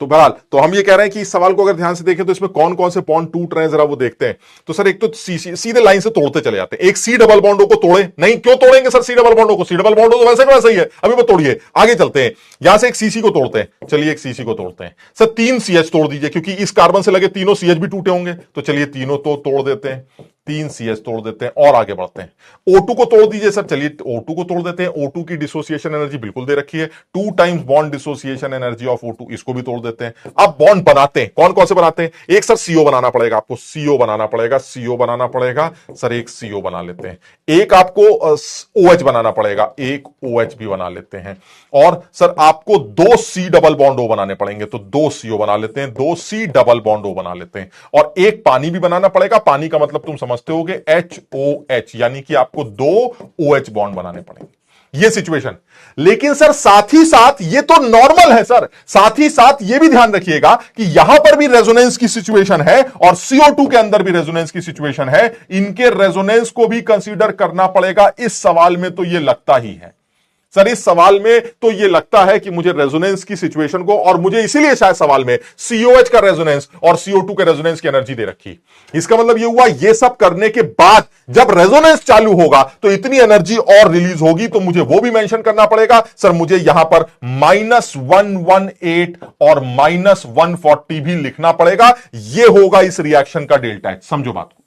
तो बहरहाल, तो हम ये कह रहे हैं कि इस सवाल को अगर ध्यान से देखें तो इसमें कौन कौन से बॉन्ड टूट रहे हैं जरा वो देखते हैं। तो सर एक तो सीधे लाइन से तोड़ते चले जाते हैं। एक सी डबल बॉन्डो को तोड़े नहीं, क्यों तोड़ेंगे सर सी डबल बॉन्डो को? सी डबल बॉन्डो तो वैसे का वैसा ही है, अभी वो तोड़िए, आगे चलते हैं। यहां से एक सीसी को तोड़ते हैं, चलिए एक सीसी को तोड़ते हैं। सर 3 सीएच तोड़ दीजिए, क्योंकि इस कार्बन से लगे तीनों सीएच भी टूटे होंगे, तो चलिए तीनों तो तोड़ देते हैं, 3 सीएच तोड़ देते हैं और आगे बढ़ते हैं। O2 को तोड़ दीजिए सर, चलिए O2 को तोड़ देते हैं। O2 की डिसोसिएशन एनर्जी बिल्कुल दे रखी है, 2 times bond dissociation energy of O2, इसको भी तोड़ देते हैं। अब बॉन्ड बनाते हैं, कौन कौन से बनाते हैं? एक सर CO बनाना पड़ेगा आपको, CO बनाना पड़ेगा, CO बनाना पड़ेगा सर, एक CO बना लेते हैं। एक आपको OH बनाना पड़ेगा, एक OH भी बना लेते हैं। और सर आपको 2 C डबल बॉन्ड O बनाने पड़ेंगे, तो 2 CO बना लेते हैं, 2 C डबल बॉन्ड O बना लेते हैं। और एक पानी भी बनाना पड़ेगा, पानी का मतलब तुम समझते होगे HOH, यानी कि आपको 2 OH बॉन्ड बनाने पड़ेंगे। ये सिचुएशन। लेकिन सर साथ ही साथ ये तो नॉर्मल है सर, साथ ही साथ ये भी ध्यान रखिएगा कि यहां पर भी रेजोनेंस की सिचुएशन है और CO2 के अंदर भी रेजोनेंस की सिचुएशन है। इनके रेजोनेंस को भी कंसीडर करना पड़ेगा। इस सवाल में तो ये लगता ही है सर, इस सवाल में तो ये लगता है कि मुझे रेजोनेंस की सिचुएशन को, और मुझे इसीलिए शायद सवाल में COH का रेजोनेंस और CO2 के रेजोनेंस की एनर्जी दे रखी। इसका मतलब ये हुआ, ये सब करने के बाद जब रेजोनेंस चालू होगा तो इतनी एनर्जी और रिलीज होगी, तो मुझे वो भी मेंशन करना पड़ेगा। सर मुझे यहां पर -118 और -140 भी लिखना पड़ेगा। ये होगा इस रिएक्शन का डेल्टा एच। समझो बात को,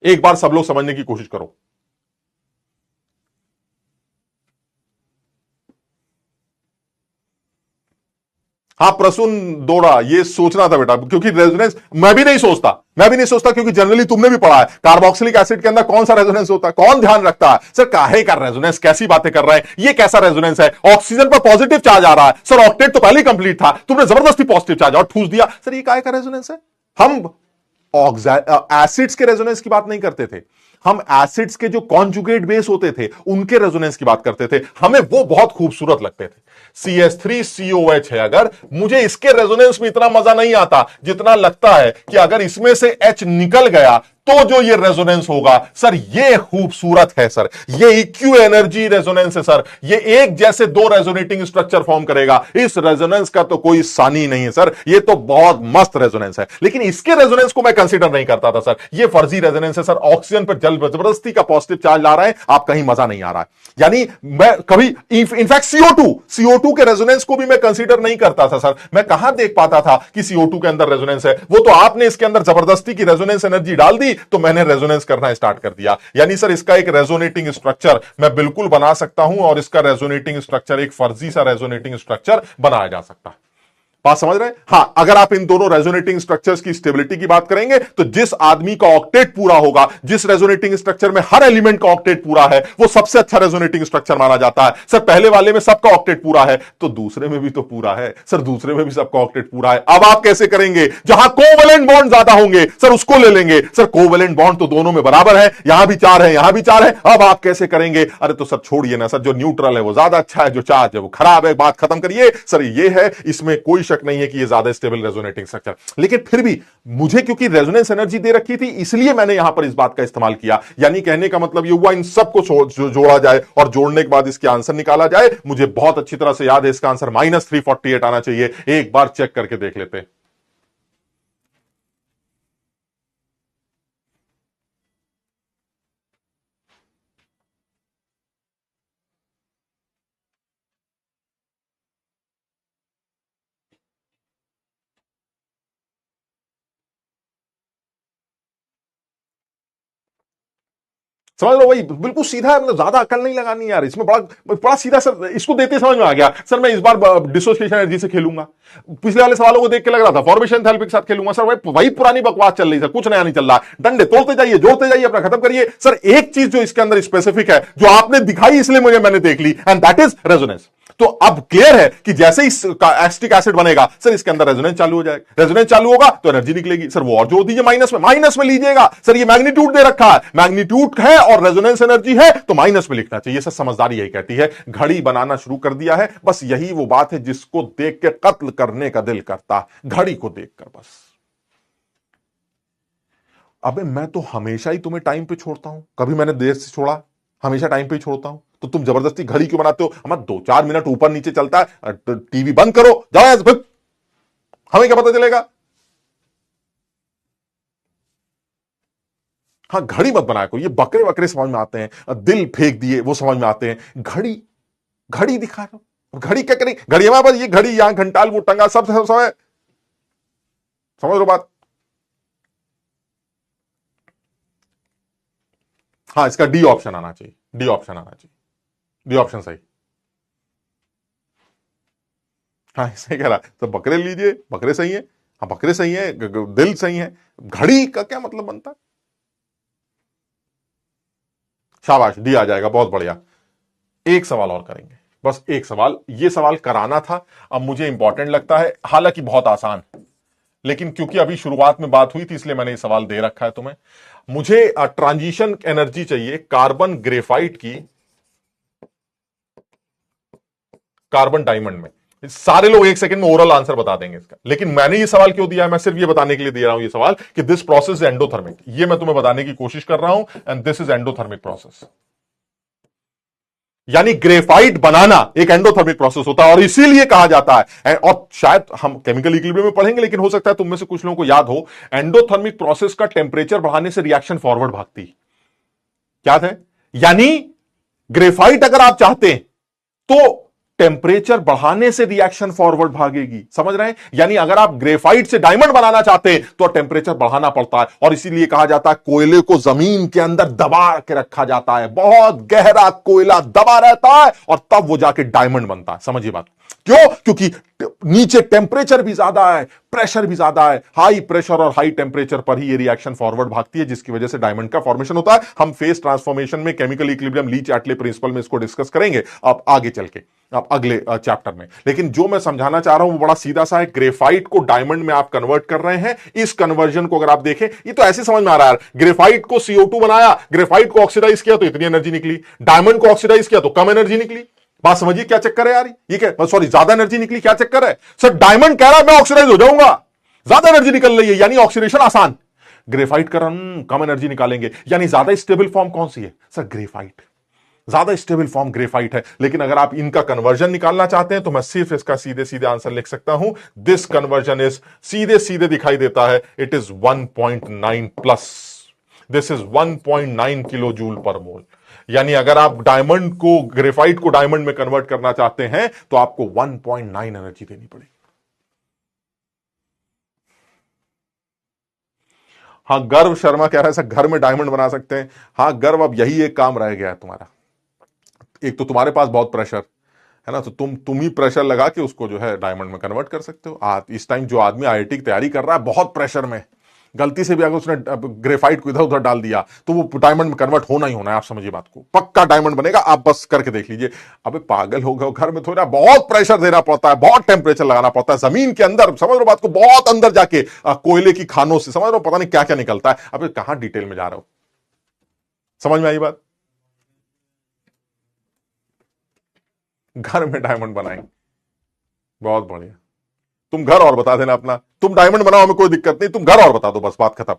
एक बार सब लोग समझने की कोशिश करो। हाँ प्रसून दौड़ा, ये सोचना था बेटा, क्योंकि रेजोनेंस मैं भी नहीं सोचता क्योंकि जनरली तुमने भी पढ़ा है कार्बोक्सिलिक एसिड के अंदर कौन सा रेजोनेंस होता है, कौन ध्यान रखता है? सर काहे का रेजोनेंस, कैसी बातें कर रहे हैं, ये कैसा रेजोनेंस है? ऑक्सीजन पर पॉजिटिव चार्ज आ रहा है सर, ऑक्टेट तो पहले ही कंप्लीट था, तुमने जबरदस्ती पॉजिटिव चार्ज और ठूस दिया। सर ये काहे का रेजोनेंस है? हम एसिड्स के रेजोनेंस की बात नहीं करते थे, हम एसिड्स के जो कॉन्जुगेट बेस होते थे उनके रेजोनेंस की बात करते थे। हमें वो बहुत खूबसूरत लगते थे। CH3COH है, अगर मुझे इसके रेजोनेंस में इतना मजा नहीं आता जितना लगता है कि अगर इसमें से H निकल गया तो जो ये रेजोनेंस होगा सर, ये खूबसूरत है सर, ये इक्यू एनर्जी रेजोनेंस है सर, ये एक जैसे दो रेजोनेटिंग स्ट्रक्चर फॉर्म करेगा। इस रेजोनेंस का तो कोई सानी नहीं है सर, ये तो बहुत मस्त रेजोनेंस है। लेकिन इसके रेजोनेंस को मैं कंसीडर नहीं करता था सर, ये फर्जी रेजोनेंस है सर। ऑक्सीजन पर जबरदस्ती का पॉजिटिव चार्ज ला रहा है, आप कहीं मजा नहीं आ रहा है। यानी मैं कभी इनफैक्ट CO2 के रेजोनेंस को भी मैं कंसीडर नहीं करता था सर। मैं कहां देख पाता था कि CO2 के अंदर रेजोनेंस है, वो तो आपने इसके अंदर जबरदस्ती की रेजोनेंस एनर्जी डाल दी तो मैंने रेजोनेंस करना स्टार्ट कर दिया। यानी सर इसका एक रेजोनेटिंग स्ट्रक्चर मैं बिल्कुल बना सकता हूं और इसका रेजोनेटिंग स्ट्रक्चर एक फर्जी सा रेजोनेटिंग स्ट्रक्चर बनाया जा सकता है। बात समझ रहे हैं? हां, अगर आप इन दोनों रेजोनेटिंग स्ट्रक्चर्स की स्टेबिलिटी की बात करेंगे तो जिस आदमी का ऑक्टेट पूरा होगा, जिस रेजोनेटिंग स्ट्रक्चर में हर एलिमेंट का ऑक्टेट पूरा है, वो सबसे अच्छा रेजोनेटिंग स्ट्रक्चर माना जाता है। सर पहले वाले में सबका ऑक्टेट पूरा है तो दूसरे में भी तो पूरा है सर, दूसरे में भी सबका ऑक्टेट पूरा है। अब आप कैसे करेंगे? जहां कोवेलेंट बॉन्ड ज्यादा होंगे सर उसको ले लेंगे। सर कोवेलेंट बॉन्ड तो दोनों में बराबर है, यहां भी 4 है, यहां भी 4 है। अब आप कैसे करेंगे? अरे तो सर छोड़िए ना सर, जो न्यूट्रल है वो ज्यादा अच्छा है, जो चार्ज है वो खराब है, बात खत्म करिए। सर ये है, इसमें कोई शक नहीं है कि ये ज्यादा स्टेबल रेजोनेटिंग स्ट्रक्चर। लेकिन फिर भी मुझे क्योंकि रेजोनेंस एनर्जी दे रखी थी इसलिए मैंने यहां पर इस बात का इस्तेमाल किया। यानी कहने का मतलब यह हुआ इन सबको जोड़ा जाए और जोड़ने के बाद इसके आंसर निकाला जाए। मुझे बहुत अच्छी तरह से याद है इसका आंसर -348 आना चाहिए। एक बार चेक करके देख लेते हैं। समझ लो भाई, बिल्कुल सीधा है, मतलब ज्यादा अकल नहीं लगानी यार इसमें, बड़ा बड़ा सीधा सर। इसको देते समझ में आ गया सर, मैं इस बार डिसोसिएशन एनर्जी से खेलूंगा। पिछले वाले सवालों को देख के लग रहा था फॉर्मेशन थेरेपी के साथ खेलूंगा सर। वही पुरानी बकवास चल रही है, कुछ नया नहीं चल रहा। डंडे तोड़ते जाइए, जोड़ते जाइए, अपना खत्म करिए। सर एक चीज जो इसके अंदर स्पेसिफिक है, जो आपने दिखाई इसलिए मैंने देख ली, एंड दैट इज रेजोनेंस। तो अब क्लियर है कि जैसे ही एसिटिक एसिड बनेगा सर इसके अंदर रेजोनेंस चालू हो जाएगा। रेजोनेंस चालू होगा तो एनर्जी निकलेगी। सर वो और जोड़ दीजिए, माइनस में लीजिएगा। सर ये मैग्नीट्यूड दे रखा है, मैग्नीट्यूड है और रेजोनेंस एनर्जी है तो माइनस में लिखना चाहिए। सर समझदारी यही कहती है। घड़ी बनाना शुरू कर दिया है, बस यही वो बात है जिसको देख के कत्ल करने का दिल करता, घड़ी को देखकर बस। अबे मैं तो हमेशा ही तुम्हें टाइम पे छोड़ता हूं, कभी मैंने देर से छोड़ा? हमेशा टाइम पे ही छोड़ता हूं, तो तुम जबरदस्ती घड़ी क्यों बनाते हो? हमारा 2-4 मिनट ऊपर नीचे चलता है, टीवी बंद करो, जाओ यहां से भाग। हमें क्या पता चलेगा? हाँ, घड़ी मत बनाया करो, ये बकरे बकरे समझ में आते हैं, दिल फेंक दिए वो समझ में आते हैं। घड़ी, घड़ी दिखा दो, घड़ी क्या करें? घड़ी हमारे पास, ये घड़ी यहां घंटाल वो टंगा, सब समय, समझ लो बात। हाँ, इसका डी ऑप्शन आना चाहिए, डी ऑप्शन आना चाहिए, डी ऑप्शन सही। हाँ, सही कह रहा है, तो बकरे लीजिए, बकरे सही है। हाँ, बकरे सही है, दिल सही है, घड़ी का क्या मतलब बनता है? शाबाश, डी आ जाएगा, बहुत बढ़िया। एक सवाल और करेंगे, बस एक सवाल, ये सवाल कराना था, अब मुझे इंपॉर्टेंट लगता है, हालांकि बहुत आसान, लेकिन क्योंकि अभी शुरुआत में बात हुई थी इसलिए मैंने ये सवाल दे रखा है तुम्हें। मुझे ट्रांजिशन एनर्जी चाहिए कार्बन ग्रेफाइट की कार्बन डायमंड में। सारे लोग एक सेकंड में ओरल आंसर बता देंगे इसका, लेकिन मैंने ये सवाल क्यों दिया है, मैं सिर्फ ये बताने के लिए दे रहा हूं ये सवाल कि दिस प्रोसेस इज एंडोथर्मिक, ये मैं तुम्हें बताने की कोशिश कर रहा हूं, and this is endothermic process. यानी ग्रेफाइट बनाना एक एंडोथर्मिक प्रोसेस होता है, और इसीलिए कहा जाता है, और शायद हम केमिकल इक्विलिब्रियम में पढ़ेंगे, लेकिन हो सकता है तुम में से कुछ लोगों को याद हो, एंडोथर्मिक प्रोसेस का टेंपरेचर बढ़ाने से रिएक्शन फॉरवर्ड भागती, याद है? यानी ग्रेफाइट अगर आप चाहते हैं तो टेम्परेचर बढ़ाने से रिएक्शन फॉरवर्ड भागेगी, समझ रहे हैं? यानी अगर आप ग्रेफाइट से डायमंड बनाना चाहते हैं तो टेम्परेचर बढ़ाना पड़ता है, और इसीलिए कहा जाता है कोयले को जमीन के अंदर दबा के रखा जाता है, बहुत गहरा कोयला दबा रहता है और तब वो जाके डायमंड बनता है। समझिए बात, क्यों? क्योंकि नीचे टेम्परेचर भी ज्यादा है, प्रेशर भी ज्यादा है, हाई प्रेशर और हाई टेम्परेचर पर ही ये रिएक्शन फॉरवर्ड भागती है, जिसकी वजह से डायमंड का फॉर्मेशन होता है। हम फेस ट्रांसफॉर्मेशन में केमिकल इक्विलिब्रियम ली चैटले प्रिंसिपल में इसको डिस्कस करेंगे अब आगे चल के, अब अगले चैप्टर में। लेकिन जो मैं समझाना चाह रहा हूं वो बड़ा सीधा सा है, ग्रेफाइट को डायमंड में आप कन्वर्ट कर रहे हैं। इस कन्वर्जन को अगर आप देखें, ये तो ऐसे समझ में आ रहा है, ग्रेफाइट को CO2 बनाया, ग्रेफाइट को ऑक्सीडाइज किया तो इतनी एनर्जी निकली, डायमंड को ऑक्सीडाइज किया तो कम एनर्जी निकली। बात समझिए क्या चक्कर है यार, ये क्या, सॉरी, ज्यादा एनर्जी निकली, क्या चक्कर है सर? डायमंड कह रहा है मैं ऑक्सीडाइज हो जाऊंगा, ज्यादा एनर्जी निकल रही है, यानी ऑक्सीडेशन आसान। ग्रेफाइट कर कम एनर्जी निकालेंगे, यानी ज्यादा स्टेबल फॉर्म कौन सी है सर? ग्रेफाइट, ज्यादा स्टेबल फॉर्म ग्रेफाइट है। लेकिन अगर आप इनका कन्वर्जन निकालना चाहते हैं तो मैं सिर्फ इसका सीधे सीधे आंसर लिख सकता हूं, दिस कन्वर्जन इज, सीधे सीधे दिखाई देता है, it is 1.9 plus, this is 1.9 kilo joule per mole. यानी अगर आप डायमंड को, ग्रेफाइट को डायमंड में कन्वर्ट करना चाहते हैं तो आपको 1.9 एनर्जी देनी पड़ेगी। हाँ, गर्व शर्मा कह रहा है सर घर में डायमंड बना सकते हैं। हाँ गर्व, अब यही एक काम रह गया है तुम्हारा। एक तो तुम्हारे पास बहुत प्रेशर है ना, तो तुम ही प्रेशर लगा के उसको जो है डायमंड में कन्वर्ट कर सकते हो। इस टाइम जो आदमी IIT की तैयारी कर रहा है बहुत प्रेशर में, गलती से भी अगर उसने ग्रेफाइट को इधर उधर डाल दिया तो वो डायमंड में कन्वर्ट होना ही होना है। आप समझिए बात को, पक्का डायमंड बनेगा, आप बस करके देख लीजिए। अबे पागल हो गए, घर में थोड़ा बहुत प्रेशर देना पड़ता है, बहुत टेम्परेचर लगाना पड़ता है, जमीन के अंदर, समझ लो बात को, बहुत अंदर जाके कोयले की खानों से, समझ लो, पता नहीं क्या क्या निकलता है। अबे कहां डिटेल में जा रहे हो, समझ में आई बात? घर में डायमंड बनाएंगे, बहुत बढ़िया। तुम घर और बता देना अपना, तुम डायमंड बनाओ, हमें कोई दिक्कत नहीं, तुम घर और बता दो, बस बात खत्म।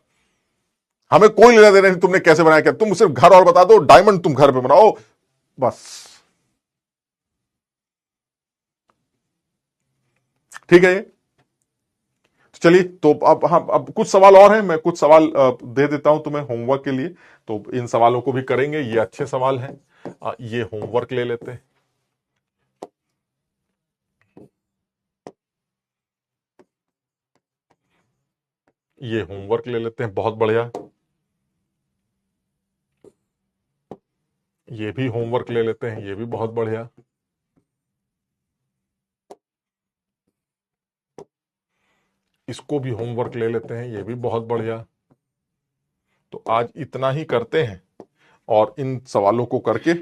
हमें कोई लेना देना नहीं तुमने कैसे बनाया, क्या, तुम सिर्फ घर और बता दो, डायमंड तुम घर पे बनाओ बस। ठीक है, तो चलिए, तो अब हाँ, अब कुछ सवाल और हैं, मैं कुछ सवाल दे देता हूं तुम्हें होमवर्क के लिए, तो इन सवालों को भी करेंगे। ये अच्छे सवाल हैं, ये होमवर्क ले लेते हैं। ये होमवर्क ले लेते हैं, बहुत बढ़िया। ये भी होमवर्क ले लेते हैं, ये भी बहुत बढ़िया। इसको भी होमवर्क ले लेते हैं, ये भी बहुत बढ़िया। तो आज इतना ही करते हैं, और इन सवालों को करके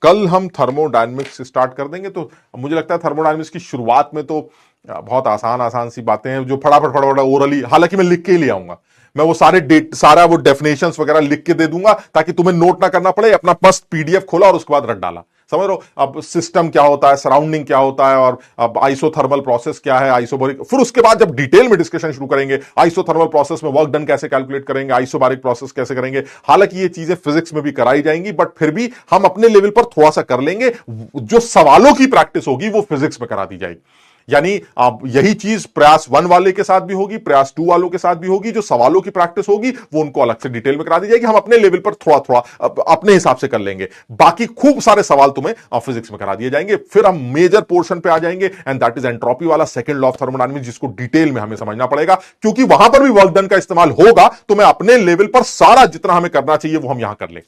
कल हम थर्मोडायनेमिक्स स्टार्ट कर देंगे। तो मुझे लगता है थर्मोडायनेमिक्स की शुरुआत में तो बहुत आसान आसान सी बातें हैं जो फटाफट फटाफट ओरली, हालांकि मैं लिख के ही ले आऊंगा, मैं वो सारा वो डेफिनेशंस वगैरह लिख के दे दूंगा ताकि तुम्हें नोट ना करना पड़े, अपना बस PDF खोला और उसके बाद रट डाला। समझ लो, अब सिस्टम क्या होता है, सराउंडिंग क्या होता है, और अब आइसोथर्मल प्रोसेस क्या है, आइसोबारिक, फिर उसके बाद जब डिटेल में डिस्कशन शुरू करेंगे आइसोथर्मल प्रोसेस में वर्क डन कैसे कैलकुलेट करेंगे, आइसोबारिक प्रोसेस कैसे करेंगे। हालांकि ये चीजें फिजिक्स में भी कराई जाएंगी, बट फिर भी हम अपने लेवल पर थोड़ा सा कर लेंगे। जो सवालों की प्रैक्टिस होगी वो फिजिक्स में करा दी जाएगी। यानी आप यही चीज प्रयास 1 वाले के साथ भी होगी, प्रयास 2 वालों के साथ भी होगी। जो सवालों की प्रैक्टिस होगी वो उनको अलग से डिटेल में करा दी जाएगी, हम अपने लेवल पर थोड़ा थोड़ा अपने हिसाब से कर लेंगे। बाकी खूब सारे सवाल तुम्हें फिजिक्स में करा दिए जाएंगे। फिर हम मेजर पोर्शन पे आ जाएंगे, एंड दैट इज एंट्रोपी वाला सेकंड लॉ ऑफ थर्मोडायनामिक्स, जिसको डिटेल में हमें समझना पड़ेगा, क्योंकि वहां पर भी वर्क डन का इस्तेमाल होगा। तो मैं अपने लेवल पर सारा जितना हमें करना चाहिए वो हम यहां कर लें।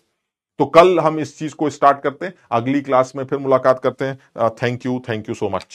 तो कल हम इस चीज को स्टार्ट करते हैं, अगली क्लास में फिर मुलाकात करते हैं। Thank you so much.